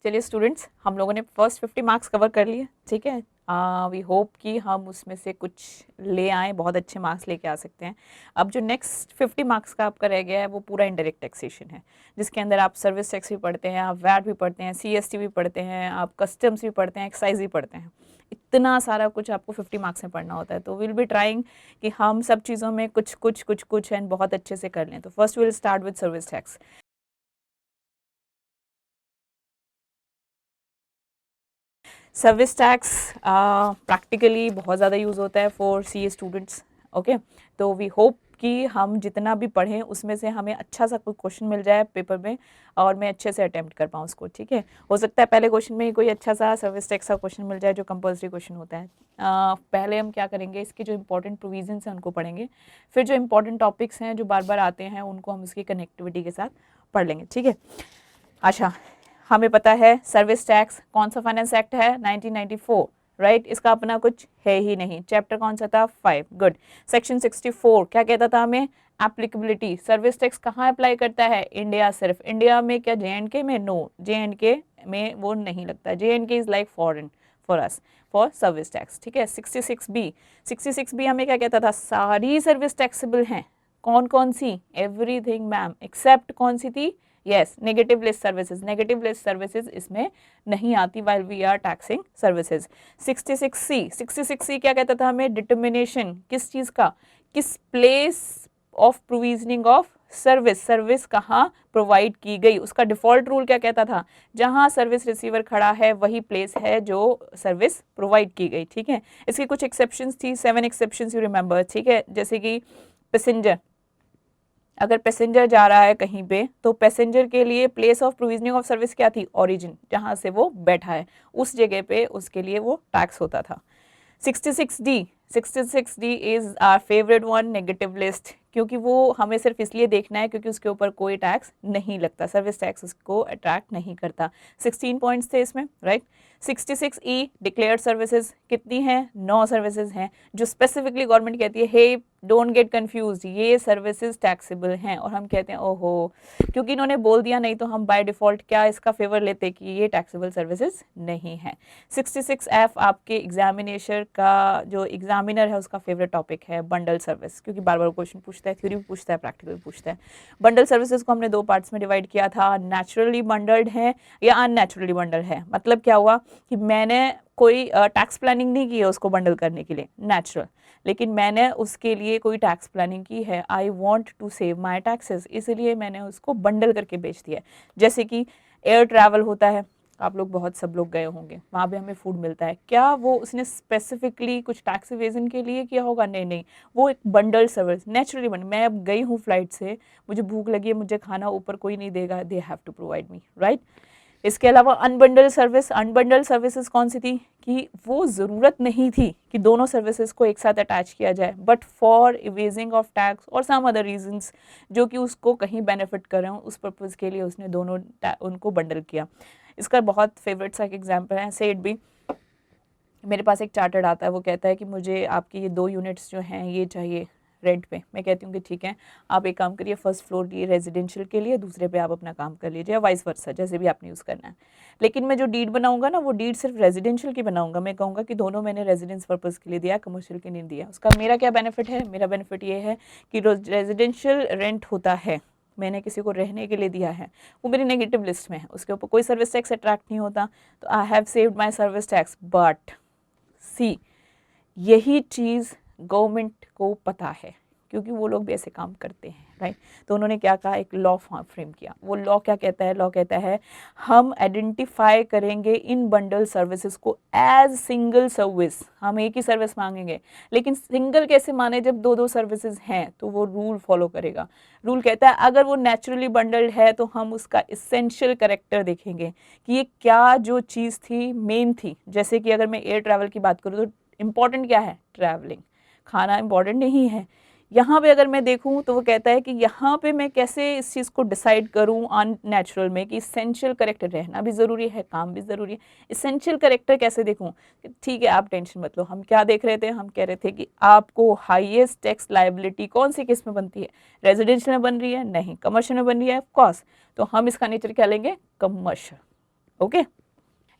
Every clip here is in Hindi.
चलिए स्टूडेंट्स, हम लोगों ने फर्स्ट 50 मार्क्स कवर कर लिए, ठीक है। वी होप कि हम उसमें से कुछ ले आएँ, बहुत अच्छे मार्क्स लेके आ सकते हैं। अब जो नेक्स्ट 50 मार्क्स का आपका रह गया है वो पूरा इनडायरेक्ट टैक्सेशन है, जिसके अंदर आप सर्विस टैक्स भी पढ़ते हैं, आप वैट भी पढ़ते हैं, सीएसटी भी पढ़ते हैं, आप कस्टम्स भी पढ़ते हैं, एक्साइज भी पढ़ते हैं। इतना सारा कुछ आपको 50 मार्क्स में पढ़ना होता है, तो विल बी ट्राइंग कि हम सब चीज़ों में कुछ कुछ कुछ कुछ एंड बहुत अच्छे से कर लें। तो first will start with service tax. Service tax practically बहुत ज़्यादा यूज़ होता है फॉर सीए स्टूडेंट्स। ओके, तो वी होप कि हम जितना भी पढ़ें उसमें से हमें अच्छा सा कोई क्वेश्चन मिल जाए पेपर में और मैं अच्छे से अटेम्प्ट कर पाऊँ उसको, ठीक है। हो सकता है पहले क्वेश्चन में ही कोई अच्छा सा सर्विस टैक्स का क्वेश्चन मिल जाए जो कंपल्सरी क्वेश्चन होता है। पहले हम क्या करेंगे, इसके जो इंपॉर्टेंट प्रोविजंस हैं उनको पढ़ेंगे, फिर जो इंपॉर्टेंट टॉपिक्स हैं जो बार बार आते हैं उनको हम उसकी कनेक्टिविटी के साथ पढ़ लेंगे, ठीक है। अच्छा, हमें पता है सर्विस टैक्स कौन सा फाइनेंस एक्ट है, 1994, राइट। इसका अपना कुछ है ही नहीं। चैप्टर कौन सा था, 5, गुड। सेक्शन 64 क्या कहता था हमें, एप्लीकेबिलिटी। सर्विस टैक्स कहाँ अप्लाई करता है, इंडिया, सिर्फ इंडिया में। क्या जे.एंड.के में, नो, जे.एंड.के में वो नहीं लगता। J&K is like foreign for us for service tax, ठीक है। 66B हमें क्या कहता था, सारी सर्विस टैक्सेबल हैं। कौन कौन सी, एवरीथिंग मैम, एक्सेप्ट कौन सी थी, yes, negative list services. Negative list services इसमें नहीं आती while we are taxing services. 66C क्या कहता था हमें, डिटर्मिनेशन किस चीज़ का, किस place of provisioning of service, service कहाँ प्रोवाइड की गई, उसका डिफॉल्ट रूल क्या कहता था, जहाँ सर्विस रिसीवर खड़ा है वही प्लेस है जो सर्विस प्रोवाइड की गई, ठीक है। इसकी कुछ एक्सेप्शंस थी, 7 एक्सेप्शंस यू रिमेंबर, ठीक है। जैसे कि पैसेंजर, अगर पैसेंजर जा रहा है कहीं पे तो पैसेंजर के लिए place of provisioning of service क्या थी, ओरिजिन, जहाँ से वो बैठा है उस जगह पे उसके लिए वो टैक्स होता था। 66D is are favourite one, negative list, क्योंकि वो हमें सिर्फ इसलिए देखना है क्योंकि उसके ऊपर कोई टैक्स नहीं लगता, सर्विस टैक्स उसको अट्रैक्ट नहीं करता। 16 पॉइंट्स थे इसमें, राइट। 66E डिक्लेयर्ड सर्विसेज कितनी हैं, 9 सर्विसेज हैं जो स्पेसिफिकली गवर्नमेंट कहती है, हे डोंट गेट कंफ्यूज, ये सर्विसेज टैक्सेबल हैं, और हम कहते हैं ओहो, क्योंकि इन्होंने बोल दिया, नहीं तो हम बाय डिफॉल्ट क्या इसका फेवर लेते कि ये टैक्सेबल सर्विसेज नहीं है। 66F आपके एग्जामिनेशन का जो एग्जामिनर है उसका फेवरेट टॉपिक है, बंडल सर्विस, क्योंकि बार बार क्वेश्चन पूछता है, थ्योरी भी पूछता है, प्रैक्टिकल भी पूछता है। बंडल सर्विसेज को हमने 2 पार्ट्स में डिवाइड किया था, नेचुरली बंडल्ड है या अननेचुरली बंडल है। मतलब क्या हुआ कि मैंने कोई टैक्स प्लानिंग नहीं की है उसको बंडल करने के लिए, नेचुरल, लेकिन मैंने उसके लिए कोई टैक्स प्लानिंग की है, I want to save my taxes, इसलिए मैंने उसको बंडल करके बेच दिया। जैसे कि एयर ट्रैवल होता है, आप लोग बहुत सब लोग गए होंगे, वहाँ पे हमें फूड मिलता है, क्या वो उसने स्पेसिफिकली कुछ टैक्स इवेजन के लिए किया होगा, नहीं नहीं, वो एक बंडल सर्विस, नेचुरली बंडल। मैं अब गई हूँ फ्लाइट से, मुझे भूख लगी है, मुझे खाना ऊपर कोई नहीं देगा, they have to provide me, right. इसके अलावा अनबंडल सर्विस, अनबंडल सर्विसेज कौन सी थी कि वो ज़रूरत नहीं थी कि दोनों सर्विसेज को एक साथ अटैच किया जाए, बट फॉर इवेजिंग ऑफ टैक्स और सम अदर रीजंस जो कि उसको कहीं बेनिफिट कर रहे हो, उस पर्पज़ के लिए उसने दोनों उनको बंडल किया। इसका बहुत फेवरेट सा एक एग्जाम्पल है, सेड भी, मेरे पास एक चार्टर्ड आता है, वो कहता है कि मुझे आपकी ये 2 यूनिट्स जो हैं ये चाहिए रेंट पे। मैं कहती हूँ कि ठीक है, आप एक काम करिए, फर्स्ट फ्लोर लिए रेजिडेंशियल के लिए, दूसरे पे आप अपना काम कर लीजिए, या वाइस वर्सा, जैसे भी आपने यूज़ करना है। लेकिन मैं जो डीड बनाऊंगा ना, वो डीड सिर्फ रेजिडेंशियल की बनाऊंगा। मैं कहूँगा कि दोनों मैंने रेजिडेंस पर्पज़ के लिए दिया, कमर्शियल के नहीं दिया। उसका मेरा क्या बेनिफिट है, मेरा बेनिफिट ये है कि रेजिडेंशियल रेंट होता है, मैंने किसी को रहने के लिए दिया है, वो मेरी नेगेटिव लिस्ट में है, उसके ऊपर कोई सर्विस टैक्स अट्रैक्ट नहीं होता, तो I have saved my service tax. But see, यही चीज़ गवर्नमेंट को पता है, क्योंकि वो लोग भी ऐसे काम करते हैं, राइट। तो उन्होंने क्या कहा, एक लॉ फ्रेम किया। वो लॉ क्या कहता है, लॉ कहता है हम आइडेंटिफाई करेंगे इन बंडल सर्विसेज को एज सिंगल सर्विस, हम एक ही सर्विस मांगेंगे। लेकिन सिंगल कैसे माने, जब 2-2 सर्विसेज हैं तो वो रूल फॉलो करेगा। रूल कहता है अगर वो नेचुरली बंडल्ड है तो हम उसका इसेंशियल कैरेक्टर देखेंगे कि ये क्या जो चीज़ थी मेन थी। जैसे कि अगर मैं एयर ट्रैवल की बात करूँ तो इम्पॉर्टेंट क्या है, ट्रैवलिंग, खाना इम्पॉर्टेंट नहीं है। यहाँ पे अगर मैं देखूँ तो वो कहता है कि यहाँ पे मैं कैसे इस चीज़ को डिसाइड करूँ अननेचुरल में, कि इसेंशियल करेक्टर रहना भी ज़रूरी है, काम भी ज़रूरी है। इसेंशियल करेक्टर कैसे देखूँ, ठीक है आप टेंशन मत लो, हम क्या देख रहे थे, हम कह रहे थे कि आपको हाईएस्ट टैक्स लायबिलिटी कौन सी केस में बनती है, रेजिडेंशियल में बन रही है, नहीं, कमर्शियल में बन रही है, ऑफ कोर्स, तो हम इसका नेचर क्या लेंगे, commercial, okay.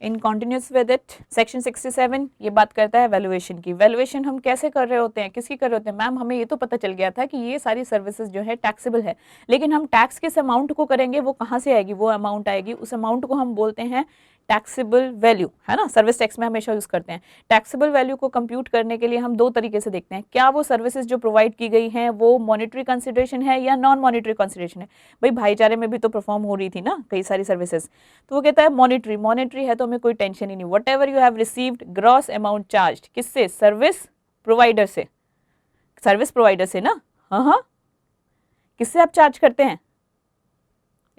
In continuous with it, section 67 ये बात करता है वैल्यूएशन की। वैल्यूएशन हम कैसे कर रहे होते हैं, किसकी कर रहे होते हैं? मैम हमें ये तो पता चल गया था कि ये सारी सर्विसेज जो है टैक्सेबल है, लेकिन हम टैक्स किस अमाउंट को करेंगे, वो कहाँ से आएगी? वो अमाउंट आएगी, उस अमाउंट को हम बोलते हैं टैक्सेबल वैल्यू, है ना। सर्विस टैक्स में हमेशा यूज करते हैं। टैक्सेबल वैल्यू को कंप्यूट करने के लिए हम दो तरीके से देखते हैं, क्या वो सर्विसेज जो प्रोवाइड की गई हैं वो मॉनेटरी कंसिडरेशन है या नॉन मॉनेटरी कंसिडरेशन है। भाई भाईचारे में भी तो परफॉर्म हो रही थी ना कई सारी सर्विसेज, तो वो कहता है मॉनेटरी। मॉनेटरी है तो हमें कोई टेंशन ही नहीं। What ever you have received gross amount charge, किससे? सर्विस प्रोवाइडर से। सर्विस प्रोवाइडर से ना, हाँ हाँ, किससे आप चार्ज करते हैं?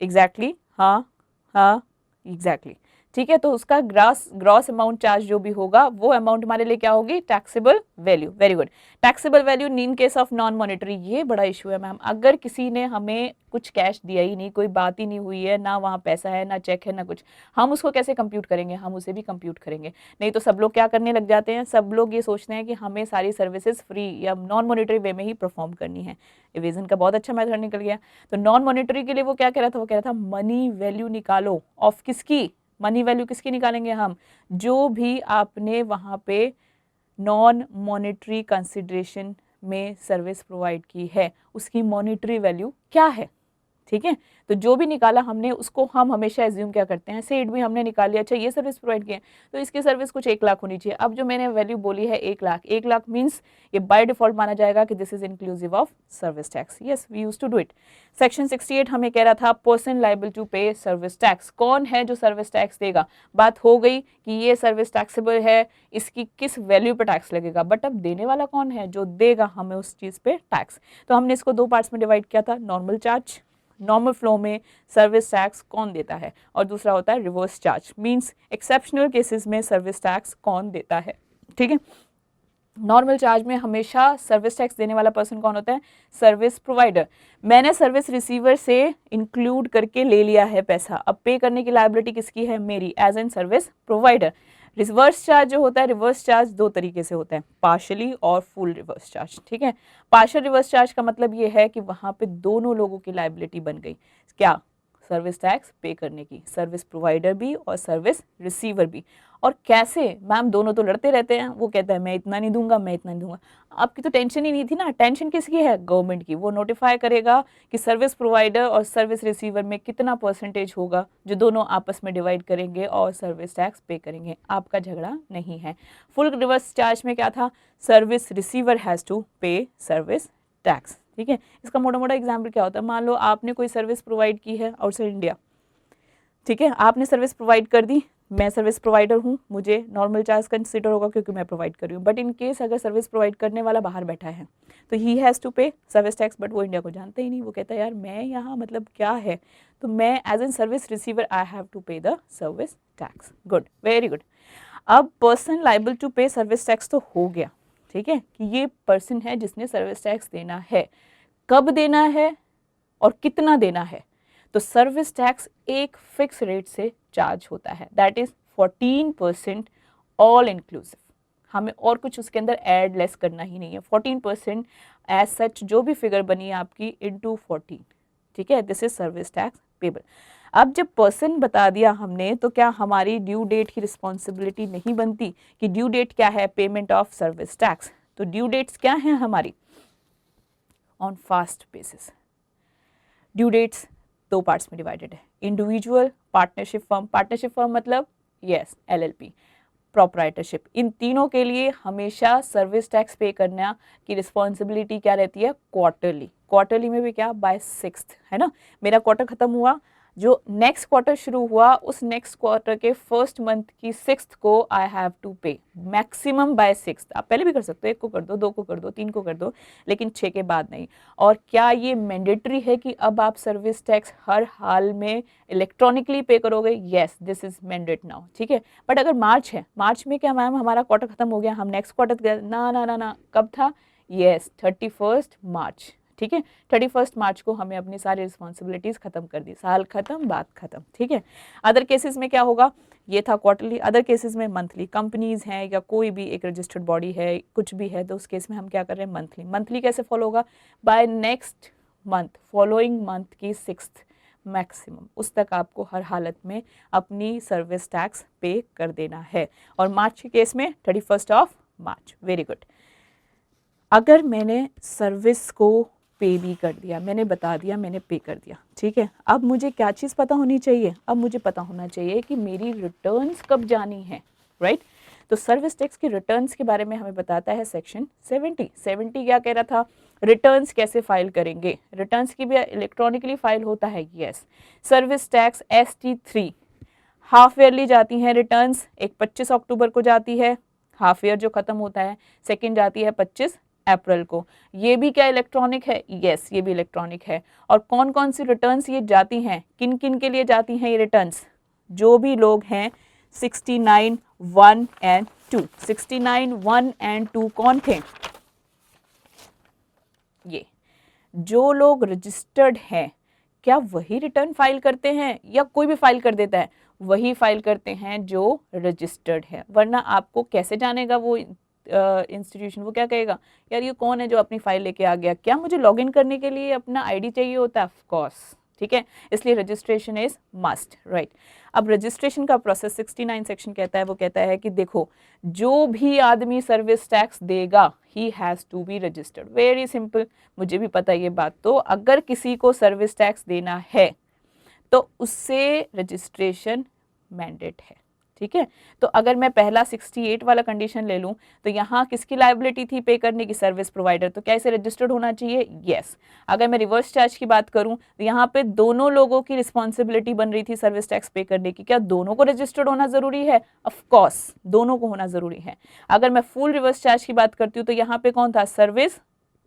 एग्जैक्टली, हाँ हाँ एग्जैक्टली, ठीक है। तो उसका ग्रॉस अमाउंट चार्ज जो भी होगा वो अमाउंट हमारे लिए क्या होगी? Taxable value. Very good. Taxable value in case of non monetary, ये बड़ा इशू है मैम। अगर किसी ने हमें कुछ कैश दिया ही नहीं, कोई बात ही नहीं हुई है, ना वहाँ पैसा है, ना चेक है, ना कुछ, हम उसको कैसे कंप्यूट करेंगे? हम उसे भी कंप्यूट करेंगे। नहीं तो सब लोग क्या करने लग जाते हैं, सब लोग ये सोचते हैं कि हमें सारी सर्विसेज फ्री या नॉन मॉनेटरी वे में ही परफॉर्म करनी है। इवेजन का बहुत अच्छा मेथड निकल गया। तो नॉन मॉनेटरी के लिए वो क्या कह रहा था? वो कह रहा था मनी वैल्यू निकालो ऑफ किसकी? मनी वैल्यू किसकी निकालेंगे हम? जो भी आपने वहाँ पे नॉन मॉनेटरी कंसिडरेशन में सर्विस प्रोवाइड की है उसकी मॉनेटरी वैल्यू क्या है, ठीक है। तो जो भी निकाला हमने उसको हम हमेशा एज्यूम क्या करते हैं, सेट भी हमने निकाल लिया, अच्छा ये सर्विस प्रोवाइड की है तो इसकी सर्विस कुछ 1 लाख होनी चाहिए। अब जो मैंने वैल्यू बोली है 1 लाख, 1 लाख मीन्स ये बाय डिफॉल्ट माना जाएगा कि this is inclusive of service tax. Yes, we used to do it. Section 68 हमें कह रहा था person liable to pay service tax. कौन है जो सर्विस टैक्स देगा? बात हो गई कि ये सर्विस टैक्सेबल है, इसकी किस वैल्यू पर टैक्स लगेगा, बट अब देने वाला कौन है? जो देगा हमें उस चीज़ पे टैक्स। तो हमने इसको दो पार्ट्स में डिवाइड किया था, नॉर्मल चार्ज, नॉर्मल फ्लो में सर्विस टैक्स कौन देता है, और दूसरा होता है reverse charge, means exceptional cases में सर्विस टैक्स कौन देता है, ठीक है। नॉर्मल चार्ज में हमेशा सर्विस टैक्स देने वाला पर्सन कौन होता है? Service provider. मैंने सर्विस रिसीवर से इंक्लूड करके ले लिया है पैसा, अब पे करने की लायबिलिटी किसकी है? मेरी, as an service provider. Reverse charge जो होता है, रिवर्स चार्ज दो तरीके से होता है, पार्शली और फुल रिवर्स चार्ज, ठीक है। पार्शियल रिवर्स चार्ज का मतलब ये है कि वहाँ पे दोनों लोगों की लायबिलिटी बन गई, क्या? सर्विस टैक्स पे करने की, सर्विस प्रोवाइडर भी और सर्विस रिसीवर भी। और कैसे? मैम दोनों तो लड़ते रहते हैं, वो कहता है मैं इतना नहीं दूंगा, मैं इतना नहीं दूंगा। आपकी तो टेंशन ही नहीं थी ना, टेंशन किसकी है? गवर्नमेंट की। वो नोटिफाई करेगा कि सर्विस प्रोवाइडर और सर्विस रिसीवर में कितना परसेंटेज होगा जो दोनों आपस में डिवाइड करेंगे और सर्विस टैक्स पे करेंगे। आपका झगड़ा नहीं है। फुल रिवर्स चार्ज में क्या था? Service receiver has to pay service tax, ठीक है। इसका मोटा मोटा एग्जाम्पल क्या होता है? मान लो आपने कोई सर्विस प्रोवाइड की है आउटसाइड इंडिया, ठीक है, आपने सर्विस प्रोवाइड कर दी, मैं सर्विस प्रोवाइडर हूँ, मुझे नॉर्मल चार्ज कंसिडर होगा क्योंकि मैं प्रोवाइड कर रही हूँ। बट इन केस अगर सर्विस प्रोवाइड करने वाला बाहर बैठा है तो ही has to pay service tax, but वो इंडिया को जानते ही नहीं। वो कहता है यार मैं यहाँ मतलब क्या है, तो मैं as an service receiver I have to pay the service tax. Good, very good. अब person liable to pay service tax तो हो गया, ठीक है, कि ये पर्सन है जिसने सर्विस टैक्स देना है। कब देना है और कितना देना है? तो सर्विस टैक्स एक फिक्स रेट से चार्ज होता है, दैट इज 14% ऑल इंक्लूसिव। हमें और कुछ उसके अंदर ऐड लेस करना ही नहीं है। 14% एज सच जो भी फिगर बनी है आपकी इंटू 14, ठीक है, this is service tax payable. अब जब पर्सन बता दिया हमने तो क्या हमारी ड्यू डेट की रिस्पॉन्सिबिलिटी नहीं बनती कि ड्यू डेट क्या है? Payment of service tax. तो ड्यू डेट्स क्या है हमारी? On fast basis. Due dates दो पार्ट्स में डिवाइडेड है, individual, partnership firm. Partnership firm मतलब यस LLP, प्रोप्राइटरशिप। इन तीनों के लिए हमेशा सर्विस टैक्स पे करना की रिस्पॉन्सिबिलिटी क्या रहती है? क्वार्टरली। क्वार्टरली में भी क्या? बाय 6th, है ना। मेरा क्वार्टर खत्म हुआ, जो नेक्स्ट क्वार्टर शुरू हुआ उस नेक्स्ट क्वार्टर के फर्स्ट मंथ की 6th को आई हैव टू पे, मैक्सिमम बाय 6th। आप पहले भी कर सकते हो, 1 को कर दो, 2 को कर दो, 3 को कर दो, लेकिन 6 के बाद नहीं। और क्या ये मैंडेटरी है कि अब आप सर्विस टैक्स हर हाल में इलेक्ट्रॉनिकली पे करोगे? Yes, this is mandate now, ठीक है। बट अगर मार्च है, मार्च में क्या मैम हमारा क्वार्टर खत्म हो गया, हम नेक्स्ट क्वार्टर, ना ना ना ना, कब था? येस, 31 मार्च, ठीक है। 31 मार्च को हमें अपनी सारी रिस्पॉन्सिबिलिटीज खत्म कर दी, साल खत्म, बात खत्म, ठीक है। अदर केसेस में क्या होगा? ये था क्वार्टरली, अदर केसेस में मंथली। कंपनीज हैं या कोई भी एक रजिस्टर्ड बॉडी है, कुछ भी है, तो उस केस में हम क्या कर रहे हैं? मंथली। मंथली कैसे फॉलो होगा? By next month, following month की 6th, मैक्सिमम, उस तक आपको हर हालत में अपनी सर्विस टैक्स पे कर देना है। और मार्च के केस में 31 मार्च। Very good. अगर मैंने सर्विस को पे भी कर दिया, मैंने बता दिया मैंने पे कर दिया, ठीक है, अब मुझे क्या चीज़ पता होनी चाहिए, अब मुझे पता होना चाहिए कि मेरी रिटर्न्स कब जानी है, राइट। तो सर्विस टैक्स की रिटर्न्स के बारे में हमें बताता है सेक्शन 70 क्या कह रहा था, रिटर्न्स कैसे फाइल करेंगे, रिटर्न्स की भी इलेक्ट्रॉनिकली फाइल होता है, yes. Service tax ST3 half yearly जाती हैं रिटर्न्स, एक 25 अक्टूबर को जाती है, हाफ ईयर जो खत्म होता है, सेकेंड जाती है 25 अप्रैल को। ये भी क्या इलेक्ट्रॉनिक है, यस ये भी इलेक्ट्रॉनिक है। और कौन कौन सी रिटर्न्स ये जाती हैं, किन किन के लिए जाती हैं ये रिटर्न्स, जो भी लोग हैं 69 1 एंड 2, 69 1 एंड 2 कौन थे, ये जो लोग रजिस्टर्ड हैं, क्या वही रिटर्न फाइल करते हैं या कोई भी फाइल कर देता है, वही फाइल करते हैं जो रजिस्टर्ड है। वरना आपको कैसे जानेगा वो इंस्टीट्यूशन, वो क्या कहेगा, यार ये कौन है जो अपनी फाइल लेके आ गया, क्या मुझे लॉगिन करने के लिए अपना आईडी चाहिए होता है, ऑफ कोर्स, ठीक है, इसलिए रजिस्ट्रेशन इज मस्ट, राइट। अब रजिस्ट्रेशन का प्रोसेस 69 सेक्शन कहता है, वो कहता है कि देखो जो भी आदमी सर्विस टैक्स देगा ही has to be registered. Very simple, मुझे भी पता है ये बात। तो अगर किसी को सर्विस टैक्स देना है तो उससे रजिस्ट्रेशन मैंडेट है, ठीक है। तो अगर मैं पहला 68 वाला कंडीशन ले लूं तो यहाँ किसकी लायबिलिटी थी पे करने की, सर्विस प्रोवाइडर, तो क्या इसे रजिस्टर्ड होना चाहिए, यस। अगर मैं रिवर्स चार्ज की बात करूं तो यहाँ पे दोनों लोगों की रिस्पॉन्सिबिलिटी बन रही थी सर्विस टैक्स पे करने की, क्या दोनों को रजिस्टर्ड होना जरूरी है, ऑफ कोर्स दोनों को होना जरूरी है। अगर मैं फुल रिवर्स चार्ज की बात करती हूँ तो यहाँ पे कौन था, सर्विस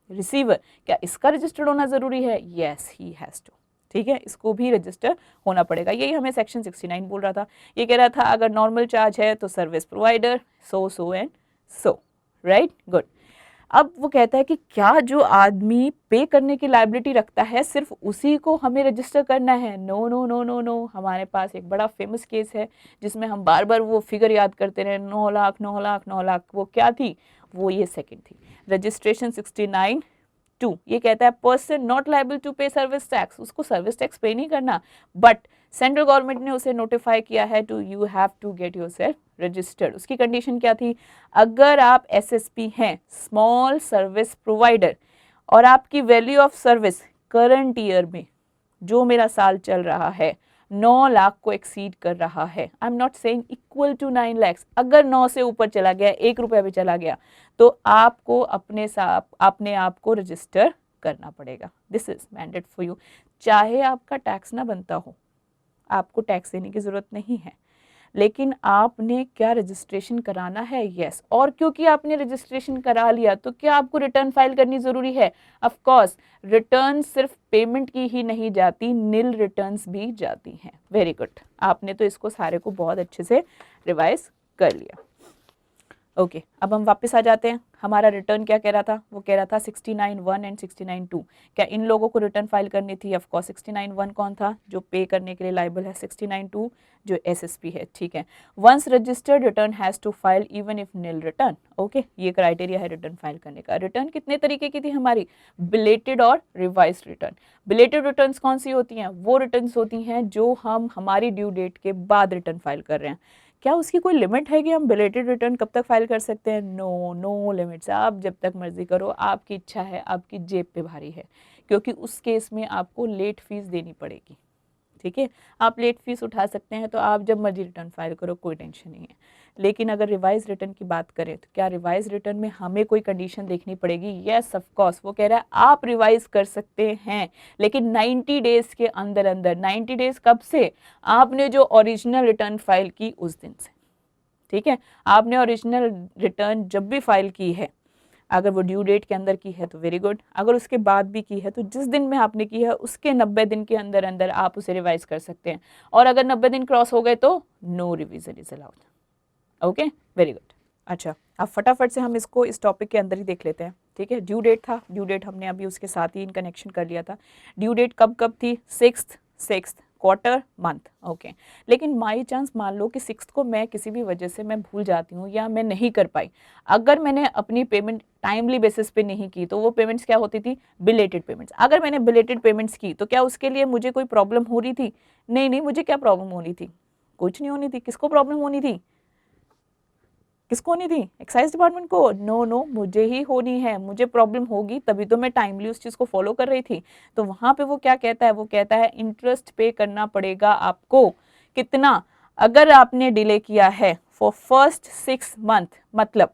रिसीवर, क्या इसका रजिस्टर्ड होना जरूरी है, यस ही हैज टू, ठीक है, इसको भी रजिस्टर होना पड़ेगा। यही हमें सेक्शन 69 बोल रहा था। ये कह रहा था अगर नॉर्मल चार्ज है तो service provider so and so, right, good. अब वो कहता है कि क्या जो आदमी पे करने की लायबिलिटी रखता है सिर्फ उसी को हमें रजिस्टर करना है, no no no no no. हमारे पास एक बड़ा फेमस केस है जिसमें हम बार बार वो फिगर याद करते रहे, 9 लाख 9 लाख 9 लाख, वो क्या थी, वो ये सेकेंड थी, रजिस्ट्रेशन 69(2). ये कहता है person not liable to pay service tax, उसको सर्विस टैक्स पे नहीं करना, बट सेंट्रल गवर्नमेंट ने उसे नोटिफाई किया है to you have to get yourself registered. उसकी कंडीशन क्या थी, अगर आप SSP हैं, स्मॉल सर्विस प्रोवाइडर, और आपकी value of service current year में, जो मेरा साल चल रहा है, 9 लाख को एक्सीड कर रहा है, I am not saying equal to 9 lakh, अगर 9 से ऊपर चला गया, 1 रुपया भी चला गया, तो आपको अपने आप को रजिस्टर करना पड़ेगा। This is mandate for you. चाहे आपका टैक्स ना बनता हो, आपको टैक्स देने की जरूरत नहीं है, लेकिन आपने क्या रजिस्ट्रेशन कराना है, यस। और क्योंकि आपने रजिस्ट्रेशन करा लिया तो क्या आपको रिटर्न फाइल करनी जरूरी है, ऑफ कोर्स। रिटर्न सिर्फ पेमेंट की ही नहीं जाती, निल रिटर्न्स भी जाती हैं। वेरी गुड, आपने तो इसको सारे को बहुत अच्छे से रिवाइज कर लिया। ओके, अब हम वापस आ जाते हैं। हमारा रिटर्न क्या कह रहा था, वो कह रहा था 69(1) एंड 69(2). क्या इन लोगों को रिटर्न फाइल करनी थी, ऑफ कोर्स। 69(1) कौन था, जो पे करने के लिए लायबल है, 69(2) जो SSP है, ठीक है। Once registered return has to file even if nil return, okay, ये क्राइटेरिया है रिटर्न फाइल करने का। रिटर्न कितने तरीके की थी हमारी, बिलेटेड और रिवाइज रिटर्न। बिलेटेड रिटर्न्स कौन सी होती हैं, वो रिटर्न्स होती हैं जो हम हमारी ड्यू डेट के बाद रिटर्न फाइल कर रहे हैं। क्या उसकी कोई लिमिट है कि हम बिलेटेड रिटर्न कब तक फाइल कर सकते हैं, नो नो लिमिट्स, आप जब तक मर्जी करो, आपकी इच्छा है, आपकी जेब पे भारी है, क्योंकि उस केस में आपको लेट फीस देनी पड़ेगी, ठीक है। आप लेट फीस उठा सकते हैं तो आप जब मर्जी रिटर्न फाइल करो, कोई टेंशन नहीं है। लेकिन अगर रिवाइज रिटर्न की बात करें तो क्या रिवाइज रिटर्न में हमें कोई कंडीशन देखनी पड़ेगी, यस ऑफ कोर्स। वो कह रहा है आप रिवाइज कर सकते हैं, लेकिन 90 डेज के अंदर अंदर। 90 डेज कब से, आपने जो ओरिजिनल रिटर्न फाइल की उस दिन से, ठीक है। आपने ओरिजिनल रिटर्न जब भी फाइल की है, अगर वो ड्यू डेट के अंदर की है तो वेरी गुड, अगर उसके बाद भी की है तो जिस दिन में आपने की है उसके 90 दिन के अंदर अंदर आप उसे रिवाइज कर सकते हैं। और अगर 90 दिन क्रॉस हो गए तो no revision is allowed, okay, very good. अच्छा, अब फटाफट से हम इसको इस टॉपिक के अंदर ही देख लेते हैं, ठीक है। ड्यू डेट था, ड्यू डेट हमने अभी उसके साथ ही इन कनेक्शन कर लिया था। ड्यू डेट कब कब थी, 6th क्वार्टर, मंथ, ओके। लेकिन माई चांस मान लो कि 6th को मैं किसी भी वजह से मैं भूल जाती हूँ या मैं नहीं कर पाई, अगर मैंने अपनी पेमेंट टाइमली बेसिस पे नहीं की तो वो पेमेंट्स क्या होती थी, बिलेटेड पेमेंट्स। अगर मैंने बिलेटेड पेमेंट्स की तो क्या उसके लिए मुझे कोई प्रॉब्लम हो रही थी? नहीं नहीं, मुझे क्या प्रॉब्लम होनी थी? कुछ नहीं होनी थी। किसको प्रॉब्लम होनी थी? किसको होनी थी? एक्साइज डिपार्टमेंट को? नो नो, मुझे ही होनी है। मुझे प्रॉब्लम होगी तभी तो मैं टाइमली उस चीज को फॉलो कर रही थी। तो वहां पे वो क्या कहता है, वो कहता है इंटरेस्ट पे करना पड़ेगा आपको। कितना? अगर आपने डिले किया है फॉर फर्स्ट 6 मंथ, मतलब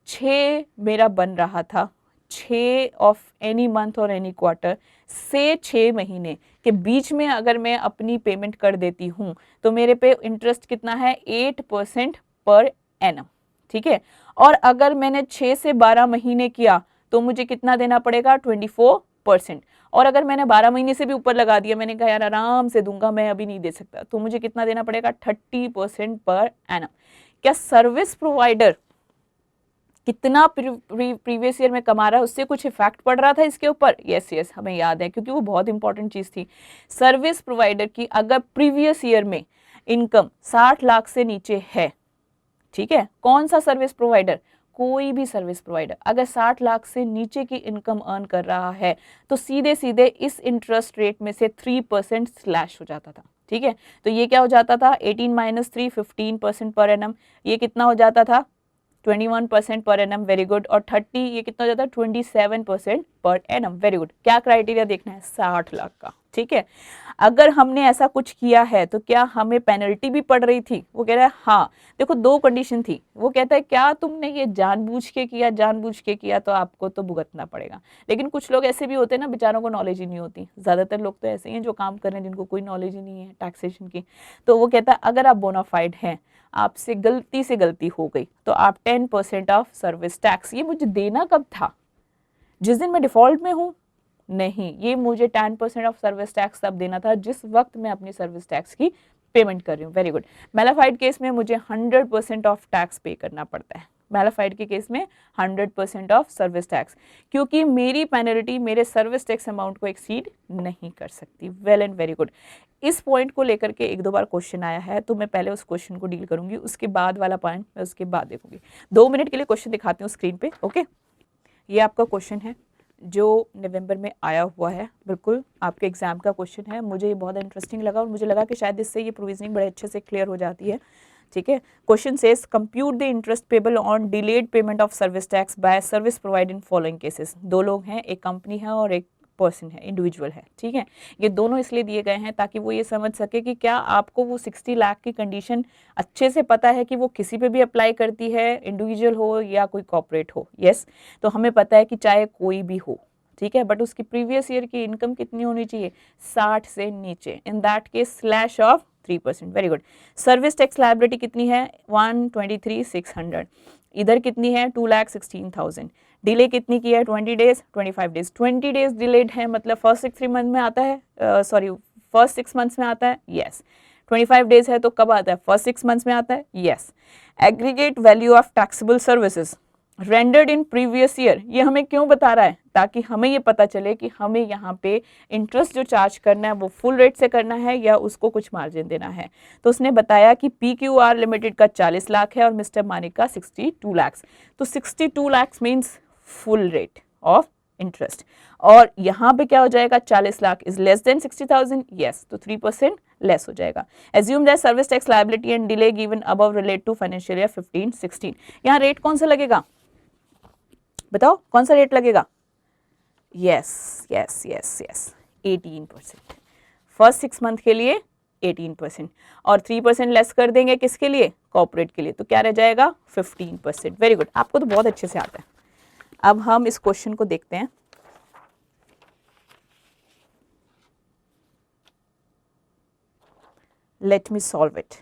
6 मेरा बन रहा था, 6 ऑफ एनी मंथ और एनी क्वार्टर से 6 महीने के बीच में अगर मैं अपनी पेमेंट कर देती हूं तो मेरे पे इंटरेस्ट कितना है, 8% पर एनम, ठीक है। और अगर मैंने 6 से 12 महीने किया तो मुझे कितना देना पड़ेगा, 24%। और अगर मैंने 12 महीने से भी ऊपर लगा दिया, मैंने कहा यार आराम से दूंगा, मैं अभी नहीं दे सकता, तो मुझे कितना देना पड़ेगा, 30% पर एनम। क्या सर्विस प्रोवाइडर कितना प्रीवियस ईयर में कमा रहा है उससे कुछ इफेक्ट पड़ रहा था इसके ऊपर? यस यस, हमें याद है क्योंकि वो बहुत इंपॉर्टेंट चीज थी। सर्विस प्रोवाइडर की अगर प्रीवियस ईयर में इनकम 60 लाख से नीचे है, ठीक है, कौन सा सर्विस प्रोवाइडर, कोई भी सर्विस प्रोवाइडर अगर 60 लाख से नीचे की इनकम अर्न कर रहा है तो सीधे सीधे इस इंटरेस्ट रेट में से 3% स्लैश हो जाता था, ठीक है। तो ये क्या हो जाता था, 18 माइनस 3, 15% पर एनम। ये कितना हो जाता था, 21% पर एनम, वेरी गुड। और 30, ये कितना हो जाता है, 27% पर एनम, वेरी गुड। क्या क्राइटेरिया देखना है, 60 लाख का, ठीक है। अगर हमने ऐसा कुछ किया है तो क्या हमें पेनल्टी भी पड़ रही थी? वो कह रहा है हाँ। देखो 2 कंडीशन थी। वो कहता है क्या तुमने ये जानबूझ के किया, जानबूझ के किया तो आपको तो भुगतना पड़ेगा। लेकिन कुछ लोग ऐसे भी होते हैं ना, बेचारों को नॉलेज ही नहीं होती। ज्यादातर लोग तो ऐसे ही हैं जो काम कर रहे हैं जिनको कोई नॉलेज ही नहीं है टैक्सेशन की। तो वो कहता है अगर आप बोनाफाइड हैं, आपसे गलती से गलती हो गई तो आप 10% ऑफ सर्विस टैक्स, ये मुझे देना कब था, जिस दिन मैं डिफॉल्ट में हूं? नहीं, ये मुझे 10% ऑफ सर्विस टैक्स तब देना था जिस वक्त मैं अपनी सर्विस टैक्स की पेमेंट कर रही हूँ। Very good. मैलाफाइड केस में मुझे 100% ऑफ टैक्स पे करना पड़ता है। मैलाफाइड के केस में 100% ऑफ सर्विस टैक्स, क्योंकि मेरी पेनल्टी मेरे सर्विस टैक्स अमाउंट को एक्सीड नहीं कर सकती। Well and very good. इस पॉइंट को लेकर के 1-2 बार क्वेश्चन आया है, तो मैं पहले उस क्वेश्चन को डील करूंगी, उसके बाद वाला पॉइंट मैं उसके बाद देखूंगी। 2 मिनट के लिए क्वेश्चन दिखाती हूँ स्क्रीन पे, ओके। ये आपका क्वेश्चन है जो नवंबर में आया हुआ है, बिल्कुल आपके एग्जाम का क्वेश्चन है। मुझे ये बहुत इंटरेस्टिंग लगा और मुझे लगा कि शायद इससे ये प्रोविजनिंग बड़े अच्छे से क्लियर हो जाती है, ठीक है। Question says compute the interest payable on delayed payment of service tax bye service provider in following cases. 2 लोग हैं, एक कंपनी है और एक पर्सन है, इंडिविजुअल है, ठीक है। ये दोनों इसलिए दिए गए हैं ताकि वो ये समझ सके कि क्या आपको वो 60 लाख की कंडीशन अच्छे से पता है कि वो किसी पे भी अप्लाई करती है, इंडिविजुअल हो या कोई कॉर्पोरेट हो। यस, तो हमें पता है कि चाहे कोई भी हो, ठीक है, बट उसकी प्रीवियस ईयर की इनकम कितनी होनी चाहिए, 60 से नीचे। In that case slash of 3%। Very good. Service tax liability कितनी है, 123,600। इधर कितनी है, 2,16,000। डिले कितनी की है, 20 डेज, 25 डेज। 20 डेज डिलेड है मतलब फर्स्ट 6 मंथ में आता है, सॉरी फर्स्ट 6 मंथ्स में आता है, यस। 25 डेज है तो कब आता है, फर्स्ट 6 मंथ्स में आता है, yes. Aggregate value of taxable services rendered in previous year, ये हमें क्यों बता रहा है, ताकि हमें ये पता चले कि हमें यहाँ पे इंटरेस्ट जो चार्ज करना है वो फुल रेट से करना है या उसको कुछ मार्जिन देना है। तो उसने बताया कि PQR लिमिटेड का 40 लाख है और मिस्टर मानिक का 62 लाख। तो 62 lakh means full rate of interest. और यहाँ पे क्या हो जाएगा, 40 lakh is less than 60,000, yes, तो 3% लेस हो जाएगा। Assume that service tax liability and delay given above relate to financial year 15-16। यहाँ रेट कौन सा लगेगा, बताओ कौन सा रेट लगेगा, yes yes yes yes, 18%। First 6 month के लिए 18% और 3% लेस कर देंगे किसके लिए, कॉर्पोरेट के लिए, तो क्या रह जाएगा 15%। वेरी गुड, आपको तो बहुत अच्छे से आता है। अब हम इस क्वेश्चन को देखते हैं। लेट मी सॉल्व इट,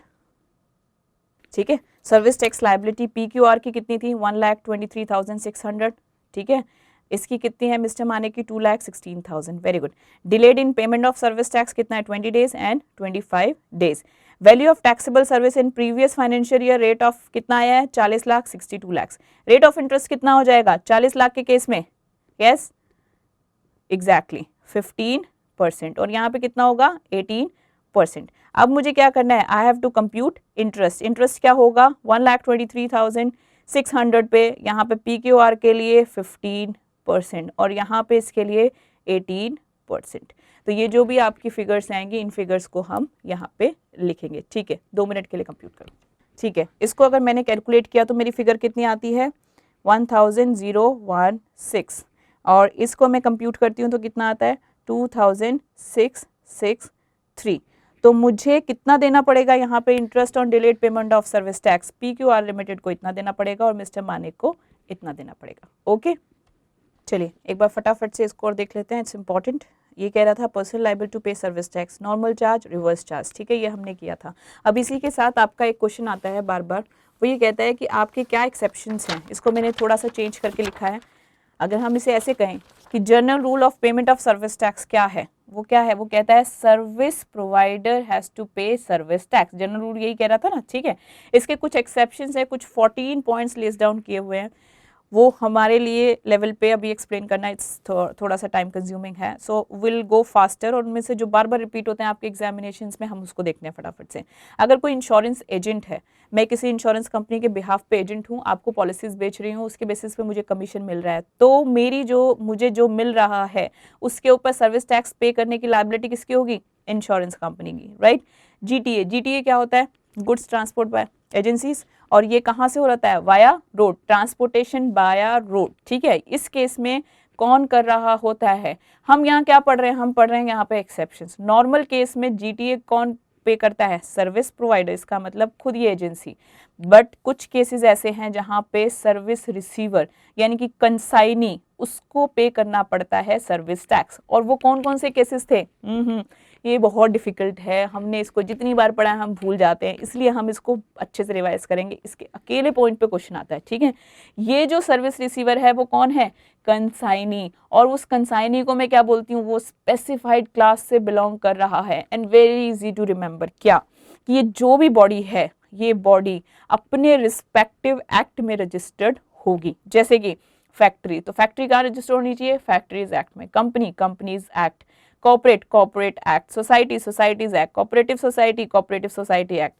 ठीक है। सर्विस टैक्स लायबिलिटी PQR की कितनी थी, 1,23,600, ठीक है। इसकी कितनी है मिस्टर माने की, 2,16,000। Very good. Delayed in payment of service tax कितना है, 20 days and 25 days. Value of taxable service in previous financial year, rate of कितना आया है, 40 lakh, 62 lakh. Rate of interest कितना हो जाएगा 40 लाख के केस में, यस एग्जैक्टली 15%। और यहाँ पे कितना होगा, 18%। 18%। अब मुझे क्या करना है, I have to compute interest. Interest क्या होगा, 1,23,600 पे, यहाँ पे PQR के लिए 15% और यहाँ पे इसके लिए 18%। तो ये जो भी आपकी फिगर्स आएंगी, इन फिगर्स को हम यहाँ पे लिखेंगे। ठीक है, 2 मिनट के लिए कंप्यूट करो। ठीक है, इसको अगर मैंने कैलकुलेट किया तो मेरी फिगर कितनी आती है, 100016 और इसको मैं कंप्यूट करती हूँ तो कितना आता है, 2663। तो मुझे कितना देना पड़ेगा यहाँ पे, interest on delayed payment of service tax, PQR limited को इतना देना पड़ेगा और मिस्टर मानिक को इतना देना पड़ेगा। ओके, चलिए एक बार फटाफट से इसको और देख लेते हैं, इट्स इंपॉर्टेंट। ये कह रहा था personal liable to pay service tax, normal charge, reverse charge. ठीक है, ये हमने किया था। अब इसी के साथ आपका एक क्वेश्चन आता है बार बार, वो ये कहता है कि आपके क्या एक्सेप्शंस हैं। इसको मैंने थोड़ा सा चेंज करके लिखा है। अगर हम इसे ऐसे कहें कि general rule of payment of service tax क्या है, वो क्या है, वो कहता है service provider has to pay service tax. General rule यही कह रहा था ना। ठीक है, इसके कुछ एक्सेप्शंस है, कुछ 14 पॉइंट्स लिस्ट डाउन किए हुए हैं। वो हमारे लिए लेवल पे अभी एक्सप्लेन करना इट्स थोड़ा सा टाइम कंज्यूमिंग है, सो विल गो फास्टर। और उनमें से जो बार बार रिपीट होते हैं आपके एग्जामिनेशंस में, हम उसको देखते हैं फटाफट से। अगर कोई इंश्योरेंस एजेंट है, मैं किसी इंश्योरेंस कंपनी के बिहाफ पे एजेंट हूँ, आपको पॉलिसीज बेच रही हूँ, उसके बेसिस पे मुझे कमीशन मिल रहा है, तो मुझे जो मिल रहा है उसके ऊपर सर्विस टैक्स पे करने की लायबिलिटी किसकी होगी, इंश्योरेंस कंपनी की, राइट। GTA क्या होता है, गुड्स ट्रांसपोर्ट बाय एजेंसीज, और ये कहाँ से हो रहा है, वाया रोड, ट्रांसपोर्टेशन बाया रोड। ठीक है, इस केस में कौन कर रहा होता है, हम यहाँ क्या पढ़ रहे हैं, हम पढ़ रहे हैं यहाँ पे एक्सेप्शंस। नॉर्मल केस में GTA कौन पे करता है, सर्विस प्रोवाइडर, इसका मतलब खुद ये एजेंसी। बट कुछ केसेस ऐसे हैं जहाँ पे सर्विस रिसीवर यानी कि कंसाइनी, उसको पे करना पड़ता है सर्विस टैक्स। और वो कौन कौन से केसेस थे, ये बहुत डिफिकल्ट है, हमने इसको जितनी बार पढ़ा है हम भूल जाते हैं, इसलिए हम इसको अच्छे से रिवाइज करेंगे। इसके अकेले पॉइंट पे क्वेश्चन आता है। ठीक है, ये जो सर्विस रिसीवर है वो कौन है, कंसाइनी। और उस कंसाइनी को मैं क्या बोलती हूँ, वो स्पेसिफाइड क्लास से बिलोंग कर रहा है। And very easy to remember, क्या कि ये जो भी बॉडी है, ये बॉडी अपने रिस्पेक्टिव एक्ट में रजिस्टर्ड होगी। जैसे कि फैक्ट्री, तो फैक्ट्री कहाँ रजिस्टर होनी चाहिए, फैक्ट्रीज एक्ट में। Company, companies act. Corporate act. Societies act. Cooperative society act.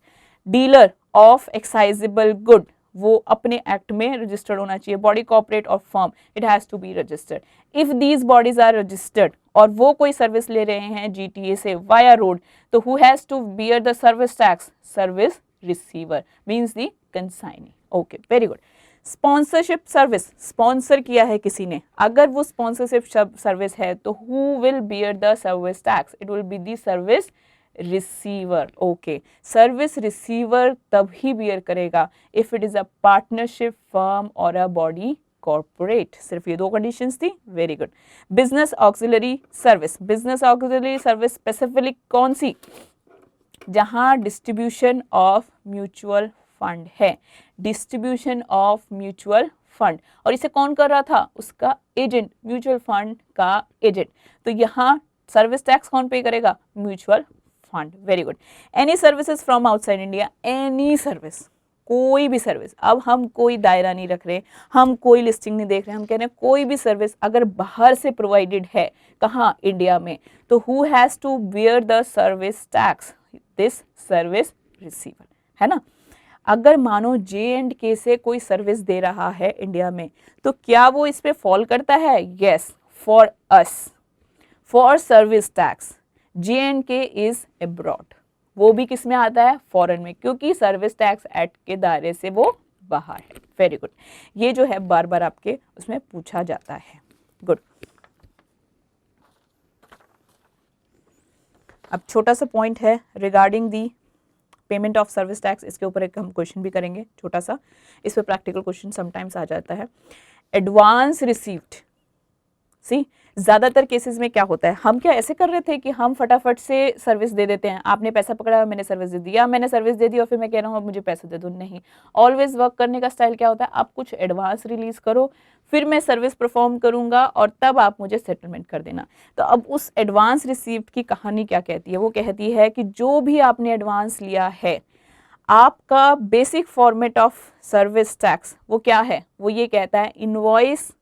Dealer of excisable good, वो अपने एक्ट में रजिस्टर्ड होना चाहिए। बॉडी कॉर्पोरेट और firm, it has to be registered. If these bodies are registered और वो कोई सर्विस ले रहे हैं GTA से वाया रोड, तो who has to bear the service tax, service receiver means the consignee. Okay, very good. Sponsorship service, sponsor किया है किसी ने, अगर वो स्पॉन्सरशिप सर्विस है तो who will beer the service tax, it will be the service receiver. Okay, service receiver तभी बियर करेगा if it is a partnership, firm और अ बॉडी कॉर्पोरेट। सिर्फ ये 2 कंडीशंस थी। Very good. Business auxiliary service, business auxiliary service specifically कौन सी, जहां डिस्ट्रीब्यूशन ऑफ म्यूचुअल फंड है, डिस्ट्रीब्यूशन ऑफ म्यूचुअल फंड, और इसे कौन कर रहा था, उसका एजेंट, म्यूचुअल फंड का एजेंट। तो यहाँ सर्विस टैक्स कौन पे करेगा, mutual fund. Very good. Any services from outside India, any service, कोई भी सर्विस। अब हम कोई दायरा नहीं रख रहे, हम कोई लिस्टिंग नहीं देख रहे, हम कह रहे हैं कोई भी सर्विस अगर बाहर से प्रोवाइडेड है, कहाँ, इंडिया में, तो who has to bear the service tax, this service receiver, है ना। अगर मानो J&K से कोई सर्विस दे रहा है इंडिया में, तो क्या वो इस पे फॉल करता है, yes, for us, for service tax J&K is abroad, वो भी किस में आता है, फॉरेन में, क्योंकि सर्विस टैक्स एक्ट के दायरे से वो बाहर है। वेरी गुड, ये जो है बार बार आपके उसमें पूछा जाता है। गुड। अब छोटा सा पॉइंट है regarding the payment of service tax, इसके ऊपर एक हम क्वेश्चन भी करेंगे छोटा सा, इस पर प्रैक्टिकल क्वेश्चन समटाइम्स आ जाता है। एडवांस रिसीव्ड, सी ज़्यादातर केसेस में क्या होता है, हम क्या ऐसे कर रहे थे कि हम फटाफट से सर्विस दे देते हैं, आपने पैसा पकड़ा, मैंने सर्विस दे दिया, मैंने सर्विस दे दी और फिर मैं कह रहा हूँ अब मुझे पैसे दे दो, नहीं। ऑलवेज वर्क करने का स्टाइल क्या होता है, आप कुछ एडवांस रिलीज करो, फिर मैं सर्विस परफॉर्म करूंगा और तब आप मुझे सेटलमेंट कर देना। तो अब उस एडवांस रिसीव्ड की कहानी क्या कहती है, वो कहती है कि जो भी आपने एडवांस लिया है, आपका basic format of service tax वो क्या है, वो ये कहता है इनवॉइस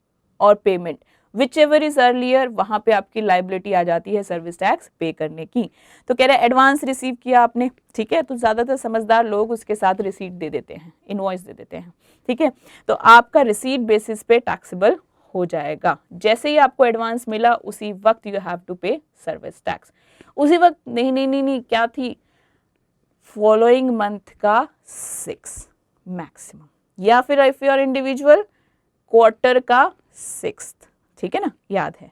और payment, which ever is earlier, वहां पे आपकी लाइबिलिटी आ जाती है सर्विस टैक्स पे करने की। तो कह रहे हैं एडवांस रिसीव किया आपने, ठीक है, तो ज्यादातर समझदार लोग उसके साथ रिसीट दे देते हैं, इनवॉइस दे देते हैं, ठीक है, तो आपका रिसीट बेसिस पे टैक्सेबल हो जाएगा। जैसे ही आपको एडवांस मिला उसी वक्त you have to pay service tax. उसी वक्त नहीं नहीं नहीं नहीं, क्या थी, फॉलोइंग मंथ का 6 मैक्सिमम, या फिर if you are individual quarter का 6, ठीक है ना, याद है,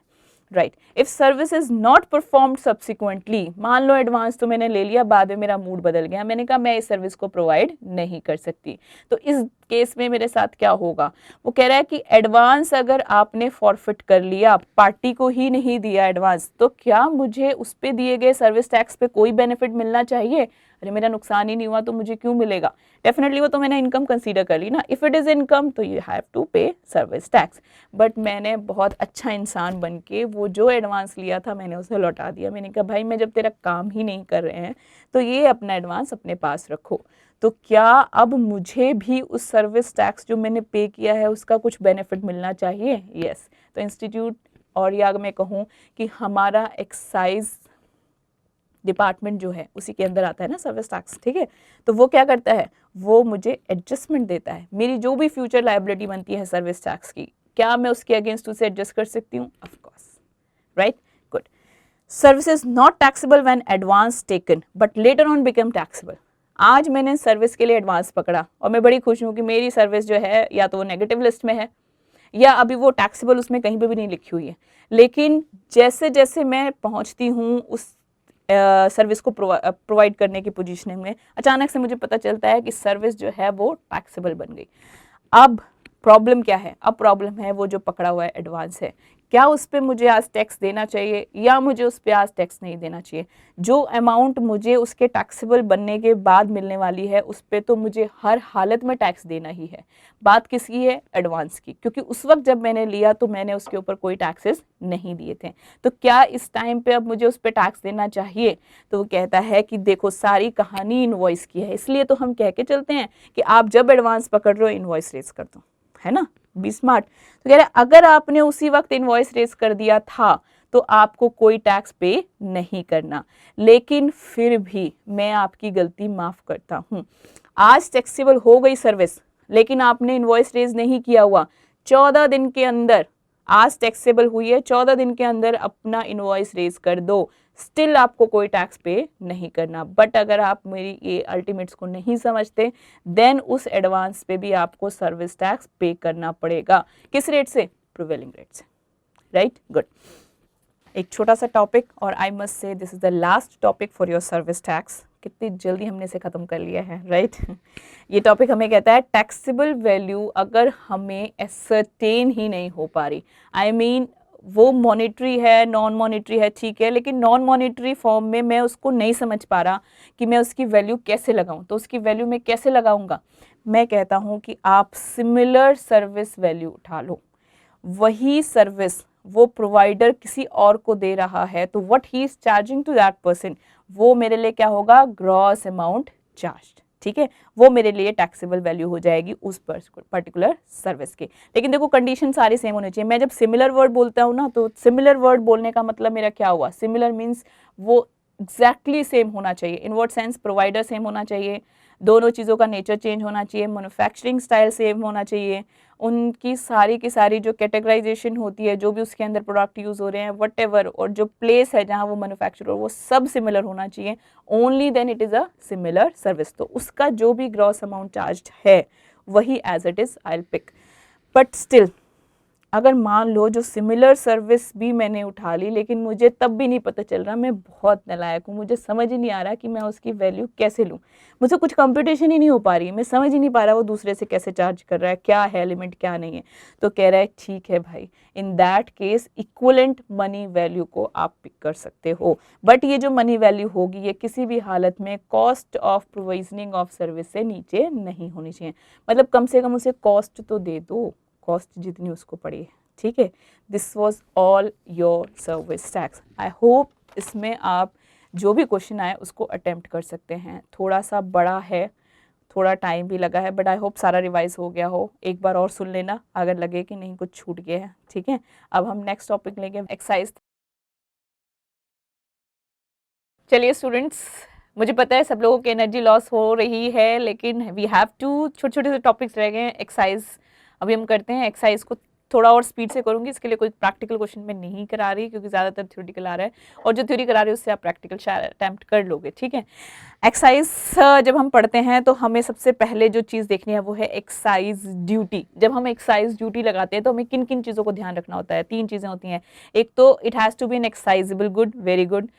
right. If service is not performed subsequently, मान लो एडवांस तो मैंने ले लिया, बाद में मेरा मूड बदल गया, मैंने कहा मैं इस सर्विस को प्रोवाइड नहीं कर सकती, तो इस केस में मेरे साथ क्या होगा, वो कह रहा है कि एडवांस अगर आपने फॉरफिट कर लिया, पार्टी को ही नहीं दिया एडवांस, तो क्या मुझे उस पे दिए गए सर्विस टैक्स पे कोई बेनिफिट मिलना चाहिए? अरे मेरा नुकसान ही नहीं हुआ तो मुझे क्यों मिलेगा? डेफिनेटली वो तो मैंने इनकम कंसीडर कर ली ना, इफ इट इज इनकम तो you have to pay service tax. But मैंने बहुत अच्छा इंसान बन के वो जो एडवांस लिया था मैंने उसे लौटा दिया। मैंने कहा भाई मैं जब तेरा काम ही नहीं कर रहे हैं तो ये अपना एडवांस अपने पास रखो। तो क्या अब मुझे भी उस सर्विस टैक्स जो मैंने पे किया है उसका कुछ बेनिफिट मिलना चाहिए? यस। तो इंस्टीट्यूट, और या मैं कहूँ कि हमारा एक्साइज डिपार्टमेंट जो है उसी के अंदर आता है ना सर्विस टैक्स, ठीक है, तो वो क्या करता है, वो मुझे एडजस्टमेंट देता है। मेरी जो भी फ्यूचर लायबिलिटी बनती है सर्विस टैक्स की, क्या मैं उसके अगेंस्ट उसे एडजस्ट कर सकती हूँ? Of course, right, good. Service is not taxable when advance taken but later on become taxable. आज मैंने सर्विस के लिए एडवांस पकड़ा और मैं बड़ी खुश हूँ कि मेरी सर्विस जो है या तो वो नेगेटिव लिस्ट में है या अभी वो टैक्सेबल उसमें कहीं पे भी नहीं लिखी हुई है, लेकिन जैसे जैसे मैं पहुँचती हूँ उस सर्विस को प्रोवाइड करने की पोजीशन में, अचानक से मुझे पता चलता है कि सर्विस जो है वो टैक्सेबल बन गई। अब प्रॉब्लम क्या है? अब प्रॉब्लम है वो जो पकड़ा हुआ है एडवांस है, क्या उस पर मुझे आज टैक्स देना चाहिए या मुझे उस पर आज टैक्स नहीं देना चाहिए? जो अमाउंट मुझे उसके टैक्सेबल बनने के बाद मिलने वाली है उस पर तो मुझे हर हालत में टैक्स देना ही है। बात किसकी है? एडवांस की, क्योंकि उस वक्त जब मैंने लिया तो मैंने उसके ऊपर कोई टैक्सेस नहीं दिए थे। तो क्या इस टाइम पे अब मुझे उस पर टैक्स देना चाहिए? तो वो कहता है कि देखो सारी कहानी इनवॉइस की है, इसलिए तो हम कह के चलते हैं कि आप जब एडवांस पकड़ रहे हो इनवॉइस रेज कर दो, है ना, बी स्मार्ट। तो कह रहे अगर आपने उसी वक्त इनवॉइस रेज कर दिया था तो आपको कोई टैक्स पे नहीं करना, लेकिन फिर भी मैं आपकी गलती माफ करता हूं। आज टैक्सेबल हो गई सर्विस लेकिन आपने इनवॉइस रेज नहीं किया हुआ, 14 दिन के अंदर आज टैक्सेबल हुई है, 14 दिन के अंदर अपना इनवॉइस रेज कर दो, स्टिल आपको कोई टैक्स पे नहीं करना। बट अगर आप मेरी ये अल्टीमेट्स को नहीं समझते देन उस एडवांस पे भी आपको सर्विस टैक्स पे करना पड़ेगा। किस रेट से? प्रिवेलिंग रेट से, राइट, गुड। एक छोटा सा टॉपिक और I must say this is the last topic for your service tax. कितनी जल्दी हमने इसे खत्म कर लिया है, राइट। ये टॉपिक हमें कहता है टैक्सेबल वैल्यू अगर हमें एसर्टेन ही नहीं हो पा रही, आई मीन वो मॉनेटरी है, नॉन मॉनेटरी है, ठीक है, लेकिन नॉन मॉनेटरी फॉर्म में मैं उसको नहीं समझ पा रहा कि मैं उसकी वैल्यू कैसे लगाऊं, तो उसकी वैल्यू मैं कैसे लगाऊंगा? मैं कहता हूं कि आप सिमिलर सर्विस वैल्यू उठा लो। वही सर्विस वो प्रोवाइडर किसी और को दे रहा है तो what he is charging to that person, वो मेरे लिए क्या होगा? ग्रॉस अमाउंट चार्ज्ड, ठीक है, वो मेरे लिए टैक्सेबल वैल्यू हो जाएगी उस पर्टिकुलर सर्विस के। लेकिन देखो कंडीशन सारी सेम होनी चाहिए। मैं जब सिमिलर वर्ड बोलता हूँ ना, तो सिमिलर वर्ड बोलने का मतलब मेरा क्या हुआ? सिमिलर मीन्स वो एग्जैक्टली सेम होना चाहिए। In what sense? Provider same होना चाहिए, दोनों चीज़ों का नेचर चेंज होना चाहिए, मैन्युफैक्चरिंग स्टाइल सेम होना चाहिए, उनकी सारी की सारी जो कैटेगराइजेशन होती है, जो भी उसके अंदर प्रोडक्ट यूज़ हो रहे हैं व्हाटएवर, और जो प्लेस है जहाँ वो मैन्युफैक्चर हो, वो सब सिमिलर होना चाहिए। Only then it is a similar service. तो उसका जो भी ग्रॉस अमाउंट चार्ज है वही as it is I will pick. But still अगर मान लो जो सिमिलर सर्विस भी मैंने उठा ली लेकिन मुझे तब भी नहीं पता चल रहा, मैं बहुत नालायक हूँ, मुझे समझ ही नहीं आ रहा कि मैं उसकी वैल्यू कैसे लूँ, मुझे कुछ कंपटीशन ही नहीं हो पा रही, मैं समझ ही नहीं पा रहा वो दूसरे से कैसे चार्ज कर रहा है, क्या है लिमिट क्या नहीं है। तो कह रहा है ठीक है भाई, in that case equivalent money value को आप पिक कर सकते हो, बट ये जो मनी वैल्यू होगी ये किसी भी हालत में cost of provisioning of service से नीचे नहीं होनी चाहिए। मतलब कम से कम उसे कॉस्ट तो दे दो, कॉस्ट जितनी उसको पड़ी, ठीक है। This was all your service tax. I hope इसमें आप जो भी क्वेश्चन आए उसको अटेम्प्ट कर सकते हैं। थोड़ा सा बड़ा है, थोड़ा टाइम भी लगा है, बट आई होप सारा रिवाइज हो गया हो। एक बार और सुन लेना अगर लगे कि नहीं कुछ छूट गया है, ठीक है। अब हम नेक्स्ट टॉपिक लेंगे एक्सरसाइज। चलिए स्टूडेंट्स, मुझे पता है सब लोगों की एनर्जी लॉस हो रही है, लेकिन वी हैव टू, छोटे छोटे से टॉपिक्स रह गए हैं। एक्सरसाइज अभी हम करते हैं। एक्सरसाइज को थोड़ा और स्पीड से करूंगी, इसके लिए कोई प्रैक्टिकल क्वेश्चन मैं नहीं करा रही क्योंकि ज़्यादातर थ्योरेटिकल आ रहा है, और जो थ्योरी करा रही है उससे आप प्रैक्टिकल शायद अटैम्प्ट कर लोगे, ठीक है। एक्सरसाइज जब हम पढ़ते हैं तो हमें सबसे पहले जो चीज़ देखनी है वो है एक्सरसाइज ड्यूटी। जब हम एक्सरसाइज ड्यूटी लगाते हैं तो हमें किन किन चीज़ों को ध्यान रखना होता है? 3 चीज़ें होती हैं। एक तो it has to be an exercisable good, very good.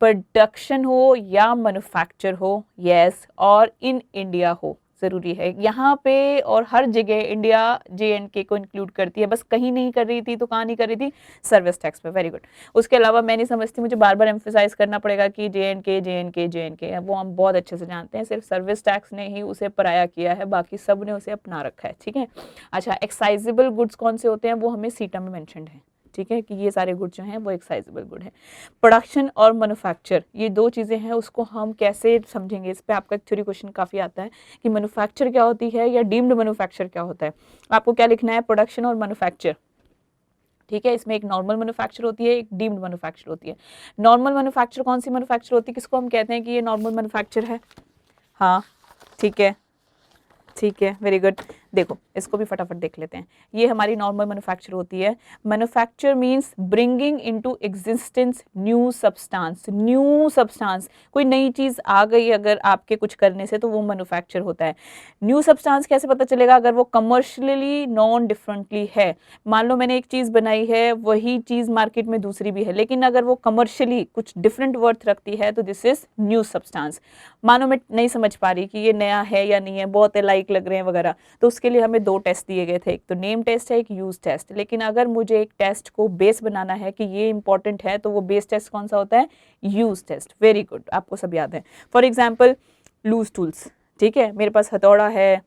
Production हो या मैन्युफैक्चर हो, यस, और इन इंडिया हो, ज़रूरी है यहाँ पे। और हर जगह इंडिया JNK को इंक्लूड करती है, बस कहीं नहीं कर रही थी तो कहाँ नहीं कर रही थी? सर्विस टैक्स पे, वेरी गुड। उसके अलावा मैं नहीं समझती मुझे बार बार एम्फेसाइज करना पड़ेगा कि JNK, वो हम बहुत अच्छे से जानते हैं। सिर्फ सर्विस टैक्स ने ही उसे पराया किया है, बाकी सब ने उसे अपना रखा है, ठीक है। अच्छा, एक्साइजेबल गुड्स कौन से होते हैं? वो हमें सीटा में मेंशन्ड है, ठीक है, कि ये सारे गुड जो हैं वो एक्साइजेबल गुड है। प्रोडक्शन और मैन्युफैक्चर, ये 2 चीज़ें हैं, उसको हम कैसे समझेंगे? इस पे आपका थ्योरी क्वेश्चन काफ़ी आता है कि मैन्युफैक्चर क्या होती है या डीम्ड मैन्युफैक्चर क्या होता है। आपको क्या लिखना है? प्रोडक्शन और मैन्युफैक्चर, ठीक है। इसमें एक नॉर्मल मैन्युफैक्चर होती है, एक डीम्ड मैन्युफैक्चर होती है। नॉर्मल मैन्युफैक्चर कौन सी मैन्युफैक्चर होती है? किसको हम कहते हैं कि ये नॉर्मल मैन्युफैक्चर है? हाँ, ठीक है, ठीक है, वेरी गुड। देखो इसको भी फटाफट देख लेते हैं। ये हमारी नॉर्मल मैन्युफैक्चर होती है। Manufacture means bringing into existence new substance. New substance, कोई नई चीज़ आ गई अगर आपके कुछ करने से तो वो मैन्युफैक्चर होता है। न्यू सब्सटेंस कैसे पता चलेगा? अगर वो कमर्शियली नॉन डिफरेंटली है। मान लो मैंने एक चीज़ बनाई है, वही चीज़ मार्केट में दूसरी भी है, लेकिन अगर वो कमर्शियली कुछ डिफरेंट वर्थ रखती है तो दिस इज न्यू सब्सटेंस। मानो मैं नहीं समझ पा रही कि ये नया है या नहीं है, बहुत लाइक लग रहे हैं वगैरह, तो उसके लिए हमें 2 टेस्ट दिए गए थे, एक तो नेम टेस्ट है, एक यूज टेस्ट। लेकिन अगर मुझे एक टेस्ट को बेस बनाना है कि ये इंपॉर्टेंट है तो वो बेस टेस्ट कौन सा होता है? यूज टेस्ट, वेरी गुड, आपको सब याद है। फॉर एग्जाम्पल लूज टूल्स, ठीक है, मेरे पास हथौड़ा है,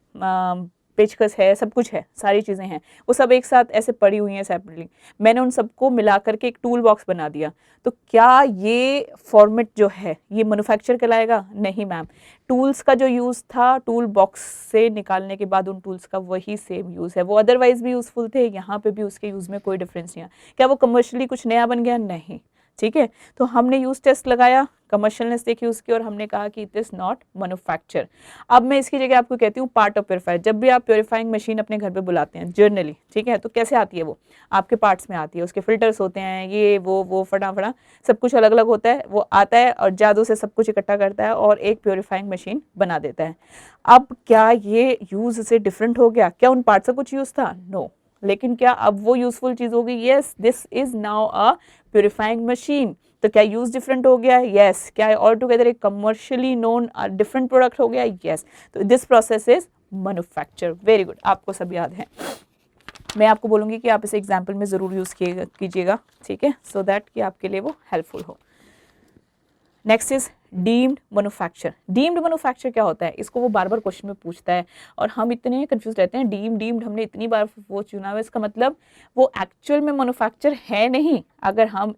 पेचकस है, सब कुछ है, सारी चीज़ें हैं, वो सब एक साथ ऐसे पड़ी हुई हैं सेपरेटली, मैंने उन सबको मिला करके एक टूल बॉक्स बना दिया, तो क्या ये फॉर्मेट जो है ये मैन्युफैक्चर कहलाएगा? नहीं मैम। टूल्स का जो यूज़ था टूल बॉक्स से निकालने के बाद उन टूल्स का वही सेम यूज़ है, वो अदरवाइज भी यूज़फुल थे, यहाँ पे भी उसके यूज़ में कोई डिफरेंस नहीं है। क्या वो कमर्शियली कुछ नया बन गया? नहीं, ठीक है। तो हमने यूज टेस्ट लगाया, कमर्शियलनेस देखी उसकी, और हमने कहा कि इट इज नॉट मैन्युफैक्चर। अब मैं इसकी जगह आपको कहती हूँ पार्ट ऑफ प्योरीफायर। जब भी आप प्योरीफाइंग मशीन अपने घर पे बुलाते हैं जर्नली, ठीक है, तो कैसे आती है? वो आपके पार्ट्स में आती है, उसके फिल्टर्स होते हैं, ये वो फटाफटा सब कुछ अलग अलग होता है, वो आता है और जादू से सब कुछ इकट्ठा करता है और एक प्योरीफाइंग मशीन बना देता है। अब क्या ये यूज से डिफरेंट हो गया? क्या उन पार्ट्स का कुछ यूज था? नो। लेकिन क्या अब वो यूजफुल चीज होगी? Yes, this is now a purifying machine. तो क्या यूज डिफरेंट हो गया? यस। क्या ऑल टुगेदर एक कमर्शियली नोन डिफरेंट प्रोडक्ट हो गया? यस। तो this process is manufacture, very good, आपको सब याद है। मैं आपको बोलूंगी कि आप इसे एग्जाम्पल में जरूर यूज कीजिएगा, ठीक है, सो दैट कि आपके लिए वो हेल्पफुल हो। Next is deemed manufacture. Deemed manufacture क्या होता है? इसको वो बार बार क्वेश्चन में पूछता है और हम इतने कंफ्यूज रहते हैं। डीम्ड हमने इतनी बार वो चुना हुआ, इसका मतलब वो एक्चुअल में मैन्युफैक्चर है नहीं, अगर हम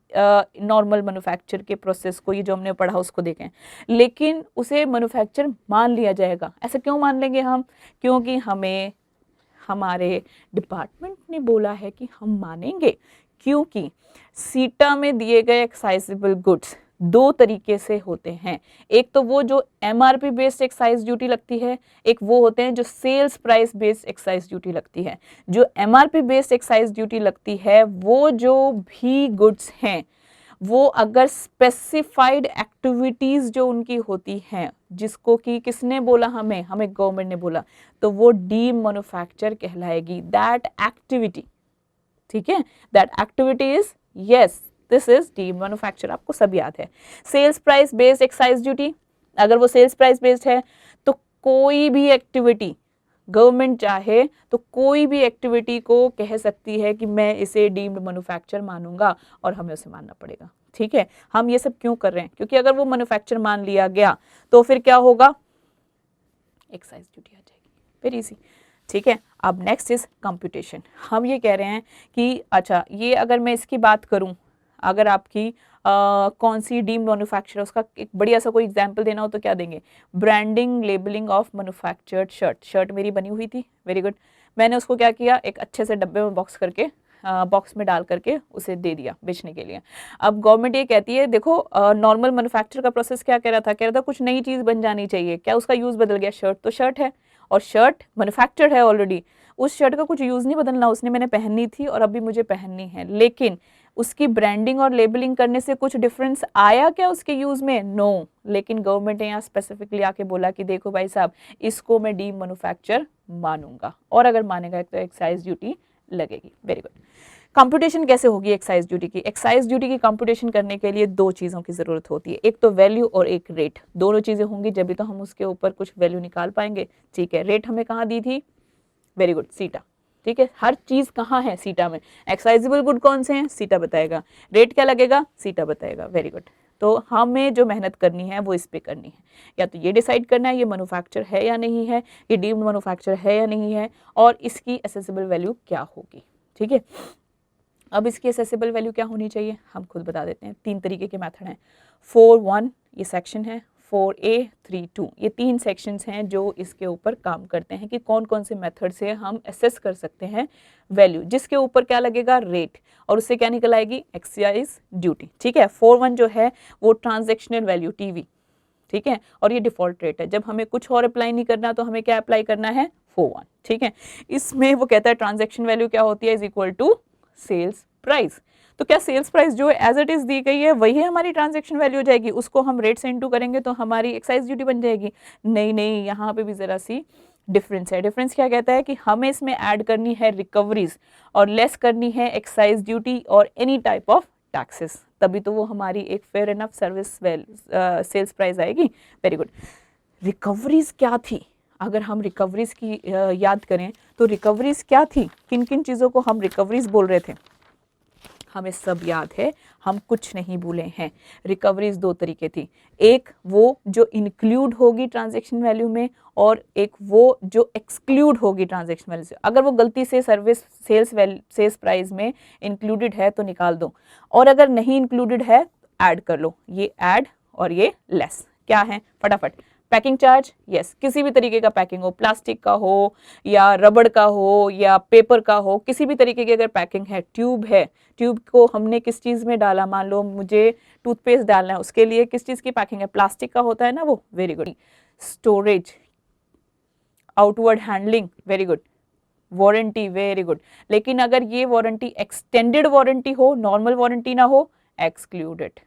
नॉर्मल मैन्युफैक्चर के प्रोसेस को, ये जो हमने पढ़ा उसको देखें, लेकिन उसे मैन्युफैक्चर मान लिया जाएगा। ऐसा क्यों मान लेंगे हम? क्योंकि हमें हमारे डिपार्टमेंट ने बोला है कि हम मानेंगे, क्योंकि सीटा में दिए गए एक्साइजेबल गुड्स 2 तरीके से होते हैं। एक तो वो जो MRP बेस्ड एक्साइज ड्यूटी लगती है, एक वो होते हैं जो sales price based excise duty लगती है। जो MRP बेस्ड एक्साइज ड्यूटी लगती है वो जो भी गुड्स हैं वो अगर स्पेसिफाइड एक्टिविटीज जो उनकी होती हैं, जिसको कि किसने बोला? हमें गवर्नमेंट ने बोला, तो वो डीम मैन्युफैक्चर कहलाएगी दैट एक्टिविटी, ठीक है। That activity is, yes, this is deem manufacture, आपको सब याद है। Sales price based excise duty, अगर वो सेल्स प्राइस बेस्ड है तो कोई भी एक्टिविटी गवर्नमेंट चाहे तो कोई भी एक्टिविटी को कह सकती है कि मैं इसे डीम्ड मैन्युफैक्चर मानूंगा और हमें उसे मानना पड़ेगा, ठीक है। हम ये सब क्यों कर रहे हैं? क्योंकि अगर वो मैन्युफैक्चर मान लिया गया तो फिर क्या होगा? एक्साइज ड्यूटी आ जाएगी, वेरी इजी, ठीक है। अब नेक्स्ट इज कंप्यूटेशन। हम ये कह रहे हैं कि अच्छा, ये अगर मैं इसकी बात करूं, अगर आपकी कौन सी डीम्ड मैन्युफैक्चरर, उसका एक बढ़िया सा कोई एग्जाम्पल देना हो तो क्या देंगे, branding labelling of manufactured shirt, shirt मेरी बनी हुई थी, वेरी गुड, मैंने उसको क्या किया, एक अच्छे से डब्बे में बॉक्स करके बॉक्स में डाल करके उसे दे दिया बेचने के लिए। अब गवर्नमेंट ये कहती है देखो नॉर्मल मैन्युफैक्चर का प्रोसेस क्या कह रहा था कुछ नई चीज़ बन जानी चाहिए, क्या उसका यूज़ बदल गया, शर्ट तो शर्ट है और शर्ट मैन्युफैक्चर्ड है ऑलरेडी, उस शर्ट का कुछ यूज़ नहीं बदलना, उसने मैंने पहननी थी और अभी मुझे पहननी है, लेकिन उसकी ब्रांडिंग और लेबलिंग करने से कुछ डिफरेंस आया क्या उसके यूज़ में, नो लेकिन गवर्नमेंट ने यहाँ स्पेसिफिकली आके बोला कि देखो भाई साहब इसको मैं डीम मैन्युफैक्चर मानूंगा, और अगर मानेगा तो एक्साइज ड्यूटी लगेगी। Very good. कंप्यूटेशन कैसे होगी एक्साइज ड्यूटी की, एक्साइज ड्यूटी की कंप्यूटेशन करने के लिए दो चीज़ों की ज़रूरत होती है, एक तो वैल्यू और एक रेट, दोनों चीज़ें होंगी जब भी तो हम उसके ऊपर कुछ वैल्यू निकाल पाएंगे। ठीक है, रेट हमें कहाँ दी थी, वेरी गुड, सीटा, ठीक है, हर चीज़ कहाँ है, सीटा में, एक्साइजेबल गुड कौन से हैं, सीटा बताएगा, रेट क्या लगेगा, सीटा बताएगा, वेरी गुड। तो हमें जो मेहनत करनी है वो इस पे करनी है, या तो ये डिसाइड करना है ये मैन्युफैक्चर है या नहीं है, ये डीम्ड मैन्युफैक्चर है या नहीं है, और इसकी एसेसिबल वैल्यू क्या होगी। ठीक है, अब इसकी एसेसिबल वैल्यू क्या होनी चाहिए हम खुद बता देते हैं, तीन तरीके के मेथड हैं, 4.1 ये सेक्शन है, 4A 3.2 ये तीन सेक्शंस हैं जो इसके ऊपर काम करते हैं कि कौन कौन से मेथड से हम असेस कर सकते हैं वैल्यू, जिसके ऊपर क्या लगेगा, रेट, और उससे क्या निकल आएगी, एक्साइज ड्यूटी। ठीक है, 4.1 जो है वो ट्रांजैक्शनल वैल्यू टीवी, ठीक है, और ये डिफॉल्ट रेट है, जब हमें कुछ और अप्लाई नहीं करना तो हमें क्या अप्लाई करना है, 4.1। ठीक है, इसमें वो कहता है ट्रांजैक्शन वैल्यू क्या होती है, is equal to sales price, तो क्या सेल्स प्राइस जो एज इट इज दी गई है वही हमारी ट्रांजैक्शन वैल्यू हो जाएगी, उसको हम रेट से इनटू करेंगे तो हमारी एक्साइज ड्यूटी बन जाएगी, नहीं नहीं, यहाँ पे भी जरा सी डिफरेंस है। डिफरेंस क्या कहता है कि हमें इसमें ऐड करनी है रिकवरीज और लेस करनी है एक्साइज ड्यूटी और एनी टाइप ऑफ टैक्सेस, तभी तो वो हमारी एक fair enough service sales price आएगी। Very good. रिकवरीज क्या थी, अगर हम रिकवरीज की याद करें तो रिकवरीज क्या थी, किन किन चीज़ों को हम रिकवरीज बोल रहे थे, हमें सब याद है, हम कुछ नहीं भूले हैं। रिकवरीज दो तरीके थी, एक वो जो इंक्लूड होगी ट्रांजैक्शन वैल्यू में और एक वो जो एक्सक्लूड होगी ट्रांजैक्शन वैल्यू से। अगर वो गलती से सर्विस सेल्स प्राइस में इंक्लूडेड है तो निकाल दो, और अगर नहीं इंक्लूडेड है ऐड कर लो, ये ऐड और ये लेस क्या है, फटाफट, पैकिंग चार्ज, यस, किसी भी तरीके का पैकिंग हो, प्लास्टिक का हो या रबड़ का हो या पेपर का हो, किसी भी तरीके की अगर पैकिंग है, ट्यूब है, ट्यूब को हमने किस चीज़ में डाला, मान लो मुझे टूथपेस्ट डालना है, उसके लिए किस चीज़ की पैकिंग है, प्लास्टिक का होता है ना वो, very good. Storage, outward handling, very good, warranty, very good, लेकिन अगर ये वारंटी एक्सटेंडेड वारंटी हो, नॉर्मल वारंटी ना हो, एक्सक्लूडेड,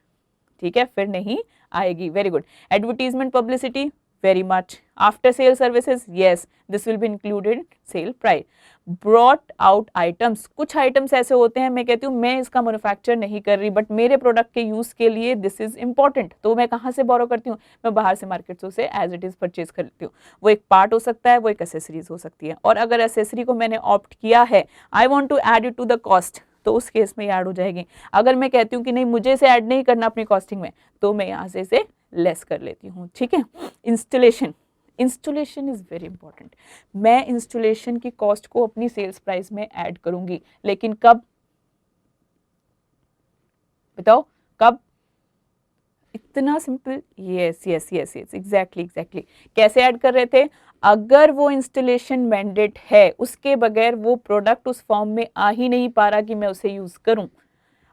ठीक है, फिर नहीं आएगी। Very good. Advertisement publicity, very much. After sale services, yes, this will be included sale price. Brought out items, कुछ आइटम्स ऐसे होते हैं मैं कहती हूँ मैं इसका मैन्युफैक्चर नहीं कर रही बट मेरे प्रोडक्ट के यूज के लिए दिस इज इंपॉर्टेंट, तो मैं कहाँ से बोरो करती हूँ, मैं बाहर से मार्केट से एज इट इज परचेज कर लेती हूँ। वो एक पार्ट हो सकता है, वो एक एसेसरीज हो सकती है, और अगर एसेसरी को मैंने ऑप्ट किया है, I want to add it to the cost, तो उस केस में ऐड हो जाएगी। अगर मैं कहती हूँ कि नहीं मुझे इसे ऐड नहीं करना अपनी कॉस्टिंग में, तो मैं यहाँ से इसे लेस कर लेती हूँ। ठीक है। Installation, installation is very important. मैं इंस्टॉलेशन की कॉस्ट को अपनी सेल्स प्राइस में ऐड करूंगी, लेकिन कब बताओ, कब? इतना simple, yes yes yes yes, exactly exactly. कैसे ऐड कर रहे थे? अगर वो इंस्टॉलेशन मैंडेट है, उसके बगैर वो प्रोडक्ट उस फॉर्म में आ ही नहीं पा रहा कि मैं उसे यूज करूं,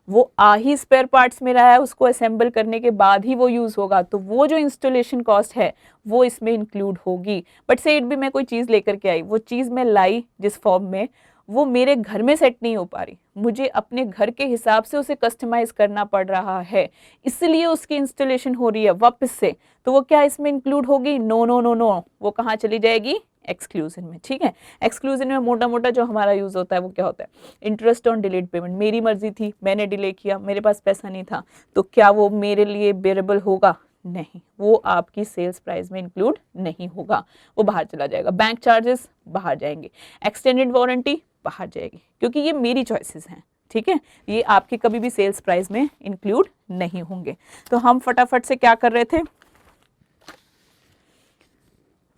वो आ ही स्पेयर पार्ट्स में रहा है, उसको असेंबल करने के बाद ही वो यूज होगा, तो वो जो इंस्टॉलेशन कॉस्ट है वो इसमें इंक्लूड होगी। बट से इट भी मैं कोई चीज़ लेकर के आई, वो चीज़ मैं लाई जिस फॉर्म में, वो मेरे घर में सेट नहीं हो पा रही, मुझे अपने घर के हिसाब से उसे कस्टमाइज करना पड़ रहा है, इसलिए उसकी इंस्टॉलेशन हो रही है वापस से, तो वो क्या इसमें इंक्लूड होगी? नो नो नो नो, वो कहाँ चली जाएगी? एक्सक्लूजन में। ठीक है। एक्सक्लूजन में मोटा मोटा जो हमारा यूज होता है वो क्या होता है? इंटरेस्ट ऑन डिलेड पेमेंट, मेरी मर्जी थी, मैंने डिले किया, मेरे पास पैसा नहीं था, तो क्या वो मेरे लिए बेरेबल होगा? नहीं, वो आपकी सेल्स प्राइस में इंक्लूड नहीं होगा, वो बाहर चला जाएगा। बैंक चार्जेस बाहर जाएंगे, एक्सटेंडेड वारंटी बाहर जाएगी, क्योंकि ये मेरी चॉइसेस हैं। ठीक है, ये आपके कभी भी सेल्स प्राइस में इंक्लूड नहीं होंगे। तो हम फटाफट से क्या कर रहे थे?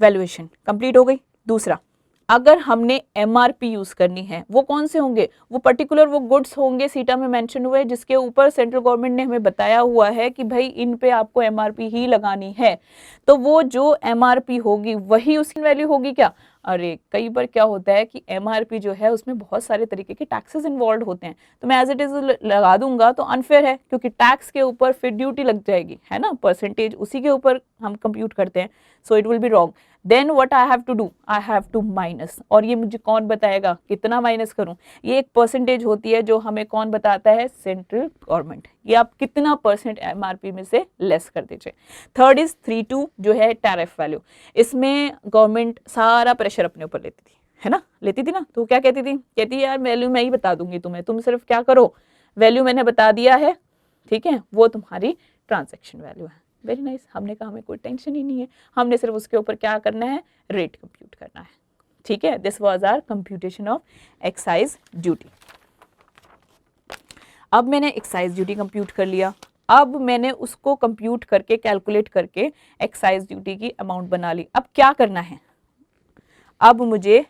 वैल्यूएशन कंप्लीट हो गई। दूसरा, अगर हमने एमआरपी यूज करनी है, वो कौन से होंगे, वो पर्टिकुलर वो गुड्स होंगे सीटा में मेंशन हुए जिसके ऊपर सेंट्रल गवर्नमेंट ने हमें बताया हुआ है कि भाई इन पे आपको एमआरपी ही लगानी है। तो वो जो एमआरपी होगी वही उसकी वैल्यू होगी क्या? अरे कई बार क्या होता है कि एमआरपी जो है उसमें बहुत सारे तरीके के टैक्सेस इन्वॉल्व होते हैं, तो मैं एज इट इज लगा दूंगा तो अनफेयर है, क्योंकि टैक्स के ऊपर फिर ड्यूटी लग जाएगी, है ना, परसेंटेज उसी के ऊपर हम कंप्यूट करते हैं, so it will be wrong. Then what I have to do, I have to minus, और ये मुझे कौन बताएगा कितना माइनस करूं? ये एक परसेंटेज होती है जो हमें कौन बताता है? Central government. ये आप कितना परसेंट एमआरपी में से लेस कर दीजिए। थर्ड इज 3(2) जो है टैरिफ वैल्यू। इसमें गवर्नमेंट सारा प्रेशर अपने ऊपर लेती थी, है ना, लेती थी ना, तो क्या कहती थी? कहती यार वैल्यू मैं ही बता दूंगी तुम्हें, तुम सिर्फ क्या करो, वैल्यू मैंने बता दिया है, ठीक है, वो तुम्हारी ट्रांजैक्शन वैल्यू है। वेरी नाइस, हमने कहा हमें कोई टेंशन ही नहीं है, हमने सिर्फ उसके ऊपर क्या करना है? रेट कंप्यूट करना है, ठीक है। This was our computation of excise duty. अब मैंने एक्साइज ड्यूटी कंप्यूट कर लिया, अब मैंने उसको कंप्यूट करके कैलकुलेट करके एक्साइज ड्यूटी की अमाउंट बना ली। अब क्या करना है? अब मुझे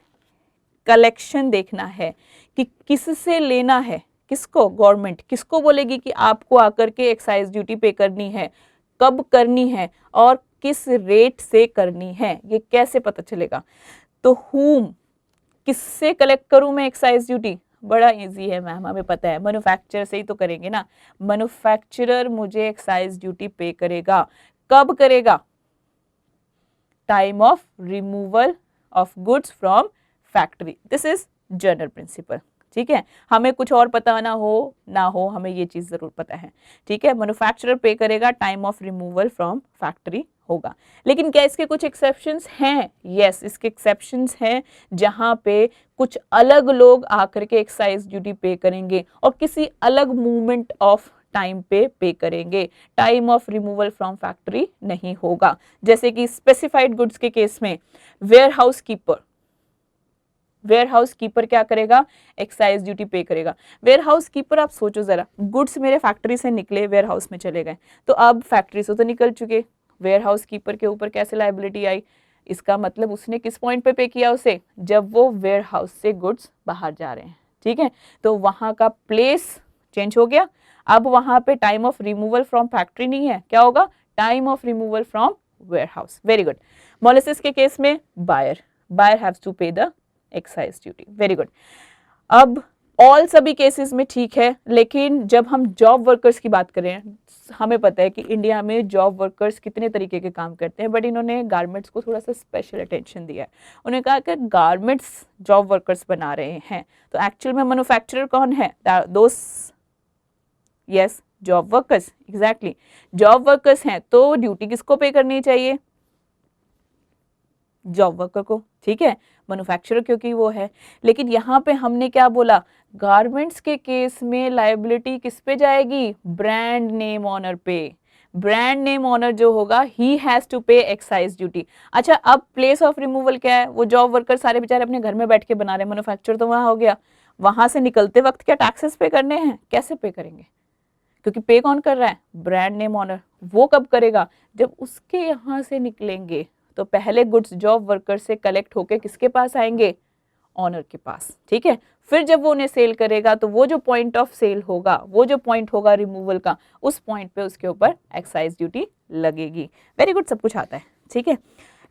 कलेक्शन देखना है कि किससे लेना है, किसको? गवर्नमेंट किसको बोलेगी कि आपको आकर के एक्साइज ड्यूटी पे करनी है, कब करनी है और किस रेट से करनी है, ये कैसे पता चलेगा? तो हुम, किससे कलेक्ट करूं मैं एक्साइज ड्यूटी? बड़ा इजी है मैम, हमें पता है, मैन्युफैक्चरर से ही तो करेंगे ना। मैन्युफैक्चरर मुझे एक्साइज ड्यूटी पे करेगा, कब करेगा? Time of removal of goods from factory. This is general principle, ठीक है। हमें कुछ और पता ना हो हमें ये चीज जरूर पता है, ठीक है। मैन्युफैक्चरर पे करेगा, time of removal from factory होगा। लेकिन क्या इसके कुछ एक्सेप्शंस हैं? यस, इसके एक्सेप्शंस हैं, जहां पे कुछ अलग लोग आकर के एक्साइज ड्यूटी पे करेंगे और किसी अलग मूवमेंट ऑफ टाइम पे करेंगे, time of removal from factory नहीं होगा। जैसे कि स्पेसिफाइड गुड्स के केस में warehouse keeper, warehouse keeper क्या करेगा? एक्साइज ड्यूटी पे करेगा। वेयर हाउस कीपर, आप सोचो जरा, गुड्स मेरे फैक्ट्री से निकले, वेयर हाउस में चले गए, तो अब फैक्ट्री से तो निकल चुके, वेयर हाउस कीपर के ऊपर कैसे लायबिलिटी आई? इसका मतलब उसने किस पॉइंट पे किया उसे? जब वो वेयर हाउस से गुड्स बाहर जा रहे हैं, ठीक है। तो वहां का प्लेस चेंज हो गया, अब वहां पे time of removal from factory नहीं है, क्या होगा? Time of removal from warehouse. Very good. Molasses के केस में buyer haves to pay the excise duty. Very good. अब ऑल सभी केसेस में ठीक है, लेकिन जब हम जॉब वर्कर्स की बात करें, हमें पता है कि इंडिया में जॉब वर्कर्स कितने तरीके के काम करते हैं, बट इन्होंने गारमेंट्स को थोड़ा सा स्पेशल अटेंशन दिया है। उन्होंने कहा कि गारमेंट्स जॉब वर्कर्स बना रहे हैं, तो एक्चुअल में मैन्युफैक्चरर कौन है? Yes, job workers, exactly, job workers हैं, तो ड्यूटी किसको पे करनी चाहिए? जॉब वर्कर को, ठीक है, मैन्युफैक्चरर क्योंकि वो है। लेकिन यहाँ पे हमने क्या बोला? गारमेंट्स के केस में लायबिलिटी किस पे जाएगी? ब्रांड नेम ऑनर पे। ब्रांड नेम ऑनर जो होगा, ही हैज टू पे एक्साइज ड्यूटी। अच्छा, अब प्लेस ऑफ रिमूवल क्या है? वो जॉब वर्कर सारे बेचारे अपने घर में बैठ के बना रहे हैं, मैन्युफैक्चरर तो वहां हो गया, वहां से निकलते वक्त क्या टैक्सेस पे करने हैं? कैसे पे करेंगे? क्योंकि पे कौन कर रहा है? Brand name owner. वो कब करेगा? जब उसके यहाँ से निकलेंगे, तो पहले गुड्स जॉब वर्कर से कलेक्ट होके किसके पास आएंगे? ऑनर के पास, ठीक है। फिर जब वो उन्हें सेल करेगा, तो वो जो पॉइंट ऑफ सेल होगा, वो जो पॉइंट होगा रिमूवल का, उस पॉइंट पे उसके ऊपर एक्साइज ड्यूटी लगेगी। वेरी गुड, सब कुछ आता है, ठीक है।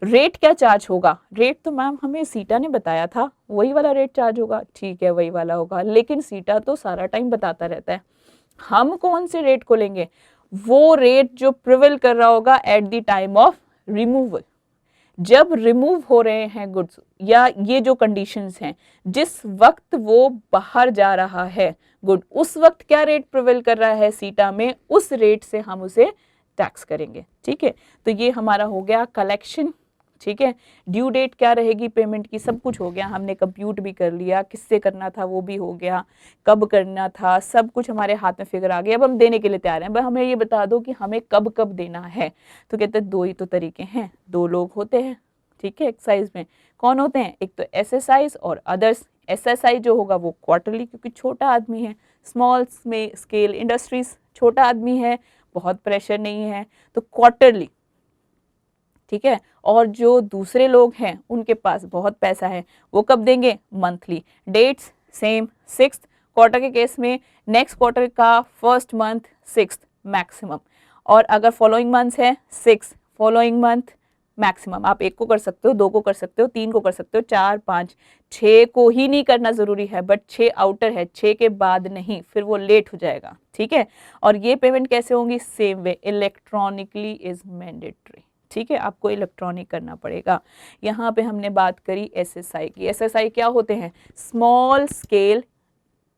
रेट क्या चार्ज होगा? रेट तो मैम हमें सीटा ने बताया था, वही वाला रेट चार्ज होगा, ठीक है, वही वाला होगा। लेकिन सीटा तो सारा टाइम बताता रहता है, हम कौन से रेट को लेंगे? वो रेट जो प्रिवेल कर रहा होगा eight the time of removal. जब रिमूव हो रहे हैं गुड्स, या ये जो कंडीशंस हैं, जिस वक्त वो बाहर जा रहा है गुड, उस वक्त क्या रेट प्रिवेल कर रहा है सीटा में, उस रेट से हम उसे टैक्स करेंगे, ठीक है। तो ये हमारा हो गया कलेक्शन, ठीक है। ड्यू डेट क्या रहेगी पेमेंट की, सब कुछ हो गया, हमने कंप्यूट भी कर लिया, किससे करना था वो भी हो गया, कब करना था, सब कुछ हमारे हाथ में फिगर आ गया। अब हम देने के लिए तैयार हैं, बस हमें ये बता दो कि हमें कब कब देना है। तो कहते हैं दो ही तो तरीके हैं, दो लोग होते हैं, ठीक है। एक्साइज में कौन होते हैं? एक तो एसएसआई और अदर्स। एसएसआई जो होगा वो क्वार्टरली, क्योंकि छोटा आदमी है, स्मॉल स्केल इंडस्ट्रीज, छोटा आदमी है, बहुत प्रेशर नहीं है, तो क्वार्टरली ठीक है। और जो दूसरे लोग हैं उनके पास बहुत पैसा है, वो कब देंगे? Monthly. Dates same, 6th quarter के केस में नेक्स्ट क्वार्टर का फर्स्ट मंथ 6th मैक्सिमम, और अगर फॉलोइंग मंथ्स है 6 फॉलोइंग मंथ मैक्सिमम। आप 1 को कर सकते हो, 2 को कर सकते हो, 3 को कर सकते हो, 4, 5, 6 को ही नहीं करना जरूरी है, बट 6 आउटर है, 6 के बाद नहीं, फिर वो लेट हो जाएगा, ठीक है। और ये पेमेंट कैसे होंगी? Same way, electronically is mandatory, ठीक है, आपको इलेक्ट्रॉनिक करना पड़ेगा। यहाँ पे हमने बात करी एसएसआई की। एसएसआई क्या होते हैं? स्मॉल स्केल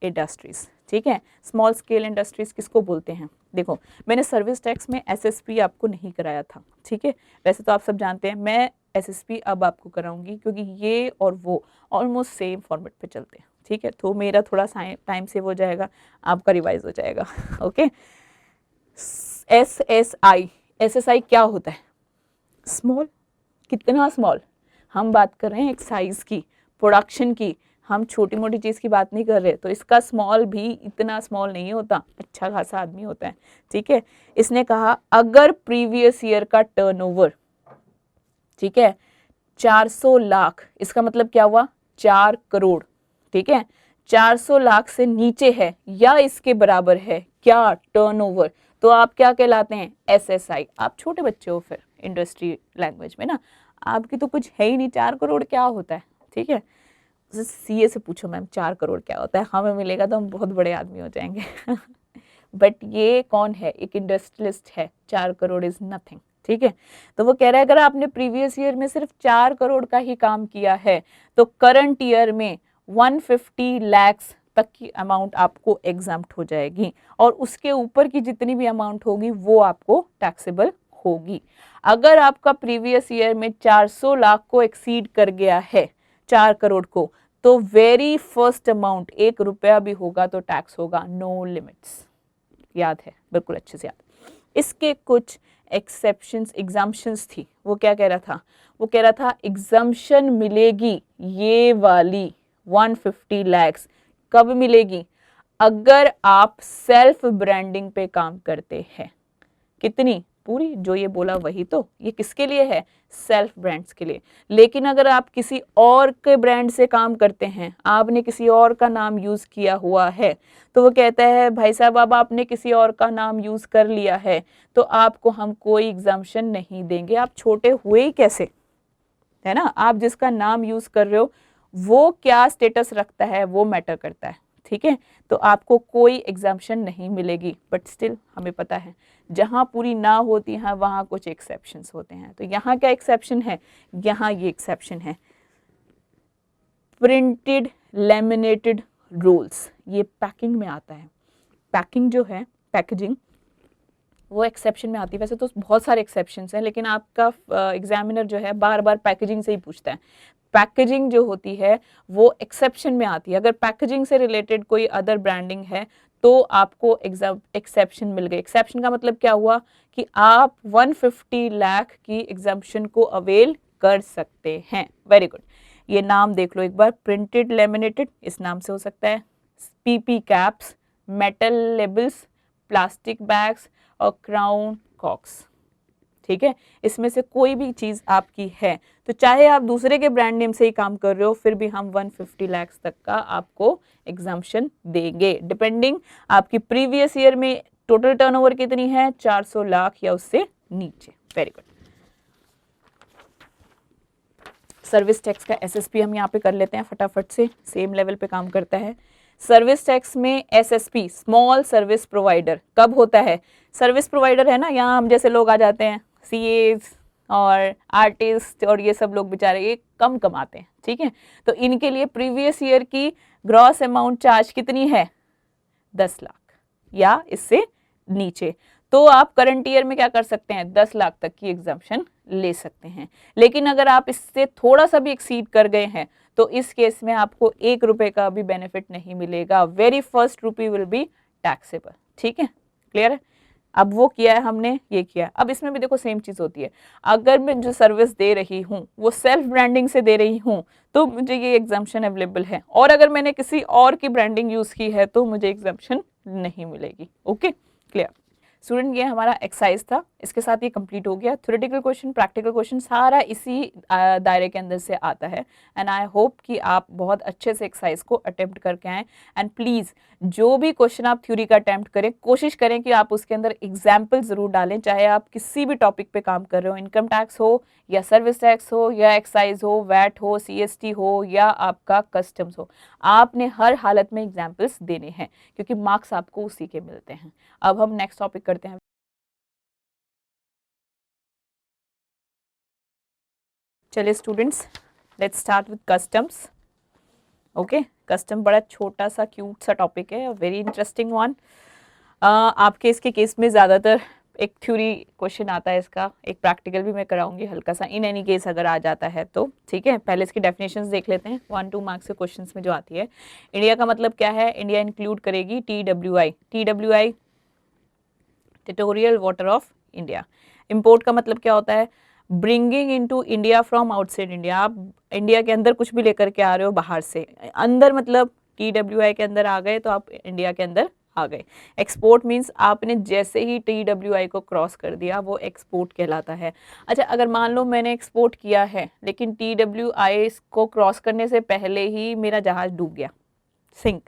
इंडस्ट्रीज, ठीक है। स्मॉल स्केल इंडस्ट्रीज किसको बोलते हैं? देखो, मैंने सर्विस टैक्स में एसएसपी आपको नहीं कराया था, ठीक है। वैसे तो आप सब जानते हैं, मैं एसएसपी अब आपको कराऊंगी क्योंकि ये और वो ऑलमोस्ट सेम फॉर्मेट पे चलते हैं, ठीक है। तो मेरा थोड़ा टाइम सेव हो जाएगा, आपका रिवाइज हो जाएगा। ओके, एसएसआई, एसएसआई क्या होता है? स्मॉल। कितना स्मॉल? हम बात कर रहे हैं एक साइज की, प्रोडक्शन की, हम छोटी मोटी चीज़ की बात नहीं कर रहे। तो इसका स्मॉल भी इतना स्मॉल नहीं होता, अच्छा खासा आदमी होता है, ठीक है। इसने कहा अगर प्रीवियस ईयर का टर्नओवर, ठीक है, 400 लाख, इसका मतलब क्या हुआ? 4 करोड़, ठीक है। 400 लाख से नीचे है या इसके बराबर है क्या टर्नओवर, तो आप क्या कहलाते हैं? एसएसआई। आप छोटे बच्चे हो फिर इंडस्ट्री लैंग्वेज में ना, आपकी तो कुछ है ही नहीं, 4 करोड़ क्या होता है, ठीक है। सीए से पूछो मैम 4 करोड़ क्या होता है, हमें मिलेगा तो हम बहुत बड़े आदमी हो जाएंगे। बट ये कौन है? एक इंडस्ट्रियलिस्ट है, 4 करोड़ इज नथिंग, ठीक है। तो वो कह रहा है अगर आपने प्रीवियस ईयर में सिर्फ 4 करोड़ का ही काम किया है तो करंट ईयर में 150 lakhs तक की अमाउंट आपको एग्जम्प्ट हो जाएगी, और उसके ऊपर की जितनी भी अमाउंट होगी वो आपको टैक्सेबल होगी। अगर आपका प्रीवियस ईयर में 400 लाख को एक्सीड कर गया है, 4 करोड़ को, तो वेरी फर्स्ट अमाउंट 1 रुपया भी होगा तो टैक्स होगा, नो लिमिट्स। याद है? बिल्कुल अच्छे से याद। इसके कुछ एक्सेप्शंस, एग्जाम्पशंस थी। वो क्या कह रहा था? वो कह रहा था एग्जाम्पशन मिलेगी ये वाली 150 lakhs कब मिलेगी? अगर आप सेल्फ ब्रांडिंग पे काम करते हैं। कितनी? पूरी जो ये बोला वही, तो ये किसके लिए है? सेल्फ ब्रांड्स के लिए। लेकिन अगर आप किसी और के ब्रांड से काम करते हैं, आपने किसी और का नाम यूज किया हुआ है, तो वो कहता है भाई साहब अब आपने किसी और का नाम यूज कर लिया है तो आपको हम कोई एग्जाम्पशन नहीं देंगे। आप छोटे हुए ही कैसे, है ना। आप जिसका नाम यूज कर रहे हो वो क्या स्टेटस रखता है वो मैटर करता है, ठीक है। तो आपको कोई एग्जाम्पशन नहीं मिलेगी, बट स्टिल हमें पता है जहां पूरी ना होती है वहां कुछ एक्सेप्शंस होते हैं। तो यहाँ क्या एक्सेप्शन है? यहाँ ये एक्सेप्शन है, प्रिंटेड लेमिनेटेड रोल्स, ये पैकिंग में आता है। पैकिंग जो है, पैकेजिंग, वो एक्सेप्शन में आती है। वैसे तो बहुत सारे एक्सेप्शंस हैं, लेकिन आपका एग्जामिनर जो है बार बार पैकेजिंग से ही पूछता है। पैकेजिंग जो होती है वो एक्सेप्शन में आती है। अगर पैकेजिंग से रिलेटेड कोई अदर ब्रांडिंग है तो आपको एक्सेप्शन मिल गई। एक्सेप्शन का मतलब क्या हुआ कि आप 150 लाख की एग्जाम्पशन को अवेल कर सकते हैं। Very good. ये नाम देख लो एक बार, प्रिंटेड लेमिनेटेड, इस नाम से हो सकता है। PP caps, metal labels, plastic bags और क्राउन कॉक्स, ठीक है। इसमें से कोई भी चीज आपकी है तो चाहे आप दूसरे के ब्रांड नेम से ही काम कर रहे हो, फिर भी हम 150 लाख तक का आपको एग्जाम्पशन देंगे, डिपेंडिंग आपकी प्रीवियस ईयर में टोटल टर्नओवर कितनी है, 400 लाख या उससे नीचे। Very good. सर्विस टैक्स का एसएसपी हम यहाँ पे कर लेते हैं फटाफट से, सेम लेवल पे काम करता है। सर्विस टैक्स में एसएसपी, स्मॉल सर्विस प्रोवाइडर, कब होता है? सर्विस प्रोवाइडर है ना, यहाँ हम जैसे लोग आ जाते हैं, सीएज और आर्टिस्ट और ये सब लोग बेचारे ये कम कमाते हैं, ठीक है। तो इनके लिए प्रीवियस ईयर की ग्रॉस अमाउंट चार्ज कितनी है? 10 लाख या इससे नीचे। तो आप करंट ईयर में क्या कर सकते हैं? 10 लाख तक की एग्जाम्पशन ले सकते हैं। लेकिन अगर आप इससे थोड़ा सा भी एक्सीड कर गए हैं तो इस केस में आपको 1 रुपए का भी बेनिफिट नहीं मिलेगा। Very first rupee will be taxable, ठीक है, क्लियर है। अब वो किया है हमने, ये किया है। अब इसमें भी देखो सेम चीज होती है। अगर मैं जो सर्विस दे रही हूँ वो सेल्फ ब्रांडिंग से दे रही हूँ तो मुझे ये एग्जाम्पशन अवेलेबल है, और अगर मैंने किसी और की ब्रांडिंग यूज की है तो मुझे एग्जाम्पशन नहीं मिलेगी। Okay, clear. स्टूडेंट, ये हमारा एक्सरसाइज था। इसके साथ ये कंप्लीट हो गया। थ्योरेटिकल क्वेश्चन, प्रैक्टिकल क्वेश्चन सारा इसी दायरे के अंदर से आता है। एंड आई होप कि आप बहुत अच्छे से एक्सरसाइज को अटेम्प्ट करके आएँ। एंड प्लीज़ जो भी क्वेश्चन आप थ्योरी का अटेम्प्ट करें, कोशिश करें कि आप उसके अंदर एग्जाम्पल ज़रूर डालें, चाहे आप किसी भी टॉपिक पे काम कर रहे हो, इनकम टैक्स हो या सर्विस टैक्स हो या एक्साइज हो, वैट हो, CST हो या आपका कस्टम्स हो, आपने हर हालत में एग्जाम्पल्स देने हैं क्योंकि मार्क्स आपको उसी के मिलते हैं। अब हम नेक्स्ट टॉपिक करते हैं। चलिए students, let's start with customs. Okay, custom बड़ा छोटा सा क्यूट सा टॉपिक है, वेरी इंटरेस्टिंग वन। आपके इसके केस में ज़्यादातर एक थ्योरी क्वेश्चन आता है इसका, एक प्रैक्टिकल भी मैं कराऊंगी हल्का सा, इन एनी केस अगर आ जाता है तो। ठीक है, पहले इसकी डेफिनेशंस देख लेते हैं 1-2 मार्क्स के क्वेश्चंस में जो आती है। इंडिया का मतलब क्या है? इंडिया इंक्लूड करेगी TWI। TWI territorial water of India. Import का मतलब क्या होता है? Bringing into India from outside India. आप इंडिया के अंदर कुछ भी लेकर के आ रहे हो बाहर से, अंदर मतलब TWI के अंदर आ गए तो आप इंडिया के अंदर आ गए। एक्सपोर्ट मीन्स आपने जैसे ही TWI को क्रॉस कर दिया वो एक्सपोर्ट कहलाता है। अच्छा, अगर मान लो मैंने एक्सपोर्ट किया है लेकिन TWI को क्रॉस करने से पहले ही मेरा जहाज डूब गया, सिंक,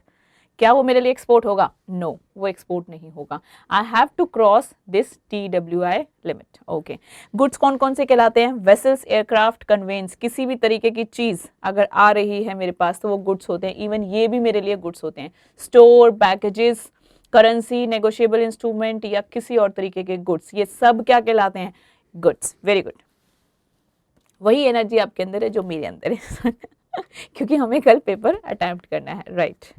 क्या वो मेरे लिए एक्सपोर्ट होगा? नो, वो एक्सपोर्ट नहीं होगा। I have to cross this TWI limit. Okay, goods कौन कौन से कहलाते हैं? Vessels, aircraft, conveyance. किसी भी तरीके की चीज अगर आ रही है मेरे पास तो वो गुड्स होते हैं। इवन ये भी मेरे लिए गुड्स होते हैं। Store, packages, currency, negotiable instrument या किसी और तरीके के गुड्स, ये सब क्या कहलाते हैं? गुड्स। वेरी गुड, वही एनर्जी आपके अंदर है जो मेरे अंदर है क्योंकि हमें कल पेपर अटेम्प्ट करना है, राइट।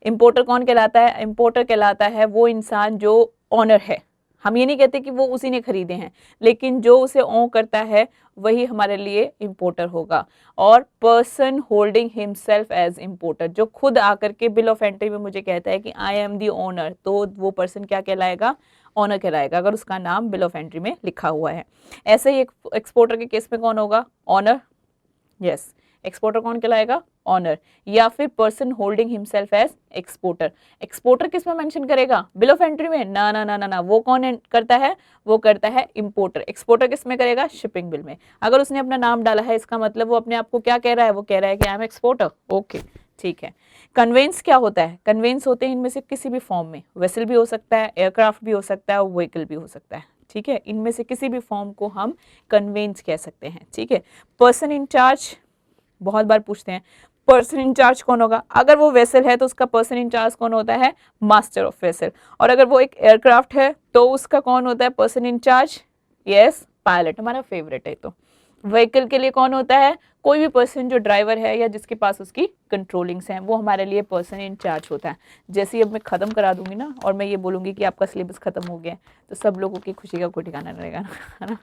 इंपोर्टर कौन कहलाता है? इंपोर्टर कहलाता है वो इंसान जो ऑनर है। हम ये नहीं कहते कि वो उसी ने खरीदे हैं, लेकिन जो उसे ओन करता है वही हमारे लिए इंपोर्टर होगा। और person holding himself as importer, जो खुद आकर के बिल ऑफ एंट्री में मुझे कहता है कि आई एम दी ओनर, तो वो पर्सन क्या कहलाएगा? ऑनर कहलाएगा, अगर उसका नाम बिल ऑफ एंट्री में लिखा हुआ है। ऐसे ही एक्सपोर्टर के केस में कौन होगा? ऑनर। यस, एक्सपोर्टर कौन कहलाएगा? ऑनर। या फिर person holding himself as exporter. Exporter किस में मेंशन करेगा? बिल ऑफ एंट्री में? ना ना ना ना ना, वो कौन करता है? वो करता है इंपोर्टर। एक्सपोर्टर किस में करेगा? शिपिंग बिल में। अगर उसने अपना नाम डाला है इसका मतलब वो अपने आप को क्या कह रहा है? वो कह रहा है कि आई एम एक्सपोर्टर। ओके, ठीक है। कन्वेंस क्या होता है? कन्वेंस होते हैं इनमें से किसी भी फॉर्म में, वेसल भी हो सकता है, एयरक्राफ्ट भी हो सकता है और व्हीकल भी हो सकता है। ठीक है, इनमें से किसी भी फॉर्म को हम कन्वेंस कह सकते हैं। ठीक है। पर्सन इन चार्ज, बहुत बार पूछते हैं पर्सन इंचार्ज कौन होगा? अगर वो वेसल है तो उसका पर्सन इंचार्ज कौन होता है? Master of vessel. और अगर वो एक एयरक्राफ्ट है तो उसका कौन होता है पर्सन इंचार्ज? यस, पायलट, हमारा फेवरेट है। तो व्हीकल के लिए कौन होता है? कोई भी पर्सन जो ड्राइवर है या जिसके पास उसकी कंट्रोलिंग्स हैं, वो हमारे लिए पर्सन इंचार्ज होता है। जैसे ही अब मैं खत्म करा दूंगी ना और मैं ये बोलूंगी कि आपका सिलेबस खत्म हो गया तो सब लोगों की खुशी का कोई ठिकाना नहीं रहेगा, है ना?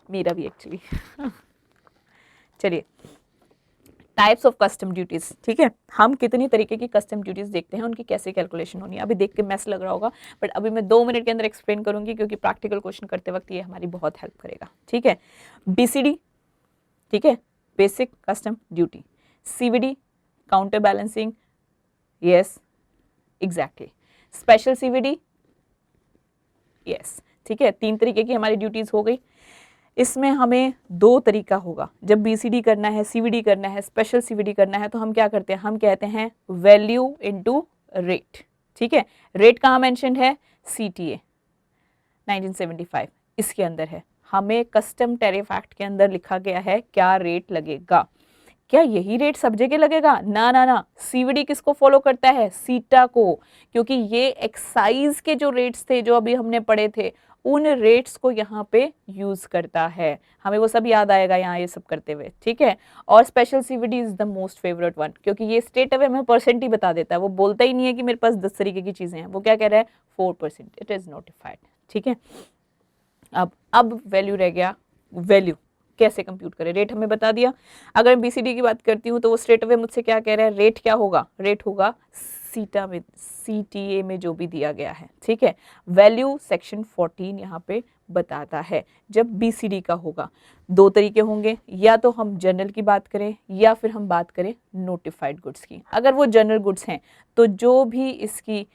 मेरा भी एक्चुअली चलिए, टाइप्स ऑफ कस्टम ड्यूटीज। ठीक है, हम कितनी तरीके की कस्टम ड्यूटीज देखते हैं, उनकी कैसे कैलकुलेशन होनी है। अभी देख के मैस लग रहा होगा बट अभी मैं 2 मिनट के अंदर एक्सप्लेन करूंगी क्योंकि प्रैक्टिकल क्वेश्चन करते वक्त ये हमारी बहुत हेल्प करेगा। ठीक है, BCD, ठीक है, basic custom duty. CVD, counter balancing, yes exactly. Special CVD, yes. ठीक है, 3 तरीके की हमारी ड्यूटीज हो गई। इसमें हमें 2 तरीका होगा, जब BCD करना है, CVD करना है, स्पेशल CVD करना है तो हम क्या करते हैं? हम कहते हैं वैल्यू इनटू रेट। ठीक है, रेट कहाँ मेंशन है? CTA 1975 इसके अंदर है। हमें कस्टम टैरिफ एक्ट के अंदर लिखा गया है क्या रेट लगेगा। क्या यही रेट सब जगह लगेगा? ना ना ना, CVD किसको फॉलो करता है? सीटा को, क्योंकि ये एक्साइज के जो रेट्स थे जो अभी हमने पढ़े थे उन रेट्स को यहाँ पे यूज करता है। हमें वो सब याद आएगा यहाँ ये सब करते हुए। ठीक है, और special CVD is the most favourite one क्योंकि ये स्टेट अवे में परसेंट ही बता देता है, वो बोलता ही नहीं है कि मेरे पास 10 तरीके की चीजें हैं, वो क्या कह रहा है? 4%, इट इज नोटिफाइड। ठीक है, अब वैल्यू रह गया। वैल्यू कैसे कंप्यूट करें? रेट हमें बता दिया। अगर मैं BCD की बात करती हूँ तो वो स्ट्रेट अवे मुझसे क्या कह रहा है? रेट क्या होगा? रेट होगा सीटा में, CTA में जो भी दिया गया है। ठीक है, वैल्यू सेक्शन 14 यहाँ पे बताता है। जब BCD का होगा 2 तरीके होंगे, या तो हम जनरल की बात करें या फिर हम बात करें नोटिफाइड गुड्स की। अगर वो जनरल गुड्स हैं तो जो भी इसकी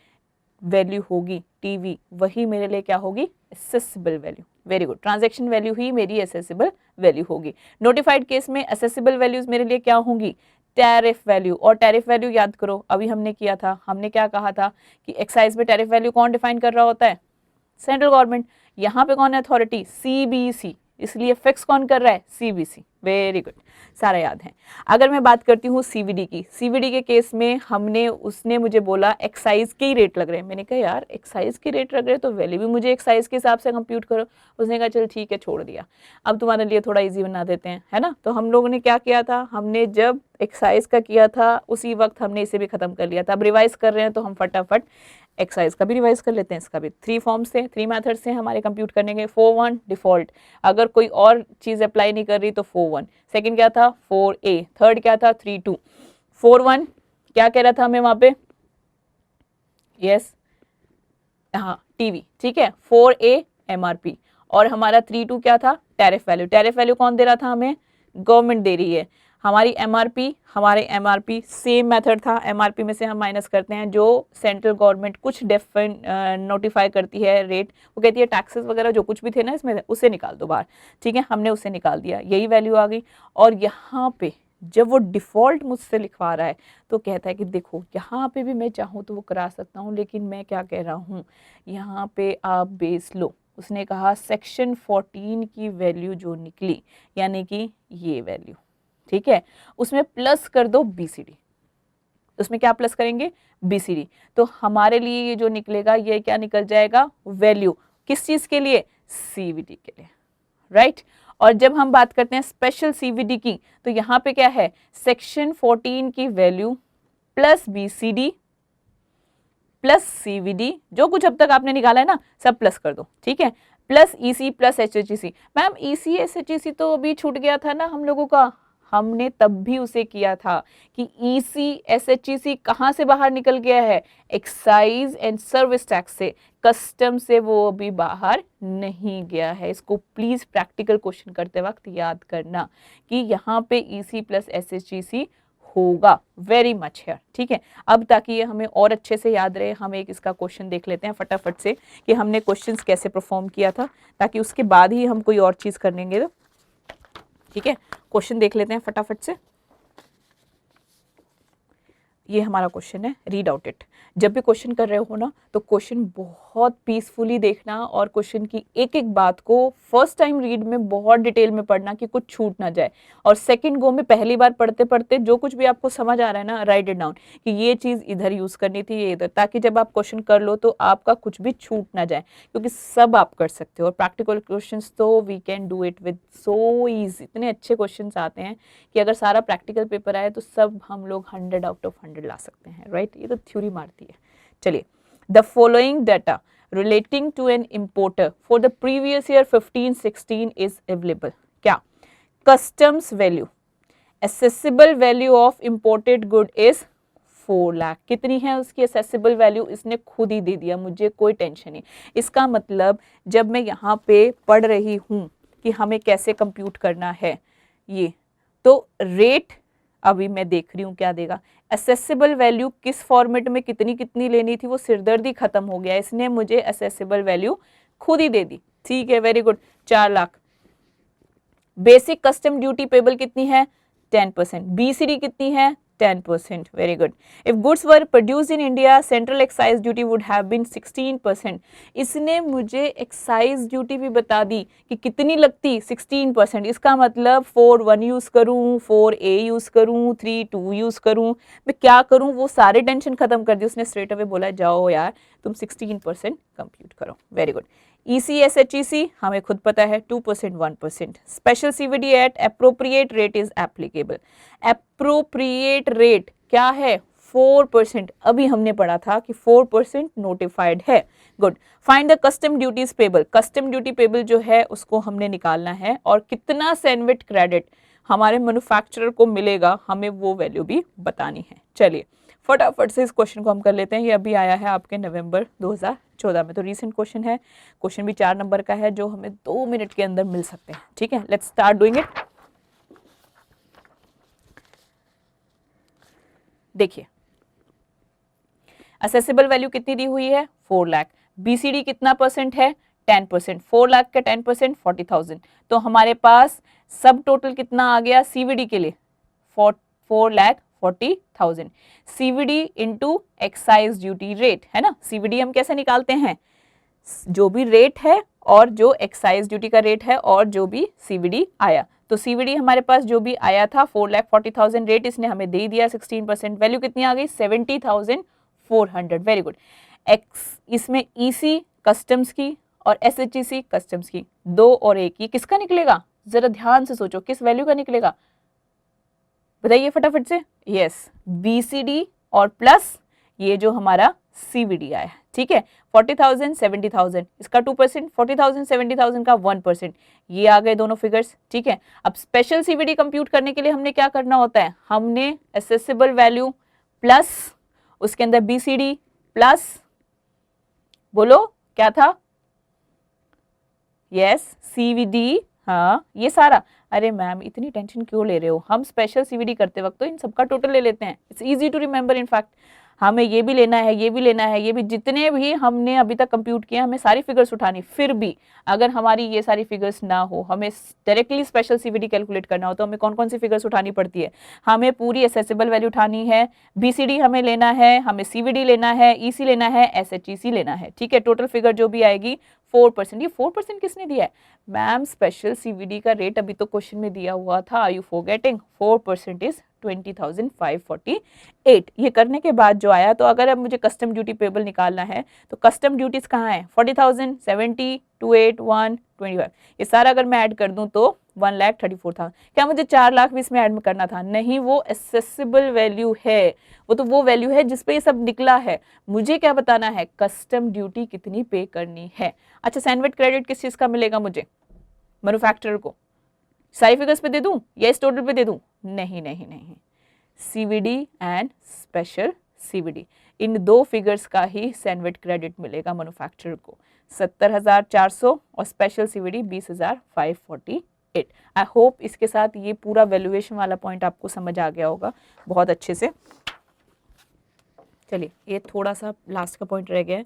वैल्यू होगी TV, वही मेरे लिए क्या होगी? Accessible value. Very good, transaction value ही मेरी एसेसिबल वैल्यू होगी। नोटिफाइड केस में एसेसिबल वैल्यूज मेरे लिए क्या होंगी, टैरिफ वैल्यू। और टैरिफ वैल्यू याद करो, अभी हमने किया था, हमने क्या कहा था कि एक्साइज में टैरिफ वैल्यू कौन डिफाइन कर रहा होता है, सेंट्रल गवर्नमेंट। यहाँ पे कौन है अथॉरिटी, सीबीसी, इसलिए फिक्स कौन कर रहा है, सीबीसी। वेरी गुड, सारा याद है। अगर मैं बात करती हूँ सीवीडी की, सीवीडी के केस में उसने मुझे बोला एक्साइज के ही रेट लग रहे हैं। मैंने कहा यार एक्साइज के रेट लग रहे हैं तो वैल्यू भी मुझे एक्साइज के हिसाब से कंप्यूट करो। उसने कहा चल ठीक है, छोड़ दिया, अब तुम्हारे लिए थोड़ा इजी बना देते हैं, है ना। तो हम लोगों ने क्या किया था, हमने जब एक्साइज का किया था उसी वक्त हमने इसे भी खत्म कर लिया था। अब रिवाइज कर रहे हैं तो हम फटाफट एक्साइज का भी रिवाइज कर लेते हैं। इसका भी 3 फॉर्म से, 3 मेथड से हमारे कंप्यूट करने के। 4-1 डिफॉल्ट, अगर कोई और चीज अप्लाई नहीं कर रही तो 4-1। सेकंड क्या था 4A, थर्ड क्या था 3-2। 4-1 क्या कह रहा था हमें वहां पे, यस हाँ टीवी, ठीक है। 4A MRP और हमारा 3-2 क्या था, टैरिफ वैल्यू। टैरिफ वैल्यू कौन दे रहा था हमें, गवर्नमेंट दे रही है। हमारी हमारे एमआरपी सेम मेथड था, एमआरपी में से हम माइनस करते हैं जो सेंट्रल गवर्नमेंट कुछ नोटिफाई करती है रेट, वो कहती है टैक्सेस वगैरह जो कुछ भी थे ना इसमें, उसे निकाल दो बाहर, ठीक है। हमने उसे निकाल दिया, यही वैल्यू आ गई। और यहाँ पे जब वो डिफ़ॉल्ट मुझसे लिखवा रहा है तो कहता है कि देखो यहाँ पे भी मैं चाहूँ तो वो करा सकता हूँ, लेकिन मैं क्या कह रहा हूँ, यहाँ पे आप बेस लो। उसने कहा सेक्शन 14 की वैल्यू जो निकली, यानी कि ये वैल्यू, ठीक है, उसमें प्लस कर दो बीसीडी। उसमें क्या प्लस करेंगे, बीसीडी। तो हमारे लिए ये जो निकलेगा ये क्या निकल जाएगा, वैल्यू। किस चीज के लिए, सीवीडी के लिए, राइट। और जब हम बात करते हैं स्पेशल सीवीडी की, तो यहाँ पे क्या है, सेक्शन 14 की value plus BCD plus CVD, जो कुछ अब तक आपने निकाला है ना सब प्लस कर दो, ठीक है। Plus EC plus HHEC. Ma'am EC HHEC तो अभी छूट गया था ना हम लोगों का, हमने तब भी उसे किया था कि ईसी एसएचईसी कहाँ से बाहर निकल गया है, एक्साइज एंड सर्विस टैक्स से, कस्टम से वो अभी बाहर नहीं गया है। इसको प्लीज प्रैक्टिकल क्वेश्चन करते वक्त याद करना कि यहाँ पे ईसी प्लस एसएचईसी होगा, वेरी मच है, ठीक है। अब ताकि ये हमें और अच्छे से याद रहे, हम एक इसका क्वेश्चन देख लेते हैं फटाफट से कि हमने क्वेश्चंस कैसे परफॉर्म किया था, ताकि उसके बाद ही हम कोई और चीज करेंगे, तो ठीक है। क्वेश्चन देख लेते हैं फटाफट से। ये हमारा क्वेश्चन है, रीड आउट इट। जब भी क्वेश्चन कर रहे हो ना तो क्वेश्चन बहुत पीसफुली देखना और क्वेश्चन की एक एक बात को फर्स्ट टाइम रीड में बहुत डिटेल में पढ़ना कि कुछ छूट ना जाए। और सेकंड गो में पहली बार पढ़ते पढ़ते जो कुछ भी आपको समझ आ रहा है ना, राइट इट डाउन कि ये चीज़ इधर यूज़ करनी थी, ये इधर, ताकि जब आप क्वेश्चन कर लो तो आपका कुछ भी छूट ना जाए, क्योंकि सब आप कर सकते हो। और प्रैक्टिकल क्वेश्चन तो we can do it with so easy, इतने अच्छे क्वेश्चन आते हैं कि अगर सारा प्रैक्टिकल पेपर आए तो सब हम लोग 100 आउट ऑफ 100 ला सकते हैं, राइट। ये तो थ्योरी मारती है। चलिए, the following data relating to an importer for the previous year 15-16 is available। क्या, customs value, accessible value of imported good is 4 lakh. कितनी है उसकी accessible value, इसने खुद ही दे दिया, मुझे कोई टेंशन नहीं। इसका मतलब जब मैं यहाँ पे पढ़ रही हूँ कि हमें कैसे कंप्यूट करना है ये, तो रेट अभी मैं देख रही हूँ क्या देगा, असेसिबल वैल्यू किस फॉर्मेट में कितनी कितनी लेनी थी वो सिरदर्दी खत्म हो गया, इसने मुझे असेसिबल वैल्यू खुद ही दे दी, ठीक है, very good, 4 lakh. Basic custom duty payable कितनी है, 10%। बीसीडी कितनी है, 10%, very good। If goods were produced in India, central excise duty would have been 16%। इसने मुझे एक्साइज ड्यूटी भी बता दी कि कितनी लगती, 16%। इसका मतलब 4-1 यूज करूं, 4A यूज करूं, 3-2 यूज करूं, मैं क्या करूं, वो सारे टेंशन खत्म कर दी। उसने स्ट्रेट अवे बोला जाओ यार तुम 16% कंप्यूट करो, वेरी गुड। ECSHEC हमें खुद पता है 2%, 1%। Special CVD at appropriate rate is applicable. Appropriate rate क्या है, 4%। अभी हमने पढ़ा था कि 4% नोटिफाइड है, good. Find the custom duties payable. Custom duty payable जो है उसको हमने निकालना है, और कितना सैंडविच क्रेडिट हमारे मैन्युफैक्चरर को मिलेगा हमें वो वैल्यू भी बतानी है। चलिए फटाफट से इस क्वेश्चन को हम कर लेते हैं। ये अभी आया है आपके नवंबर 2014 में, तो रीसेंट क्वेश्चन है। क्वेश्चन भी 4 नंबर का है जो हमें 2 मिनट के अंदर मिल सकते हैं, ठीक है। Let's start doing it. देखिए असेसिबल वैल्यू कितनी दी हुई है, 4 लाख। बीसीडी कितना परसेंट है, 10%, 4 लाख का 10% 40,000, तो हमारे पास सब टोटल कितना आ गया सीवीडी के लिए 4,40,000 CVD into excise duty rate, है ना। सीवीडी हम कैसे निकालते हैं, जो भी रेट है और जो एक्साइज ड्यूटी का रेट है और जो भी सीवीडी आया, तो सीवीडी हमारे पास जो भी आया था 4,40,000 रेट इसने हमें दे दिया, 16% वैल्यू कितनी आ गई 70,400, वेरी गुड। एक्स इसमें ईसी कस्टम्स की और एसएचईसी कस्टम्स की, 2 और 1, ये किसका निकलेगा, जरा ध्यान से सोचो किस वैल्यू का निकलेगा, बताइए फटाफट से। यस, बीसीडी और प्लस ये जो हमारा सीवीडी आया, ठीक है। 40,000 70,000 इसका 2%, 40,000 70,000 का 1%, ये आ गए दोनों फिगर्स, ठीक है। अब स्पेशल सीवीडी कंप्यूट करने के लिए हमने क्या करना होता है, हमने एसेसिबल वैल्यू प्लस उसके अंदर बीसीडी प्लस, बोलो क्या था, यस सीवीडी, हाँ ये सारा। अरे मैम इतनी टेंशन क्यों ले रहे हो, हम स्पेशल सीवीडी करते वक्त तो इन सबका टोटल ले लेते हैं, it's easy to remember. In fact हमें ये भी लेना है, ये भी लेना है, ये भी, जितने भी हमने अभी तक कंप्यूट किया हमें सारी फिगर्स उठानी, फिर भी अगर हमारी ये सारी फिगर्स ना हो, हमें डायरेक्टली स्पेशल सीवीडी कैलकुलेट करना हो, तो हमें कौन कौन सी फिगर्स उठानी पड़ती है, हमें पूरी एसेसिबल वैल्यू उठानी है, बीसीडी हमें लेना है, हमें सीवीडी लेना है, ईसी लेना है, एसएचईसी लेना है, ठीक है। टोटल फिगर जो भी आएगी 4%, ये 4% किसने दिया है मैम, स्पेशल सीवीडी का रेट अभी तो क्वेश्चन में दिया हुआ था, आर यू फॉरगेटिंग, 4% इज 20,548। ये करने के बाद जो आया, तो अगर अब मुझे कस्टम ड्यूटी पेबल निकालना है तो कस्टम ड्यूटीज कहाँ है, 40,000 70 28 1 25, ये सारा अगर मैं ऐड कर दूं तो 1,34,000। क्या मुझे 4 लाख भी इसमें ऐड करना था, नहीं, वो एसेसिबल वैल्यू है, वो तो वो वैल्यू है जिसपे ये सब निकला है, मुझे क्या बताना है कस्टम ड्यूटी कितनी पे करनी है। अच्छा, सैनवेट क्रेडिट किस चीज का मिलेगा मुझे, मैन्युफैक्चरर को, सारी फिगर्स पे दे दूं या इस टोटल पे दे दूं, नहीं नहीं नहीं, सीवीडी एंड स्पेशल सीवीडी, इन दो फिगर्स का ही सैनवेट क्रेडिट मिलेगा मैन्युफैक्चरर को, 70,400 और स्पेशल सीवीडी 20,548। आई होप इसके साथ ये पूरा वैल्यूएशन वाला पॉइंट आपको समझ आ गया होगा बहुत अच्छे से। चलिए, ये थोड़ा सा लास्ट का पॉइंट रह गया है,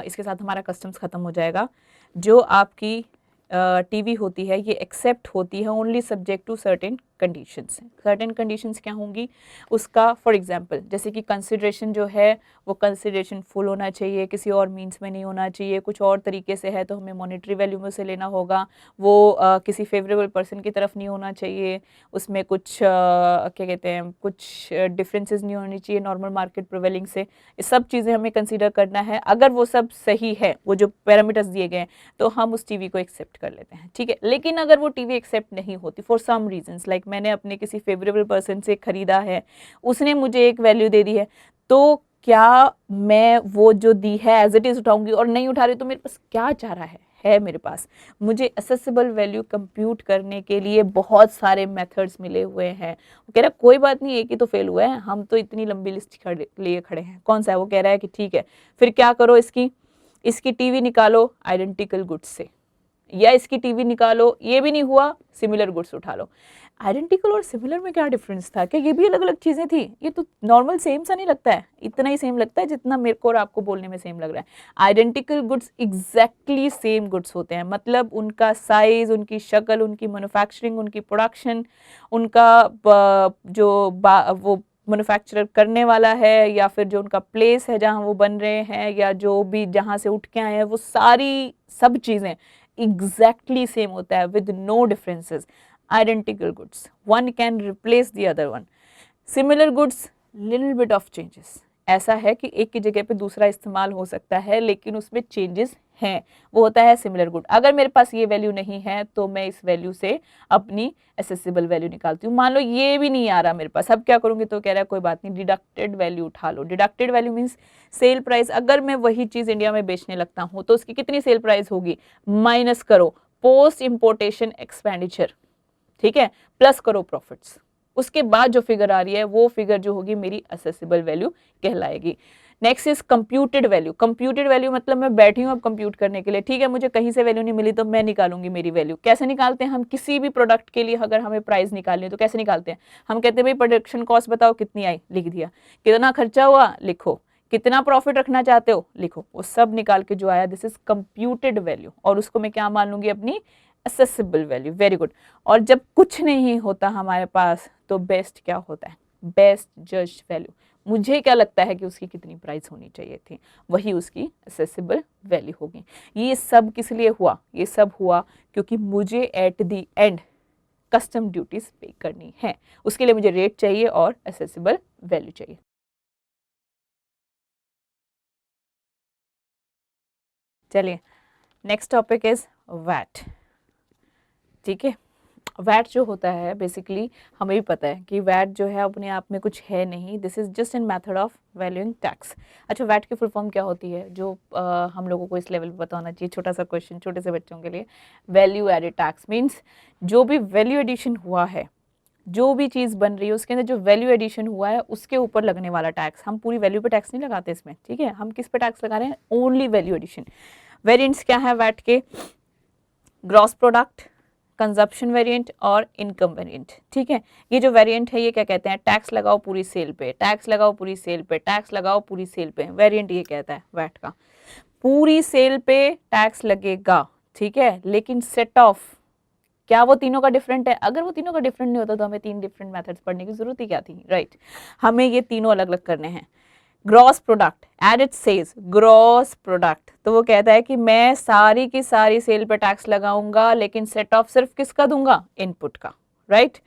इसके साथ हमारा कस्टम्स खत्म हो जाएगा। जो आपकी टीवी होती है ये एक्सेप्ट होती है only subject to certain conditions. Certain conditions क्या होंगी उसका, फॉर एग्जांपल जैसे कि कंसिडरेशन जो है वो कंसिडरेशन फुल होना चाहिए, किसी और मींस में नहीं होना चाहिए, कुछ और तरीके से है तो हमें मॉनेटरी वैल्यू में से लेना होगा, वो किसी फेवरेबल पर्सन की तरफ नहीं होना चाहिए, उसमें कुछ क्या कहते हैं, कुछ डिफरेंसेस नहीं होनी चाहिए नॉर्मल मार्केट प्रिवेलिंग से, ये सब चीज़ें हमें कंसिडर करना है। अगर वो सब सही है, वो जो पैरामीटर्स दिए गए हैं, तो हम उस टीवी को एक्सेप्ट कर लेते हैं, ठीक है। लेकिन अगर वो टीवी एक्सेप्ट नहीं होती फॉर सम रीजंस, लाइक मैंने अपने किसी फेवरेबल पर्सन से खरीदा है, उसने मुझे एक वैल्यू दे दी है, तो क्या मैं वो जो दी है एज इट इज उठाऊंगी, और नहीं उठा रही तो मेरे पास क्या चाह रहा है मेरे पास, मुझे असेसिबल वैल्यू कंप्यूट करने के लिए बहुत सारे मेथड्स मिले हुए हैं। वो कह रहा है कोई बात नहीं, एक ही तो फेल हुआ है, हम तो इतनी लंबी लिस्ट लिए खड़े हैं, कौन सा है, वो कह रहा है कि ठीक है फिर क्या करो, इसकी टीवी निकालो आइडेंटिकल गुड्स से, या इसकी टीवी निकालो, ये भी नहीं हुआ सिमिलर गुड्स उठा लो। आइडेंटिकल और सिमिलर में क्या डिफरेंस था, क्या ये भी अलग अलग चीज़ें थी, ये तो नॉर्मल सेम सा नहीं लगता है, इतना ही सेम लगता है जितना मेरे को और आपको बोलने में सेम लग रहा है। Identical goods exactly same goods होते हैं, मतलब उनका साइज, उनकी शक्ल, उनकी मैन्युफैक्चरिंग, उनकी प्रोडक्शन, उनका वो मैन्युफैक्चरर करने वाला है, या फिर जो उनका प्लेस है जहाँ वो बन रहे हैं, या जो भी जहाँ से उठ के आए हैं, वो सारी सब चीज़ें exactly सेम होता है with no differences. Identical goods, one can replace the other one. Similar goods, little bit of changes. ऐसा है कि एक की जगह पे दूसरा इस्तेमाल हो सकता है, लेकिन उसमें चेंजेस हैं, वो होता है सिमिलर गुड। अगर मेरे पास ये वैल्यू नहीं है तो मैं इस वैल्यू से अपनी एसेसिबल वैल्यू निकालती हूँ। मान लो ये भी नहीं आ रहा मेरे पास, अब क्या करूँगी, तो कह रहा है कोई बात नहीं, डिडक्टेड वैल्यू उठा लो। Deducted value means sale price, अगर मैं वही चीज़ इंडिया में बेचने लगता हूँ तो उसकी कितनी सेल प्राइस होगी, माइनस करो पोस्ट इम्पोर्टेशन एक्सपेंडिचर, ठीक है, प्लस करो प्रॉफिट्स, उसके बाद जो फिगर आ रही है वो फिगर जो होगी मेरी असेसिबल वैल्यू कहलाएगी। Next is computed value. Computed value मतलब मैं बैठी हूँ अब कंप्यूट करने के लिए, ठीक है, मुझे कहीं से वैल्यू नहीं मिली तो मैं निकालूंगी मेरी वैल्यू। कैसे निकालते हैं हम, किसी भी प्रोडक्ट के लिए अगर हमें प्राइस निकालनी है तो कैसे निकालते हैं, हम कहते हैं भाई प्रोडक्शन कॉस्ट बताओ कितनी आई, लिख दिया, कितना खर्चा हुआ लिखो, कितना प्रॉफिट रखना चाहते हो लिखो, वो सब निकाल के जो आया दिस इज कंप्यूटेड वैल्यू, और उसको मैं क्या मान लूंगी अपनी असेसिबल वैल्यू। Very good. और जब कुछ नहीं होता हमारे पास तो बेस्ट क्या होता है, बेस्ट जज वैल्यू। मुझे क्या लगता है कि उसकी कितनी प्राइस होनी चाहिए थी, वही उसकी असेसिबल वैल्यू होगी। ये सब किस लिए हुआ, ये सब हुआ क्योंकि मुझे at the end custom duties पे करनी है, उसके लिए मुझे रेट चाहिए और असेसिबल वैल्यू चाहिए। चलिए नेक्स्ट टॉपिक इज वैट। ठीक है, वैट जो होता है बेसिकली हमें भी पता है कि वैट जो है अपने आप में कुछ है नहीं, this is just an method of valuing tax. अच्छा, वैट की फुल फॉर्म क्या होती है, जो हम लोगों को इस लेवल पे पता होना चाहिए, छोटा सा क्वेश्चन छोटे से बच्चों के लिए। वैल्यू एडेड टैक्स मीन्स जो भी वैल्यू एडिशन हुआ है, जो भी चीज़ बन रही है उसके अंदर जो वैल्यू एडिशन हुआ है उसके ऊपर लगने वाला टैक्स। हम पूरी वैल्यू पे टैक्स नहीं लगाते इसमें, ठीक है, हम किस पे टैक्स लगा रहे हैं, ओनली वैल्यू एडिशन। वेरिएंट्स क्या है वैट के, ग्रॉस प्रोडक्ट, कंजप्शन वेरिएंट और इनकम वेरिएंट। ठीक है, ये जो वेरिएंट है ये क्या कहते हैं, टैक्स लगाओ पूरी सेल पे, टैक्स लगाओ पूरी सेल पे, टैक्स लगाओ पूरी सेल पे, वेरिएंट ये कहता है वैट का। पूरी सेल पे टैक्स लगेगा, ठीक है, लेकिन सेट ऑफ, क्या वो तीनों का डिफरेंट है, अगर वो तीनों का डिफरेंट नहीं होता तो हमें 3 डिफरेंट मेथड्स पढ़ने की जरूरत ही क्या थी, राइट। हमें ये तीनों अलग अलग करने हैं। Gross product, add it says gross product, तो वो कहता है कि मैं सारी की सारी सेल पे टैक्स लगाऊंगा लेकिन सेट ऑफ सिर्फ किसका दूंगा, इनपुट का, राइट।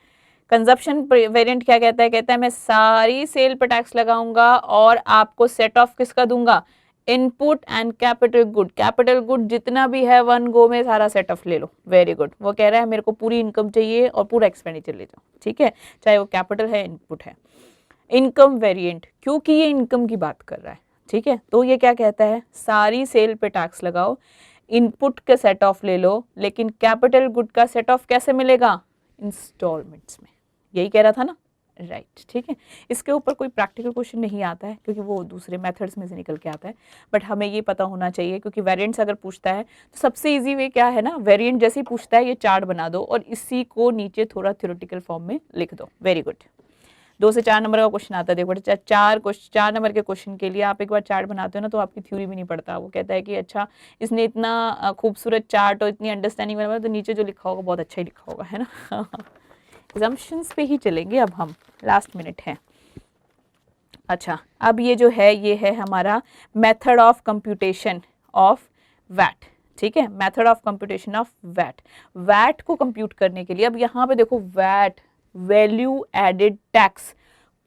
कंजप्शन वेरिएंट क्या कहता है मैं सारी सेल पे टैक्स लगाऊंगा और आपको सेट ऑफ किसका दूंगा, input and capital good. Capital good जितना भी है वन गो में सारा सेट ऑफ ले लो। वेरी गुड, वो कह रहा है मेरे को पूरी इनकम चाहिए और पूरा एक्सपेंडिचर ले जाओ, ठीक है, चाहे वो कैपिटल है इनपुट है। इनकम वेरिएंट, क्योंकि ये इनकम की बात कर रहा है, ठीक है, तो ये क्या कहता है, सारी सेल पे टैक्स लगाओ, इनपुट के सेट ऑफ ले लो, लेकिन कैपिटल गुड का सेट ऑफ कैसे मिलेगा, इंस्टॉलमेंट्स में। यही कह रहा था ना, राइट, ठीक है। इसके ऊपर कोई प्रैक्टिकल क्वेश्चन नहीं आता है क्योंकि वो दूसरे मेथड्स में से निकल के आता है, बट हमें ये पता होना चाहिए क्योंकि वेरिएंट्स अगर पूछता है तो सबसे इजी वे क्या है ना, वेरिएंट जैसे ही पूछता है ये चार्ट बना दो और इसी को नीचे थोड़ा थ्योरेटिकल फॉर्म में लिख दो। Very good. 2 से 4 नंबर का क्वेश्चन आता है, देखो 4 नंबर के क्वेश्चन के लिए आप एक बार चार्ट बनाते हो ना तो आपकी थ्योरी भी नहीं पड़ता। वो कहता है कि अच्छा इसने इतना खूबसूरत चार्ट और इतनी अंडरस्टैंडिंग बनाया तो नीचे जो लिखा होगा बहुत अच्छा ही लिखा होगा, है ना। एग्जाम्पशंस पे ही चलेंगे अब हम, लास्ट मिनट है। अच्छा, अब ये जो है ये है हमारा method of computation of VAT, ठीक है, method of computation of VAT. VAT को कंप्यूट करने के लिए अब यहाँ पे देखो वैट, वैल्यू एडेड टैक्स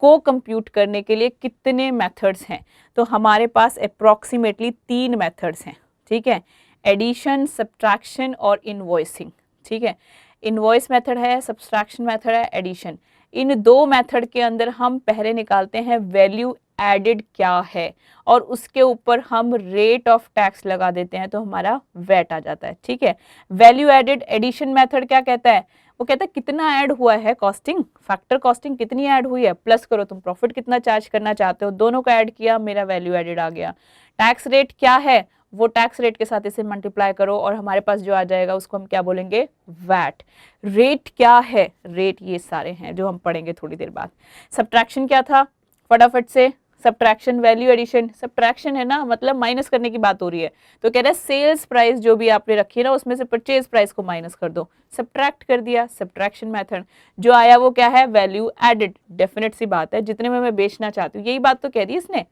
को कंप्यूट करने के लिए कितने मेथड्स हैं, तो हमारे पास अप्रॉक्सीमेटली 3 मेथड्स हैं, ठीक है, एडिशन, सब्ट्रैक्शन और इनवॉइसिंग, ठीक है। इनवॉइस मेथड है, सब्ट्रैक्शन मेथड है, एडिशन। इन 2 मेथड के अंदर हम पहले निकालते हैं वैल्यू एडेड क्या है और उसके ऊपर हम रेट ऑफ टैक्स लगा देते हैं तो हमारा वैट आ जाता है, ठीक है। वैल्यू एडेड एडिशन मेथड क्या कहता है, वो कहता है कितना ऐड हुआ है, कॉस्टिंग, फैक्टर कॉस्टिंग कितनी ऐड हुई है, प्लस करो तुम प्रॉफिट कितना चार्ज करना चाहते हो, दोनों का ऐड किया, मेरा वैल्यू एडेड आ गया। टैक्स रेट क्या है, वो टैक्स रेट के साथ इसे मल्टीप्लाई करो और हमारे पास जो आ जाएगा उसको हम क्या बोलेंगे, वैट। रेट क्या है, रेट ये सारे हैं जो हम पढ़ेंगे थोड़ी देर बाद। सब्ट्रैक्शन क्या था, फटाफट से, सब्ट्रैक्शन वैल्यू एडिशन, सब्ट्रैक्शन है ना, मतलब माइनस करने की बात हो रही है, तो कह रहा है सेल्स प्राइस जो भी आपने रखी है ना उसमें से परचेज प्राइस को माइनस कर दो, सब्ट्रैक्ट कर दिया, सब्ट्रैक्शन मेथड। जो आया वो क्या है, वैल्यू एडेड, डेफिनेट सी बात है, जितने में मैं बेचना चाहती हूँ, यही बात तो कह दी इसने,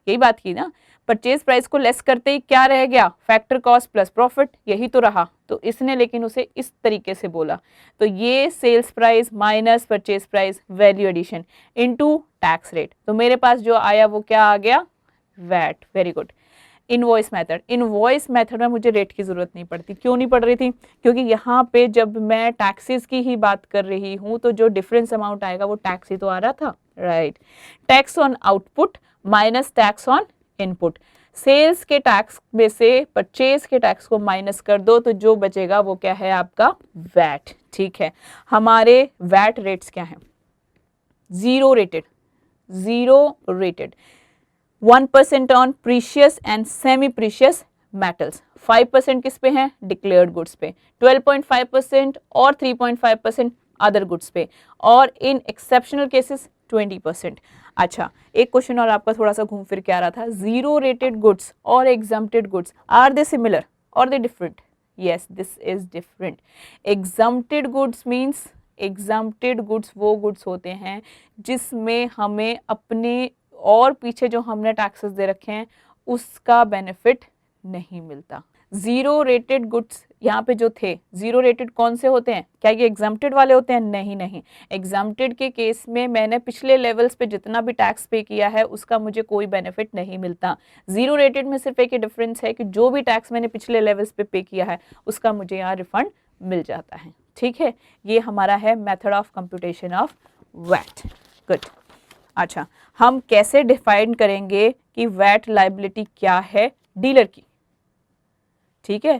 यही बात की ना, परचेज प्राइस को लेस करते ही क्या रह गया, फैक्टर कॉस्ट प्लस प्रॉफिट, यही तो रहा, तो इसने लेकिन उसे इस तरीके से बोला, तो ये sales price minus purchase price value addition into tax rate, तो मेरे पास जो आया वो क्या आ गया, VAT. Very good. Invoice method, invoice method में मुझे रेट की जरूरत नहीं पड़ती, क्यों नहीं पड़ रही थी, क्योंकि यहाँ पे जब मैं टैक्सेस की ही बात कर रही हूँ तो जो डिफरेंस अमाउंट आएगा वो टैक्स ही तो आ रहा था, right. Tax on output minus tax on input, sales के टैक्स में से परचेज के टैक्स को माइनस कर दो तो जो बचेगा वो क्या है आपका, वैट, ठीक है। हमारे वैट रेट्स क्या हैं, 0 rated, 1% on precious and semi precious metals, 5% किस पे हैं, डिक्लेयर्ड गुड्स पे, 12.5% और 3.5% अदर गुड्स पे, और इन एक्सेप्शनल केसेस 20%। अच्छा, एक क्वेश्चन और आपका थोड़ा सा घूम फिर के आ रहा था, जीरो रेटेड गुड्स और exempted goods, are they similar और they different? Yes, this is different. Exempted goods means, exempted goods वो गुड्स होते हैं जिसमें हमें अपने और पीछे जो हमने टैक्सेस दे रखे हैं उसका बेनिफिट नहीं मिलता। जीरो रेटेड गुड्स यहाँ पे जो थे, जीरो रेटेड कौन से होते हैं? क्या ये एग्जम्प्टेड वाले होते हैं? नहीं नहीं, एग्जम्प्टेड के केस में मैंने पिछले लेवल्स पे जितना भी टैक्स पे किया है उसका मुझे कोई बेनिफिट नहीं मिलता। जीरो रेटेड में सिर्फ एक ही डिफरेंस है कि जो भी टैक्स मैंने पिछले लेवल्स पे किया है उसका मुझे यहाँ रिफंड मिल जाता है। ठीक है, ये हमारा है method of computation of VAT. Good. अच्छा, हम कैसे डिफाइन करेंगे कि वैट लायबिलिटी क्या है डीलर की? ठीक है,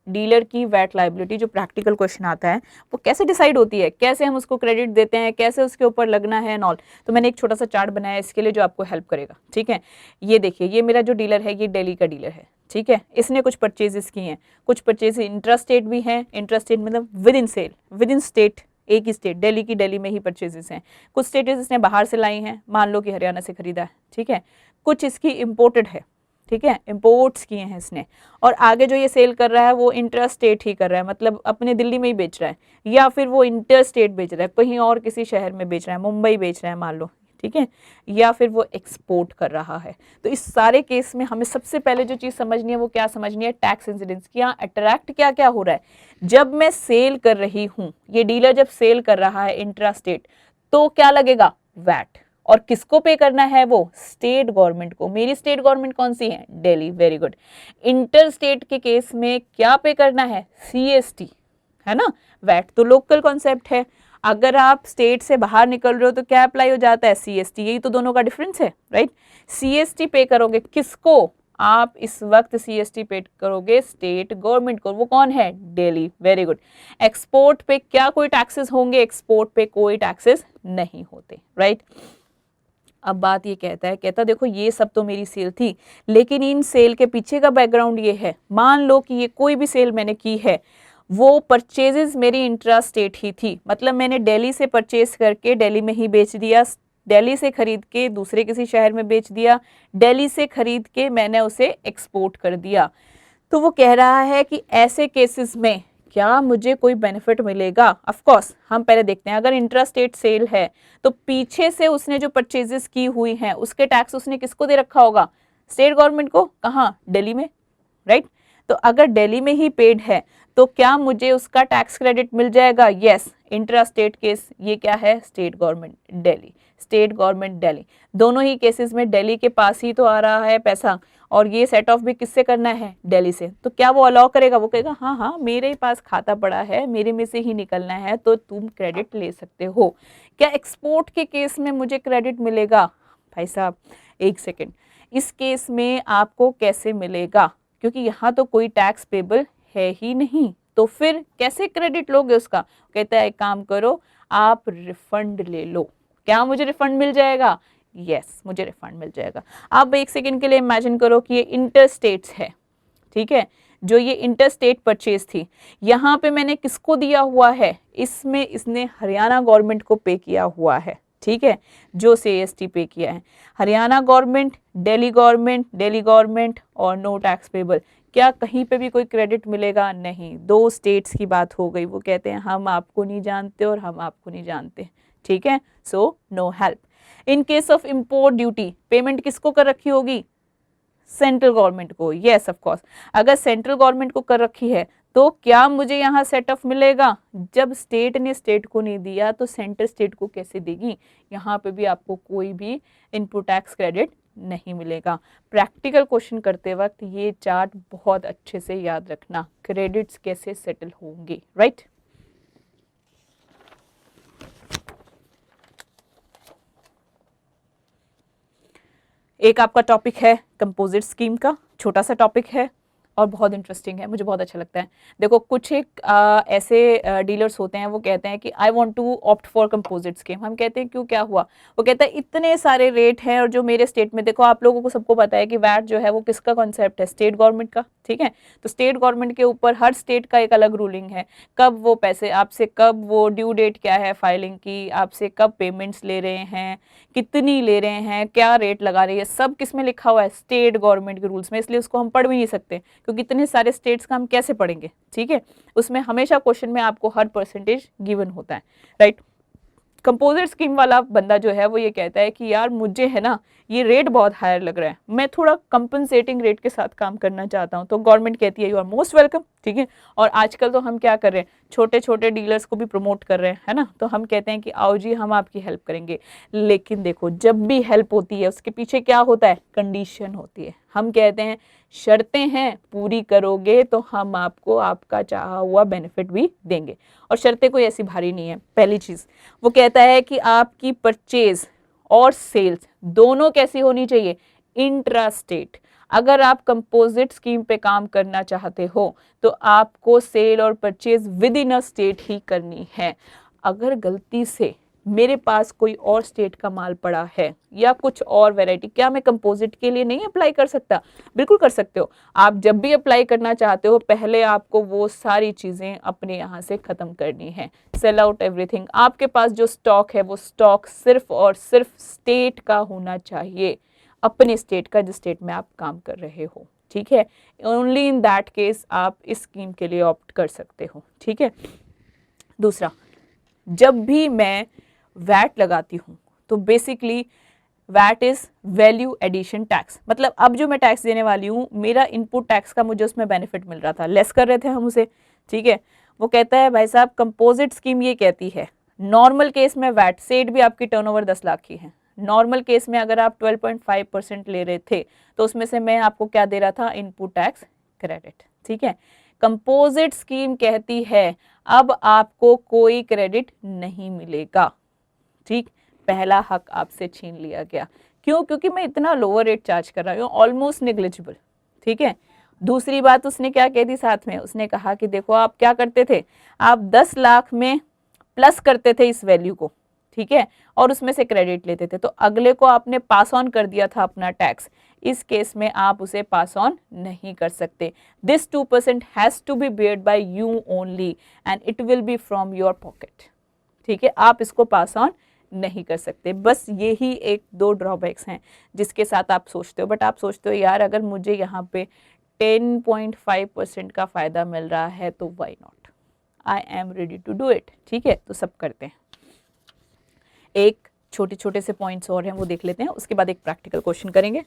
डीलर की वैट लायबिलिटी जो प्रैक्टिकल क्वेश्चन आता है वो कैसे डिसाइड होती है, कैसे हम उसको क्रेडिट देते हैं, कैसे उसके ऊपर लगना है एंड ऑल। तो मैंने एक छोटा सा चार्ट बनाया इसके लिए जो आपको हेल्प करेगा। ठीक है, ये देखिए, ये मेरा जो डीलर है ये दिल्ली का डीलर है। ठीक है, इसने कुछ परचेजेस की हैं, कुछ परचेज इंट्रास्टेट भी हैं, इंट्रास्टेट मतलब within sale, within state, एक ही स्टेट दिल्ली की, दिल्ली में ही परचेजेस हैं। कुछ स्टेटेस इसने बाहर से लाई हैं, मान लो कि हरियाणा से खरीदा है। ठीक है, कुछ इसकी इम्पोर्टेड है। ठीक है, इंपोर्ट्स किए हैं इसने, और आगे जो ये सेल कर रहा है वो इंटर स्टेट ही कर रहा है, मतलब अपने दिल्ली में ही बेच रहा है, या फिर वो इंटर स्टेट बेच रहा है, कहीं और किसी शहर में बेच रहा है, मुंबई बेच रहा है मान लो। ठीक है, या फिर वो एक्सपोर्ट कर रहा है। तो इस सारे केस में हमें सबसे पहले जो चीज़ समझनी है वो क्या समझनी है? टैक्स इंसिडेंस की। यहाँ अट्रैक्ट क्या क्या हो रहा है? जब मैं सेल कर रही हूँ, ये डीलर जब सेल कर रहा है इंट्रा स्टेट, तो क्या लगेगा? वैट। और किसको पे करना है? वो स्टेट गवर्नमेंट को। मेरी स्टेट गवर्नमेंट कौन सी है? Delhi. Very good. Inter state के केस में क्या पे करना है? सीएसटी, है ना। वैट तो लोकल कॉन्सेप्ट है, अगर आप स्टेट से बाहर निकल रहे हो तो क्या अप्लाई हो जाता है? सीएसटी। यही तो दोनों का डिफरेंस है, राइट। सीएसटी पे करोगे किसको? आप इस वक्त सीएसटी पे करोगे स्टेट गवर्नमेंट को। वो कौन है? दिल्ली। Very good. एक्सपोर्ट पे क्या कोई टैक्सेस होंगे? एक्सपोर्ट पे कोई टैक्सेस नहीं होते, राइट। अब बात ये कहता देखो ये सब तो मेरी सेल थी, लेकिन इन सेल के पीछे का बैकग्राउंड ये है, मान लो कि ये कोई भी सेल मैंने की है, वो परचेजेस मेरी इंट्रा स्टेट ही थी, मतलब मैंने दिल्ली से परचेज करके दिल्ली में ही बेच दिया, दिल्ली से खरीद के दूसरे किसी शहर में बेच दिया, दिल्ली से खरीद के मैंने उसे एक्सपोर्ट कर दिया। तो वो कह रहा है कि ऐसे केसेस में क्या मुझे कोई बेनिफिट मिलेगा? ऑफ कोर्स, हम पहले देखते हैं, अगर इंट्रा स्टेट सेल है तो पीछे से उसने जो परचेजेस की हुई हैं उसके टैक्स उसने किसको दे रखा होगा? स्टेट गवर्नमेंट को। कहाँ? दिल्ली में, राइट। तो अगर दिल्ली में ही पेड है तो क्या मुझे उसका टैक्स क्रेडिट मिल जाएगा? यस। इंट्रा स्टेट केस ये क्या है? State government Delhi, state government Delhi, दोनों ही केसेस में दिल्ली के पास ही तो आ रहा है पैसा, और ये सेट ऑफ भी किससे करना है? दिल्ली से। तो क्या वो अलाउ करेगा? वो कहेगा हाँ हाँ मेरे पास खाता पड़ा है, मेरे में से ही निकलना है, तो तुम क्रेडिट ले सकते हो। क्या एक्सपोर्ट के केस में मुझे क्रेडिट मिलेगा? भाई साहब एक सेकेंड, इस केस में आपको कैसे मिलेगा? क्योंकि यहाँ तो कोई टैक्स पेबल है ही नहीं, तो फिर कैसे क्रेडिट लोगे उसका? कहता है एक काम करो, आप रिफंड ले लो। क्या मुझे रिफंड मिल जाएगा? यस, मुझे रिफंड मिल जाएगा। आप एक सेकंड के लिए इमेजिन करो कि ये इंटर स्टेट्स है, ठीक है, जो ये इंटर स्टेट परचेज थी, यहाँ पे मैंने किसको दिया हुआ है? इसमें इसने हरियाणा गवर्नमेंट को पे किया हुआ है, ठीक है, जो सीएसटी पे किया है। Haryana government, Delhi government, Delhi government और नो टैक्स पेबल। क्या कहीं पे भी कोई क्रेडिट मिलेगा? नहीं। दो स्टेट्स की बात हो गई, वो कहते हैं हम आपको नहीं जानते और हम आपको नहीं जानते, ठीक है, so no help. In case of import duty, payment किसको कर रखी होगी? सेंट्रल गवर्नमेंट को। यस ऑफ कोर्स, अगर सेंट्रल गवर्नमेंट को कर रखी है तो क्या मुझे यहाँ सेट ऑफ मिलेगा? जब स्टेट ने स्टेट को नहीं दिया तो सेंटर स्टेट को कैसे देगी? यहाँ पे भी आपको कोई भी इनपुट टैक्स क्रेडिट नहीं मिलेगा। प्रैक्टिकल क्वेश्चन करते वक्त ये चार्ट बहुत अच्छे से याद रखना, क्रेडिट्स कैसे सेटल होंगे, राइट। एक आपका टॉपिक है कंपोजिट स्कीम का, छोटा सा टॉपिक है, और बहुत इंटरेस्टिंग है, मुझे बहुत अच्छा लगता है। देखो कुछ एक ऐसे डीलर्स होते हैं, वो कहते हैं कि I want to opt for composite scheme. हम कहते हैं क्यों, क्या हुआ? वो कहता है इतने सारे रेट हैं और जो मेरे स्टेट में, देखो आप लोगों को सबको पता है कि वैट जो है वो किसका कॉन्सेप्ट है, स्टेट गवर्नमेंट का, ठीक है। तो स्टेट गवर्नमेंट के ऊपर हर स्टेट का एक अलग रूलिंग है, कब वो पैसे आपसे, कब वो ड्यू डेट क्या है फाइलिंग की, आपसे कब पेमेंट्स ले रहे हैं, कितनी ले रहे हैं, क्या रेट लगा रही है, सब किस में लिखा हुआ है, स्टेट गवर्नमेंट के रूल्स में। इसलिए उसको हम पढ़ भी नहीं सकते, क्योंकि इतने सारे स्टेट्स का हम कैसे पढ़ेंगे, ठीक है। उसमें हमेशा क्वेश्चन में आपको हर परसेंटेज गिवन होता है, राइट। कंपोजिट स्कीम वाला बंदा जो है वो ये कहता है कि यार मुझे है ना ये रेट बहुत हायर लग रहा है, मैं थोड़ा कंपनसेटिंग रेट के साथ काम करना चाहता हूँ। तो गवर्नमेंट कहती है यू आर मोस्ट वेलकम, ठीक है। और आजकल तो हम क्या कर रहे हैं, छोटे छोटे डीलर्स को भी प्रमोट कर रहे हैं, है ना। तो हम कहते हैं कि आओ जी हम आपकी हेल्प करेंगे। लेकिन देखो जब भी हेल्प होती है उसके पीछे क्या होता है, कंडीशन होती है। हम कहते हैं शर्तें हैं, पूरी करोगे तो हम आपको आपका चाहा हुआ बेनिफिट भी देंगे। और शर्तें कोई ऐसी भारी नहीं है। पहली चीज़ वो कहता है कि आपकी परचेज और सेल्स दोनों कैसी होनी चाहिए, इंट्रा स्टेट। अगर आप कंपोजिट स्कीम पे काम करना चाहते हो तो आपको सेल और purchase within a state ही करनी है। अगर गलती से मेरे पास कोई और स्टेट का माल पड़ा है या कुछ और वैरायटी, क्या मैं कंपोजिट के लिए नहीं अप्लाई कर सकता? बिल्कुल कर सकते हो। आप जब भी अप्लाई करना चाहते हो पहले आपको वो सारी चीज़ें अपने यहाँ से ख़त्म करनी है, सेल आउट एवरीथिंग। आपके पास जो स्टॉक है वो स्टॉक सिर्फ और सिर्फ स्टेट का होना चाहिए, अपने स्टेट का, जिस स्टेट में आप काम कर रहे हो, ठीक है। ओनली इन दैट केस आप इस स्कीम के लिए ऑप्ट कर सकते हो, ठीक है। दूसरा, जब भी मैं वैट लगाती हूँ तो basically VAT is value addition tax. मतलब अब जो मैं टैक्स देने वाली हूँ, मेरा इनपुट टैक्स का मुझे उसमें बेनिफिट मिल रहा था, लेस कर रहे थे हम उसे, ठीक है। वो कहता है भाई साहब कंपोजिट स्कीम ये कहती है नॉर्मल केस में वैट, सेट भी आपकी टर्नओवर 10 लाख की है, नॉर्मल केस में अगर आप 12.5% ले रहे थे तो उसमें से मैं आपको क्या दे रहा था, इनपुट टैक्स क्रेडिट, ठीक है। कंपोजिट स्कीम कहती है अब आपको कोई क्रेडिट नहीं मिलेगा, ठीक। पहला हक आपसे छीन लिया गया। क्यों? क्योंकि मैं इतना लोअर रेट चार्ज कर रहा हूँ, ऑलमोस्ट नेग्लिजिबल, ठीक है। दूसरी बात उसने क्या कह दी साथ में, उसने कहा कि देखो आप क्या करते थे, आप 10 लाख में प्लस करते थे इस वैल्यू को, ठीक है, और उसमें से क्रेडिट लेते थे, तो अगले को आपने पास ऑन कर दिया था अपना टैक्स। इस केस में आप उसे पास ऑन नहीं कर सकते। This 2% has to be beared by you only and it will be from your pocket, ठीक है। आप इसको पास ऑन नहीं कर सकते। बस यही एक दो ड्रॉबैक्स हैं जिसके साथ आप सोचते हो, बट आप सोचते हो यार अगर मुझे यहाँ पे 10.5% का फ़ायदा मिल रहा है तो why not, I am ready to do it, ठीक है। तो सब करते हैं। एक छोटे छोटे से पॉइंट्स और हैं वो देख लेते हैं, उसके बाद एक प्रैक्टिकल क्वेश्चन करेंगे।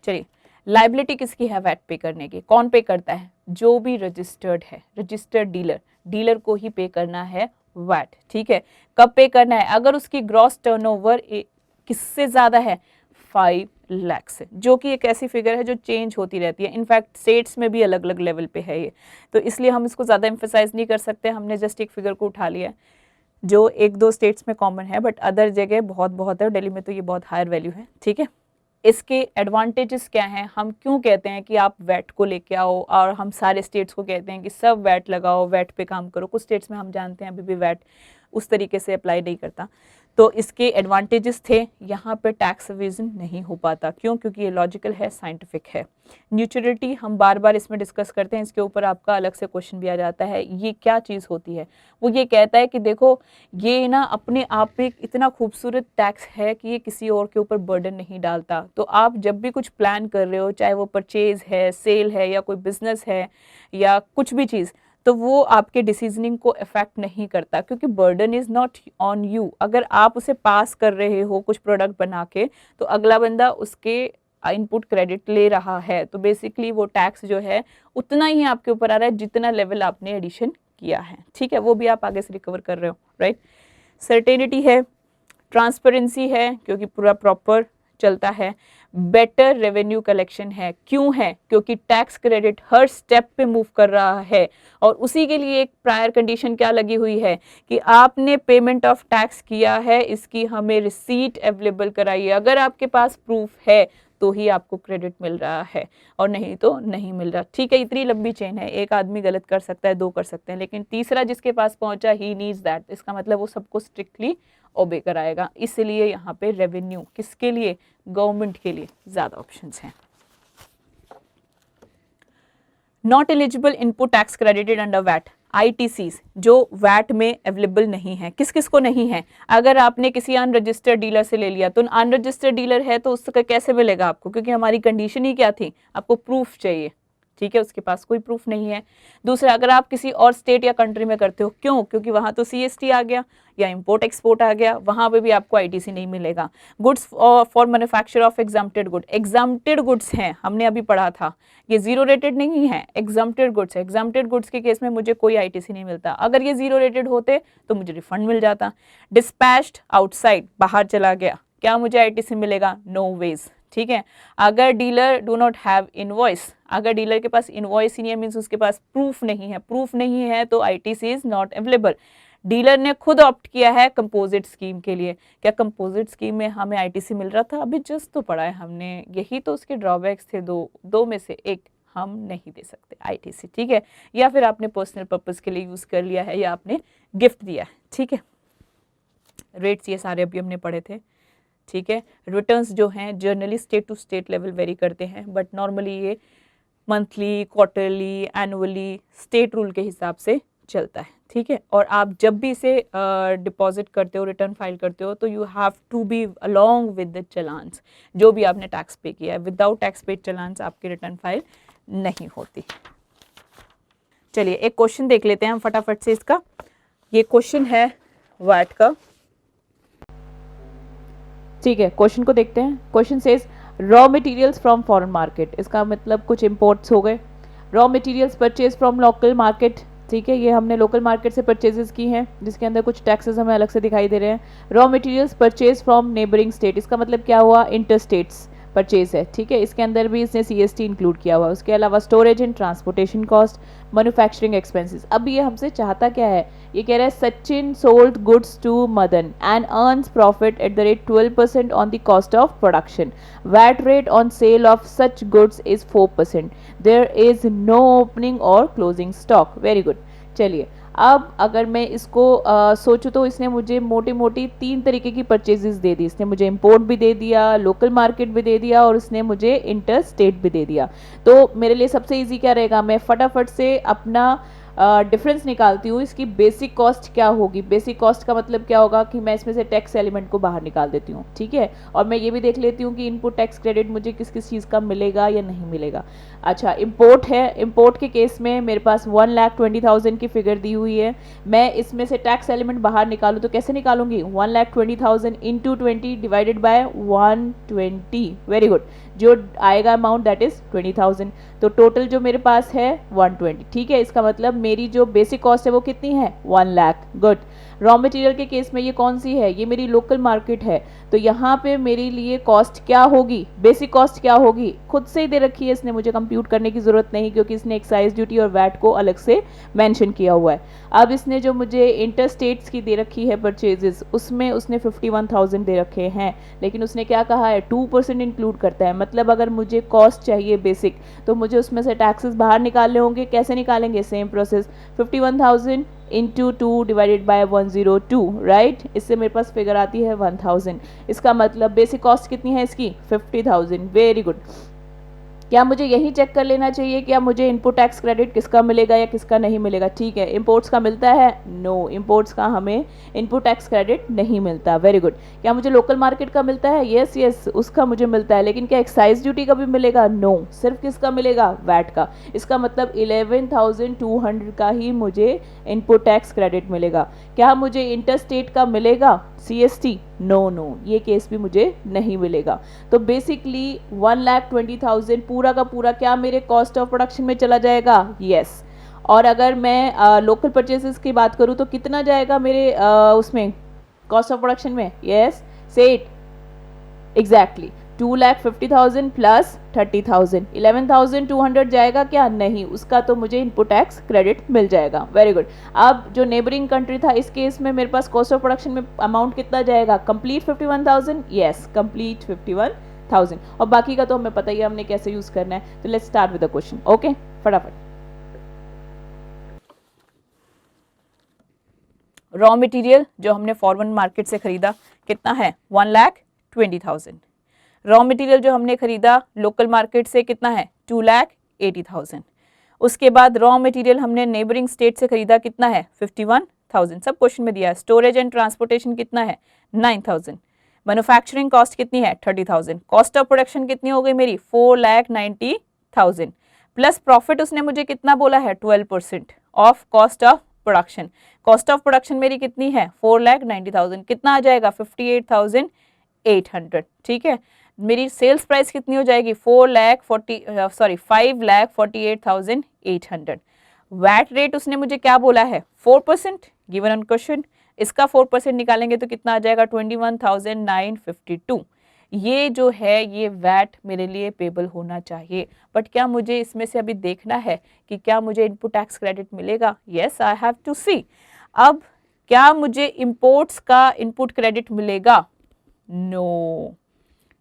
चलिए, लाइबिलिटी किसकी है वैट पे करने की? कौन पे करता है? जो भी रजिस्टर्ड है, रजिस्टर्ड डीलर, डीलर को ही पे करना है वैट, ठीक है। कब पे करना है? अगर उसकी ग्रॉस टर्नओवर किससे ज़्यादा है, 5 लाख से, जो कि एक ऐसी फिगर है जो चेंज होती रहती है। इनफैक्ट स्टेट्स में भी अलग अलग लेवल पे है ये, तो इसलिए हम इसको ज़्यादा एम्फेसाइज नहीं कर सकते, हमने जस्ट एक फिगर को उठा लिया है जो एक दो स्टेट्स में कॉमन है, बट अदर जगह बहुत है, दिल्ली में तो ये बहुत हायर वैल्यू है, ठीक है। इसके एडवांटेजेस क्या हैं? हम क्यों कहते हैं कि आप वैट को लेके आओ, और हम सारे स्टेट्स को कहते हैं कि सब वैट लगाओ, वैट पे काम करो। कुछ स्टेट्स में हम जानते हैं अभी भी वैट उस तरीके से अप्लाई नहीं करता। तो इसके एडवांटेजेस थे, यहाँ पे टैक्स एवेजन नहीं हो पाता। क्यों? क्योंकि ये लॉजिकल है, साइंटिफिक है। न्यूट्रलिटी हम बार बार इसमें डिस्कस करते हैं, इसके ऊपर आपका अलग से क्वेश्चन भी आ जाता है। ये क्या चीज़ होती है? वो ये कहता है कि देखो ये ना अपने आप में इतना खूबसूरत टैक्स है कि ये किसी और के ऊपर बर्डन नहीं डालता। तो आप जब भी कुछ प्लान कर रहे हो, चाहे वो परचेज है, सेल है, या कोई बिजनेस है, या कुछ भी चीज़, तो वो आपके डिसीजनिंग को इफेक्ट नहीं करता, क्योंकि burden is not on you. अगर आप उसे पास कर रहे हो कुछ प्रोडक्ट बना के, तो अगला बंदा उसके इनपुट क्रेडिट ले रहा है, तो बेसिकली वो टैक्स जो है उतना ही आपके ऊपर आ रहा है जितना लेवल आपने एडिशन किया है, ठीक है। वो भी आप आगे से रिकवर कर रहे हो, राइट। सर्टेनिटी है, ट्रांसपेरेंसी है क्योंकि पूरा प्रॉपर चलता है, बेटर रेवेन्यू कलेक्शन है। क्यों है? क्योंकि टैक्स क्रेडिट हर स्टेप पे मूव कर रहा है, और उसी के लिए एक प्रायर कंडीशन क्या लगी हुई है कि आपने पेमेंट ऑफ टैक्स किया है, इसकी हमें रिसीट अवेलेबल कराइए। अगर आपके पास प्रूफ है तो ही आपको क्रेडिट मिल रहा है और नहीं तो नहीं मिल रहा। ठीक है, इतनी लंबी चेन है, एक आदमी गलत कर सकता है, दो कर सकते हैं, लेकिन तीसरा जिसके पास पहुंचा ही नीड्स दैट, इसका मतलब वो सबको स्ट्रिक्टली ओबे कराएगा। इसलिए यहाँ पे रेवेन्यू किसके लिए, गवर्नमेंट के लिए ज़्यादा ऑप्शंस हैं। Not eligible input tax credited under VAT, ITCs जो वैट में अवेलेबल नहीं है। किस किस को नहीं है, अगर आपने किसी अनरजिस्टर्ड डीलर से ले लिया तो अनरजिस्टर्ड डीलर है तो उसका कैसे मिलेगा आपको, क्योंकि हमारी कंडीशन ही क्या थी, आपको प्रूफ चाहिए। ठीक है, उसके पास कोई प्रूफ नहीं है। दूसरा, अगर आप किसी और स्टेट या कंट्री में करते हो, क्यों, क्योंकि वहां तो CST आ गया या इंपोर्ट एक्सपोर्ट आ गया, वहां पे भी आपको ITC नहीं मिलेगा। Goods for manufacture of exempted good, exempted goods हैं, हमने अभी पढ़ा था, ये जीरो रेटेड नहीं है, एग्जाम्प्टेड गुड्स है। एग्जाम्प्टेड गुड्स के केस में मुझे कोई ITC नहीं मिलता, अगर ये जीरो रेटेड होते तो मुझे रिफंड मिल जाता। डिस्पैच्ड आउटसाइड, बाहर चला गया, क्या मुझे ITC मिलेगा, नो वेज। ठीक है, अगर dealer do not have invoice, अगर डीलर के पास इनवॉइस ही नहीं है, मीन्स उसके पास प्रूफ नहीं है, प्रूफ नहीं है तो ITC is not available. Dealer ने खुद ऑप्ट किया है कंपोजिट स्कीम के लिए, क्या कंपोजिट स्कीम में हमें ITC मिल रहा था, अभी जस्ट तो पढ़ा है हमने, यही तो उसके ड्रॉबैक्स थे, दो में से एक हम नहीं दे सकते ITC। ठीक है, या फिर आपने पर्सनल पर्पस के लिए यूज कर लिया है या आपने गिफ्ट दिया है। ठीक है, रेट्स ये सारे अभी हमने पढ़े थे। ठीक है, रिटर्न्स जो हैं generally state to state level vary करते हैं, बट नॉर्मली ये monthly, quarterly, annually state rule के हिसाब से चलता है। ठीक है, और आप जब भी इसे डिपॉजिट करते हो, रिटर्न फाइल करते हो, तो you have to be along with the challans, जो भी आपने टैक्स पे किया है। विदाउट टैक्स पेड चलान्स आपकी रिटर्न फाइल नहीं होती। चलिए एक क्वेश्चन देख लेते हैं हम फटाफट से इसका। ये क्वेश्चन है वैट का। ठीक है, क्वेश्चन को देखते हैं। Question says raw materials from foreign market, इसका मतलब कुछ इंपोर्ट्स हो गए। Raw materials purchase from local market, ठीक है, ये हमने लोकल मार्केट से परचेजेस की हैं, जिसके अंदर कुछ टैक्सेस हमें अलग से दिखाई दे रहे हैं। Raw materials purchase from neighbouring state, इसका मतलब क्या हुआ, इंटर स्टेट्स परचेज है। ठीक है, इसके अंदर भी इसने CST इंक्लूड किया हुआ। उसके अलावा storage and transportation cost, manufacturing expenses. अब ये हमसे चाहता क्या है, ये कह रहा है Sachin sold goods to Madan and earns profit at the rate 12% on the cost of production. VAT rate on sale of such goods is 4%। There is no opening और क्लोजिंग स्टॉक। Very good. चलिए, अब अगर मैं इसको सोचूं तो इसने मुझे मोटी मोटी 3 तरीके की परचेजेस दे दी। इसने मुझे इंपोर्ट भी दे दिया, लोकल मार्केट भी दे दिया और इसने मुझे इंटर स्टेट भी दे दिया। तो मेरे लिए सबसे इजी क्या रहेगा, मैं फटाफट से अपना डिफरेंस निकालती हूँ, इसकी बेसिक कॉस्ट क्या होगी। बेसिक कॉस्ट का मतलब क्या होगा कि मैं इसमें से टैक्स एलिमेंट को बाहर निकाल देती हूँ। ठीक है, और मैं ये भी देख लेती हूँ कि इनपुट टैक्स क्रेडिट मुझे किस किस चीज़ का मिलेगा या नहीं मिलेगा। अच्छा, इंपोर्ट है, इंपोर्ट के केस में मेरे पास 1,20,000 की फिगर दी हुई है। मैं इसमें से टैक्स एलिमेंट बाहर निकालूँ तो कैसे निकालूंगी, 1,20,000 into 20 divided by 120। Very good, जो आएगा अमाउंट दैट इज 20,000। तो टोटल जो मेरे पास है 120। ठीक है, इसका मतलब मेरी जो बेसिक कॉस्ट है वो कितनी है, 1 लाख। गुड। रॉ मटेरियल के केस में ये कौन सी है, ये मेरी लोकल मार्केट है, तो यहाँ पे मेरे लिए कॉस्ट क्या होगी, बेसिक कॉस्ट क्या होगी, खुद से ही दे रखी है, इसने मुझे कंप्यूट करने की जरूरत नहीं, क्योंकि इसने एक्साइज ड्यूटी और वैट को अलग से मेंशन किया हुआ है। अब इसने जो मुझे इंटर स्टेट्स की दे रखी है परचेजेस, उसमें उसने 51,000 दे रखे हैं, लेकिन उसने क्या कहा है, 2% इंक्लूड करता है। मतलब अगर मुझे कॉस्ट चाहिए बेसिक, तो मुझे उसमें से टैक्सेस बाहर निकालने होंगे। कैसे निकालेंगे, same process, 51,000 into 2 divided by 102, right. इससे मेरे पास फिगर आती है 1000। इसका मतलब बेसिक कॉस्ट कितनी है इसकी, 50,000। Very good. क्या मुझे यही चेक कर लेना चाहिए क्या मुझे इनपुट टैक्स क्रेडिट किसका मिलेगा या किसका नहीं मिलेगा। ठीक है, इंपोर्ट्स का मिलता है, नो, इंपोर्ट्स का हमें इनपुट टैक्स क्रेडिट नहीं मिलता। Very good. क्या मुझे लोकल मार्केट का मिलता है, यस यस, उसका मुझे मिलता है, लेकिन क्या एक्साइज ड्यूटी का भी मिलेगा, नो, सिर्फ किसका मिलेगा, वैट का। इसका मतलब 11,200 का ही मुझे इनपुट टैक्स क्रेडिट मिलेगा। क्या मुझे इंटर स्टेट का मिलेगा, CST, नो नो, ये केस भी मुझे नहीं मिलेगा। तो बेसिकली 1,20,000 पूरा का पूरा क्या मेरे कॉस्ट ऑफ प्रोडक्शन में चला जाएगा, यस। और अगर मैं लोकल परचेसेस की बात करूँ तो कितना जाएगा मेरे उसमें कॉस्ट ऑफ प्रोडक्शन में, यस, से इट एग्जैक्टली 2,50,000 प्लस 30,000, 11,200 जाएगा क्या, नहीं, उसका तो मुझे इनपुट टैक्स क्रेडिट मिल जाएगा। Very good. अब जो नेबरिंग कंट्री था, इस केस में मेरे पास कॉस्ट ऑफ प्रोडक्शन में अमाउंट कितना जाएगा, कंप्लीट 51,000, यस, कंप्लीट 20,000 और बाकी का तो हमें पता ही है हमने कैसे यूज करना है। तो let's start with the question. Okay, फटाफट। रॉ मटेरियल जो हमने फॉरेन मार्केट से खरीदा कितना है 1,20,000। रॉ मटेरियल जो हमने खरीदा लोकल मार्केट से कितना है 2,80,000। उसके बाद रॉ मटेरियल हमने नेबरिंग स्टेट से खरीदा कितना है 51,000, सब क्वेश्चन में दिया है। स्टोरेज एंड ट्रांसपोर्टेशन कितना है 9,000। मैन्युफैक्चरिंग कॉस्ट कितनी है 30,000। कॉस्ट ऑफ प्रोडक्शन कितनी हो गई मेरी 4,90,000 प्लस प्रॉफिट उसने मुझे कितना बोला है 12% of cost of production. Cost of production मेरी कितनी है 4,90,000, कितना आ जाएगा 58,800। ठीक है, मेरी सेल्स प्राइस कितनी हो जाएगी 5,48,800। वैट रेट उसने मुझे क्या बोला है 4% गिवन ऑन क्वेश्चन। इसका 4% निकालेंगे तो कितना आ जाएगा 21,952। ये जो है ये वैट मेरे लिए पेबल होना चाहिए। बट क्या मुझे इसमें से अभी देखना है कि क्या मुझे इनपुट टैक्स क्रेडिट मिलेगा? यस, आई हैव टू सी। अब क्या मुझे इंपोर्ट्स का इनपुट क्रेडिट मिलेगा? नो।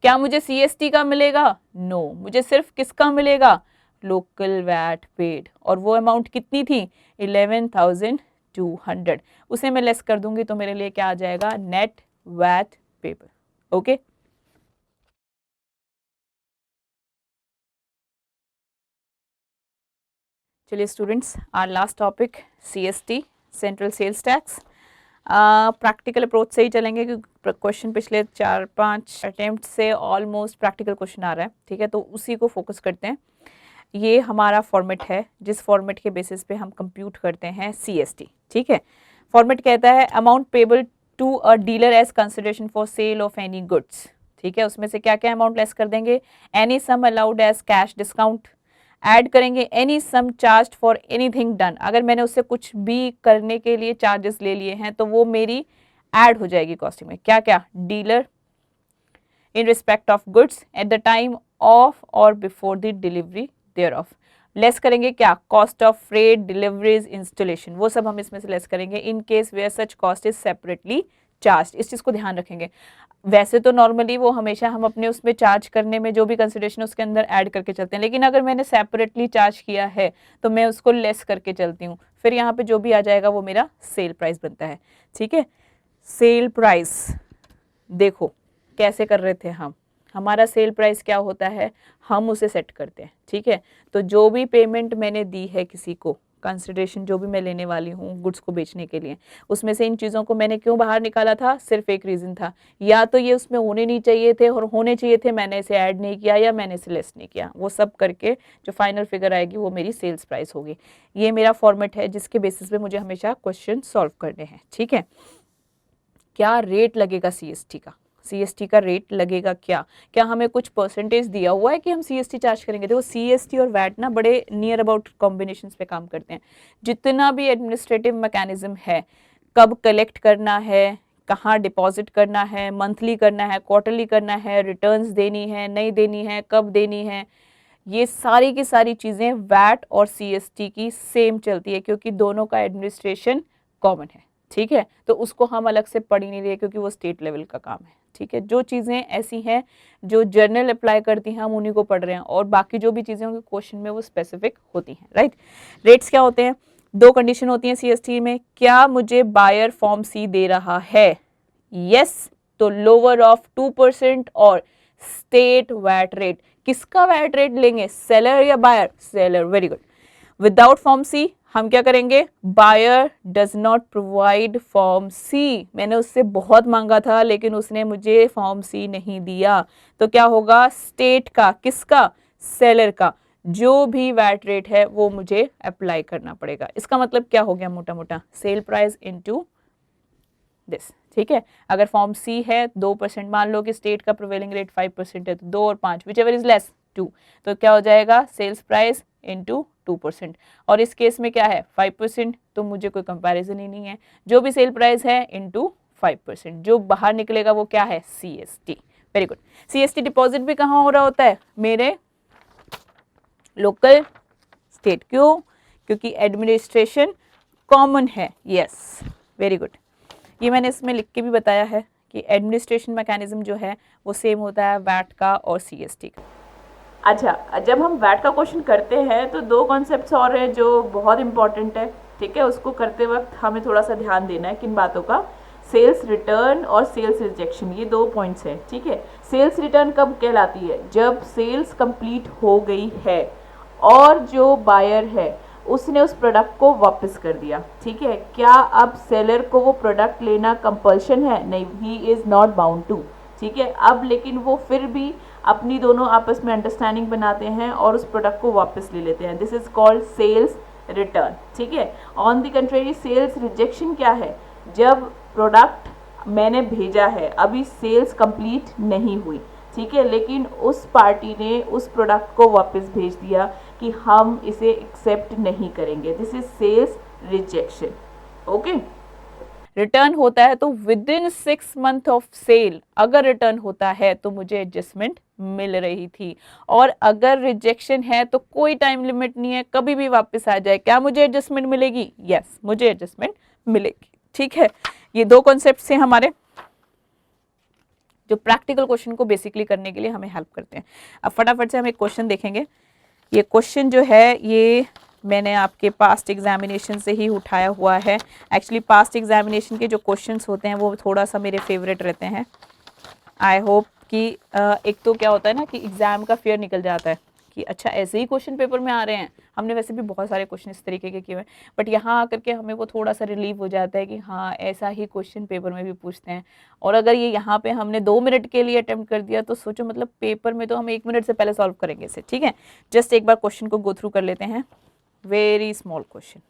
क्या मुझे सीएसटी का मिलेगा? नो। मुझे सिर्फ किसका मिलेगा? Local VAT paid. और वो अमाउंट कितनी थी 11,200। उसे मैं लेस कर दूंगी तो मेरे लिए क्या आ जाएगा नेट वैट पेबल। ओके, चलिए students, our last topic CST central sales tax. Practical approach से ही चलेंगे क्योंकि क्वेश्चन पिछले 4-5 अटेम्प्ट से ऑलमोस्ट प्रैक्टिकल क्वेश्चन आ रहा है। ठीक है, तो उसी को फोकस करते हैं। ये हमारा फॉर्मेट है जिस फॉर्मेट के बेसिस पे हम कंप्यूट करते हैं सीएसटी। ठीक है, फॉर्मेट कहता है amount payable to a dealer as consideration for sale of any goods. ठीक है, उसमें से क्या क्या अमाउंट लेस कर देंगे? Any sum allowed as cash discount, add करेंगे any sum charge for anything done. अगर मैंने उससे कुछ भी करने के लिए चार्जेस ले लिए हैं तो वो मेरी ऐड हो जाएगी कॉस्टिंग में। क्या क्या? Dealer in respect of goods at the time of और before the delivery thereof. Less करेंगे क्या? Cost of freight, deliveries, installation, वो सब हम इसमें से लेस करेंगे in case where such cost is separately charge. इस चीज़ को ध्यान रखेंगे। वैसे तो नॉर्मली वो हमेशा हम अपने उसमें चार्ज करने में जो भी कंसिडरेशन उसके अंदर ऐड करके चलते हैं, लेकिन अगर मैंने सेपरेटली चार्ज किया है तो मैं उसको लेस करके चलती हूँ। फिर यहाँ पे जो भी आ जाएगा वो मेरा सेल प्राइस बनता है। ठीक है, सेल प्राइस देखो कैसे कर रहे थे हम। हमारा सेल प्राइस क्या होता है, हम उसे सेट करते हैं। ठीक है, तो जो भी पेमेंट मैंने दी है किसी को, कंसिडरेशन जो भी मैं लेने वाली हूँ गुड्स को बेचने के लिए, उसमें से इन चीज़ों को मैंने क्यों बाहर निकाला था? सिर्फ एक रीज़न था, या तो ये उसमें होने नहीं चाहिए थे और होने चाहिए थे, मैंने इसे ऐड नहीं किया या मैंने इसे लेस नहीं किया। वो सब करके जो फाइनल फिगर आएगी वो मेरी सेल्स प्राइस होगी। ये मेरा फॉर्मेट है जिसके बेसिस पे मुझे हमेशा क्वेश्चन सॉल्व करने हैं। ठीक है, क्या रेट लगेगा सीएसटी का? सीएसटी का रेट लगेगा क्या? क्या हमें कुछ परसेंटेज दिया हुआ है कि हम सीएसटी चार्ज करेंगे? देखो सीएसटी और वैट ना बड़े नियर अबाउट कॉम्बिनेशंस पे काम करते हैं। जितना भी एडमिनिस्ट्रेटिव मैकेनिज्म है, कब कलेक्ट करना है, कहाँ डिपॉजिट करना है, मंथली करना है, क्वार्टरली करना है, रिटर्न्स देनी है, नहीं देनी है, कब देनी है, ये सारी की सारी चीज़ें वैट और सीएसटी की सेम चलती है क्योंकि दोनों का एडमिनिस्ट्रेशन कॉमन है। ठीक है, तो उसको हम अलग से पढ़ ही नहीं रहे क्योंकि वो स्टेट लेवल का काम है। ठीक है, जो चीज़ें ऐसी हैं जो जनरल अप्लाई करती हैं हम उन्हीं को पढ़ रहे हैं, और बाकी जो भी चीज़ें होंगी क्वेश्चन में वो स्पेसिफिक होती हैं। राइट, रेट्स क्या होते हैं? दो कंडीशन होती हैं सीएसटी में। क्या मुझे बायर फॉर्म सी दे रहा है? यस, तो लोअर ऑफ 2% और स्टेट वैट रेट। किसका वैट रेट लेंगे, सेलर या buyer? Seller, very good. Without form C हम क्या करेंगे? Buyer does not provide form C. मैंने उससे बहुत मांगा था लेकिन उसने मुझे फॉर्म सी नहीं दिया, तो क्या होगा? स्टेट का, किसका? सेलर का जो भी वैट रेट है वो मुझे अप्लाई करना पड़ेगा। इसका मतलब क्या हो गया मोटा मोटा? Sale price into this. ठीक है, अगर फॉर्म सी है 2%, मान लो कि स्टेट का प्रिवेलिंग रेट 5% है तो 2 और 5 विच एवर इज लेस 2, तो क्या हो जाएगा? Sales price into 2%। और इस केस में क्या है 5%, तो मुझे कोई कंपैरिजन ही नहीं है। जो भी सेल प्राइस है इनटू 5%, जो बाहर निकलेगा वो क्या है? CST. Very good. CST deposit भी कहाँ हो रहा होता है? मेरे लोकल स्टेट। क्यों? क्योंकि एडमिनिस्ट्रेशन कॉमन है। Yes, very good. ये मैंने इसमें लिख के भी बताया है कि एडमिनिस्ट्रेशन मैकेनिज्म जो है वो सेम होता है वैट का और सीएसटी का। अच्छा, जब हम वैट का क्वेश्चन करते हैं तो दो कॉन्सेप्ट्स और हैं जो बहुत इंपॉर्टेंट है, ठीक है। उसको करते वक्त हमें थोड़ा सा ध्यान देना है किन बातों का, सेल्स रिटर्न और सेल्स रिजेक्शन, ये दो पॉइंट्स हैं, ठीक है। सेल्स रिटर्न कब कहलाती है, जब सेल्स कंप्लीट हो गई है और जो बायर है उसने उस प्रोडक्ट को वापस कर दिया, ठीक है। क्या अब सेलर को वो प्रोडक्ट लेना कंपल्शन है, नहीं, he is not bound to, ठीक है। अब लेकिन वो फिर भी अपनी दोनों आपस में अंडरस्टैंडिंग बनाते हैं और उस प्रोडक्ट को वापस ले लेते हैं, this is called sales return, ठीक है। On the contrary sales rejection क्या है, जब प्रोडक्ट मैंने भेजा है, अभी सेल्स कंप्लीट नहीं हुई, ठीक है, लेकिन उस पार्टी ने उस प्रोडक्ट को वापस भेज दिया कि हम इसे एक्सेप्ट नहीं करेंगे, this is sales rejection, okay. Return होता है तो within 6 month of sale अगर रिटर्न होता है तो मुझे एडजस्टमेंट मिल रही थी, और अगर रिजेक्शन है तो कोई टाइम लिमिट नहीं है, कभी भी वापस आ जाए, क्या मुझे एडजस्टमेंट मिलेगी, यस मुझे एडजस्टमेंट मिलेगी, ठीक है। ये दो कॉन्सेप्ट से हमारे जो प्रैक्टिकल क्वेश्चन को बेसिकली करने के लिए हमें हेल्प करते हैं। अब फटाफट से हम एक क्वेश्चन देखेंगे। ये क्वेश्चन जो है ये मैंने आपके पास्ट एग्जामिनेशन से ही उठाया हुआ है। एक्चुअली पास्ट एग्जामिनेशन के जो क्वेश्चंस होते हैं वो थोड़ा सा मेरे फेवरेट रहते हैं। आई होप कि एक तो क्या होता है ना कि एग्ज़ाम का फियर निकल जाता है कि अच्छा ऐसे ही क्वेश्चन पेपर में आ रहे हैं, हमने वैसे भी बहुत सारे क्वेश्चन इस तरीके के किए हुए हैं, बट यहाँ आकर के हमें वो थोड़ा सा रिलीव हो जाता है कि हाँ ऐसा ही क्वेश्चन पेपर में भी पूछते हैं। और अगर ये यहाँ पे हमने 2 मिनट के लिए अटेम्प्ट कर दिया तो सोचो मतलब पेपर में तो हम 1 मिनट से पहले सॉल्व करेंगे इसे, ठीक है। जस्ट एक बार क्वेश्चन को गो थ्रू कर लेते हैं। Very small question.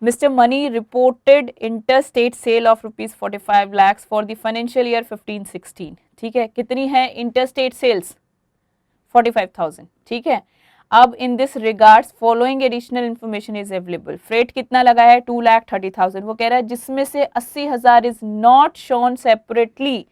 Mr. Money reported interstate sale of rupees 45 lakhs for the financial year 15-16, ठीक है। कितनी है इंटरस्टेट सेल्स, 45,000, ठीक है। अब in this regards following additional information is available. Freight कितना लगा है, 2,30,000, वो कह रहा है जिसमें से 80,000 इज नॉट शोन सेपरेटली,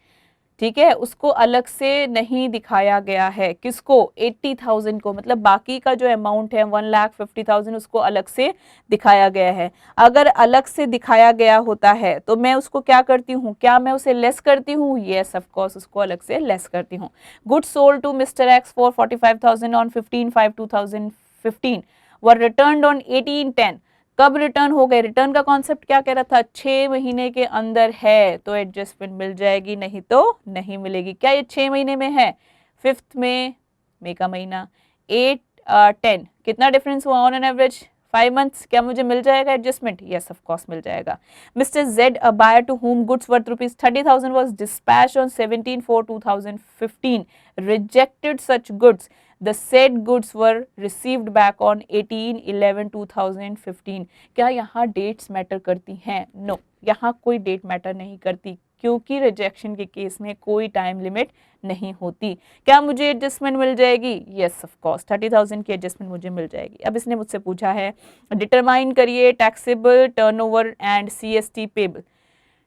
ठीक है, उसको अलग से नहीं दिखाया गया है। किसको, 80,000 को, मतलब बाकी का जो अमाउंट है 1,50,000 उसको अलग से दिखाया गया है। अगर अलग से दिखाया गया होता है तो मैं उसको क्या करती हूँ, क्या मैं उसे लेस करती हूँ, यस ऑफ कोर्स उसको अलग से लेस करती हूँ। Goods sold to mister X for 45,000 on 15/5/2015 were returned on 18/10। कब रिटर्न हो गए, रिटर्न का कॉन्सेप्ट क्या कह रहा था, 6 महीने के अंदर है तो एडजस्टमेंट मिल जाएगी, नहीं तो नहीं मिलेगी। क्या ये 6 महीने में है, 5th में मई का महीना, 8-10 कितना डिफरेंस हुआ ऑन एन एवरेज 5 मंथ्स, क्या मुझे मिल जाएगा एडजस्टमेंट, यस ऑफ कोर्स मिल जाएगा। Mister Z a buyer to whom goods worth rupees 30,000 was dispatched on 17/4/2015 rejected such goods, the said goods were received back on 18/11/2015। क्या यहाँ डेट्स मैटर करती हैं, नो, यहाँ कोई डेट मैटर नहीं करती क्योंकि रिजेक्शन के केस में कोई टाइम लिमिट नहीं होती। क्या मुझे एडजस्टमेंट मिल जाएगी, यस ऑफ कोर्स 30,000 की एडजस्टमेंट मुझे मिल जाएगी। अब इसने मुझसे पूछा है डिटरमाइन करिए taxable turnover and CST payable.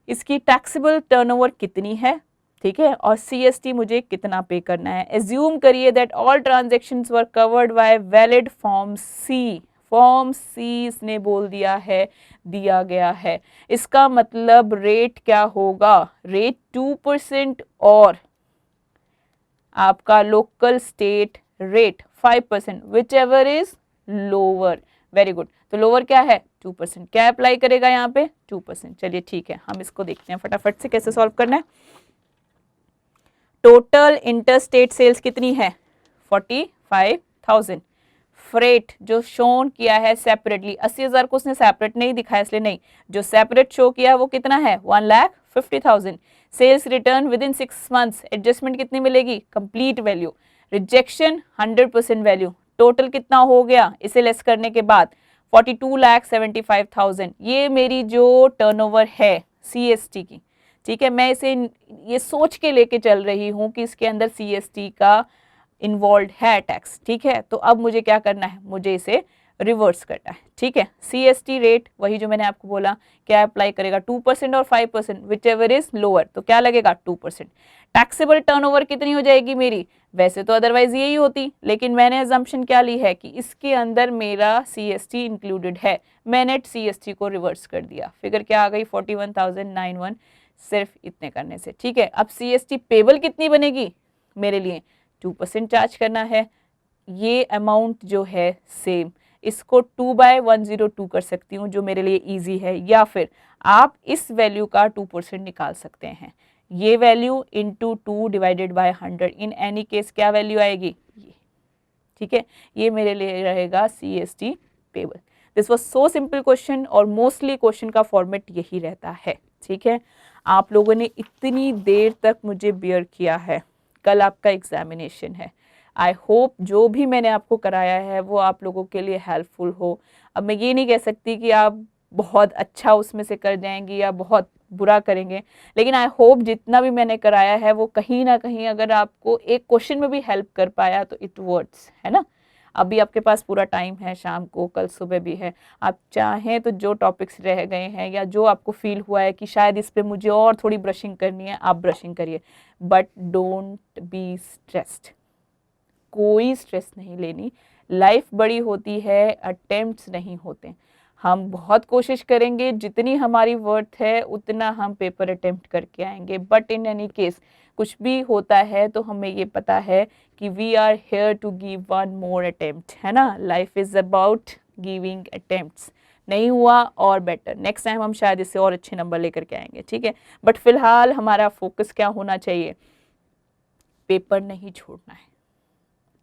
इसकी टैक्सेबल टर्नओवर कितनी है, ठीक है, और सीएसटी मुझे कितना पे करना है। एज्यूम करिए that all transactions were covered by valid form C. Form C इसने बोल दिया है, दिया गया है। इसका मतलब रेट क्या होगा, रेट 2% और आपका local state rate 5%, which ever is lower. Very good, तो लोअर क्या है 2%, क्या अप्लाई करेगा यहाँ पे 2%। चलिए ठीक है, हम इसको देखते हैं फटाफट से कैसे सॉल्व करना है। टोटल इंटरस्टेट सेल्स कितनी है 45,000। फ्रेट जो शोन किया है सेपरेटली, 80,000 को उसने सेपरेट नहीं दिखाया इसलिए नहीं, जो सेपरेट शो किया है वो कितना है 1,50,000। Sales return within 6 months, adjustment कितनी मिलेगी, complete value. Rejection 100% value. Total कितना हो गया इसे लेस करने के बाद 42,75,000। ये मेरी जो टर्नओवर है सीएसटी की, ठीक है, मैं इसे ये सोच के लेके चल रही हूँ कि इसके अंदर सीएसटी का इन्वॉल्व है टैक्स, ठीक है। तो अब मुझे क्या करना है, मुझे इसे रिवर्स करना है, ठीक है। सीएसटी रेट वही जो मैंने आपको बोला, क्या अप्लाई करेगा 2% और 5%, विच एवर इज लोअर, तो क्या लगेगा 2%। टैक्सेबल टर्नओवर कितनी हो जाएगी मेरी, वैसे तो अदरवाइज यही होती, लेकिन मैंने अजम्पशन क्या ली है कि इसके अंदर मेरा सीएसटी इंक्लूडेड है, मैंने सीएसटी को रिवर्स कर दिया। फिगर क्या आ गई 41,916 सिर्फ इतने करने से, ठीक है। अब CST पेबल कितनी बनेगी, मेरे लिए 2% चार्ज करना है, ये अमाउंट जो है सेम, इसको 2/102 कर सकती हूँ जो मेरे लिए इजी है, या फिर आप इस वैल्यू का 2% निकाल सकते हैं। ये value into 2 divided by 100, in any case क्या वैल्यू आएगी, ये, ठीक है। ये मेरे लिए रहेगा CST payable. This was so simple question, और मोस्टली क्वेश्चन का फॉर्मेट यही रहता है, ठीक है। आप लोगों ने इतनी देर तक मुझे बियर किया है, कल आपका एग्जामिनेशन है। आई होप जो भी मैंने आपको कराया है वो आप लोगों के लिए हेल्पफुल हो। अब मैं ये नहीं कह सकती कि आप बहुत अच्छा उसमें से कर जाएंगी या बहुत बुरा करेंगे, लेकिन आई होप जितना भी मैंने कराया है वो कहीं ना कहीं अगर आपको एक क्वेश्चन में भी हेल्प कर पाया तो इट वर्ड्स, है ना। अभी आपके पास पूरा टाइम है, शाम को, कल सुबह भी है। आप चाहें तो जो टॉपिक्स रह गए हैं या जो आपको फील हुआ है कि शायद इस पे मुझे और थोड़ी ब्रशिंग करनी है, आप ब्रशिंग करिए, बट डोंट बी स्ट्रेस्ड। कोई स्ट्रेस नहीं लेनी। लाइफ बड़ी होती है, अटेम्प्ट्स नहीं होते। हम बहुत कोशिश करेंगे, जितनी हमारी वर्थ है उतना हम पेपर अटेम्प्ट करके आएंगे, बट इन एनी केस कुछ भी होता है तो हमें ये पता है कि we are here to give one more attempt, है ना। Life is about giving attempts. नहीं हुआ और बेटर, नेक्स्ट टाइम हम शायद इससे और अच्छे नंबर लेकर के आएंगे, ठीक है। बट फिलहाल हमारा फोकस क्या होना चाहिए, पेपर नहीं छोड़ना है,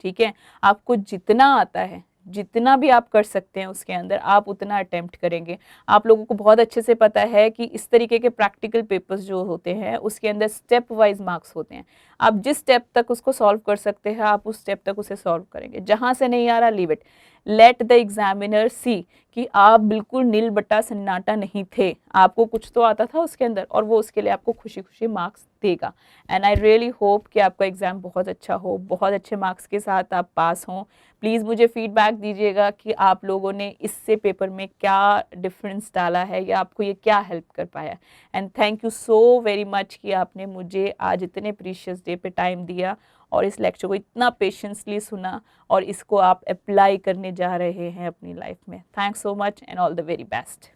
ठीक है। आपको जितना आता है, जितना भी आप कर सकते हैं उसके अंदर आप उतना अटेम्प्ट करेंगे। आप लोगों को बहुत अच्छे से पता है कि इस तरीके के प्रैक्टिकल पेपर्स जो होते हैं उसके अंदर स्टेप वाइज मार्क्स होते हैं। आप जिस स्टेप तक उसको सॉल्व कर सकते हैं आप उस स्टेप तक उसे सॉल्व करेंगे। जहाँ से नहीं आ रहा, leave it, let the examiner see कि आप बिल्कुल नील बट्टा सन्नाटा नहीं थे, आपको कुछ तो आता था उसके अंदर, और वो उसके लिए आपको खुशी खुशी मार्क्स देगा। एंड आई रियली होप कि आपका एग्ज़ाम बहुत अच्छा हो, बहुत अच्छे मार्क्स के साथ आप पास हों। प्लीज़ मुझे फीडबैक दीजिएगा कि आप लोगों ने इससे पेपर में क्या डिफरेंस डाला है या आपको ये क्या हेल्प कर पाया। And thank you so very much कि आपने मुझे आज इतने प्रीशियस डे पे टाइम दिया और इस लेक्चर को इतना पेशेंसली सुना, और इसको आप अप्लाई करने जा रहे हैं अपनी लाइफ में। Thanks so much and all the very best.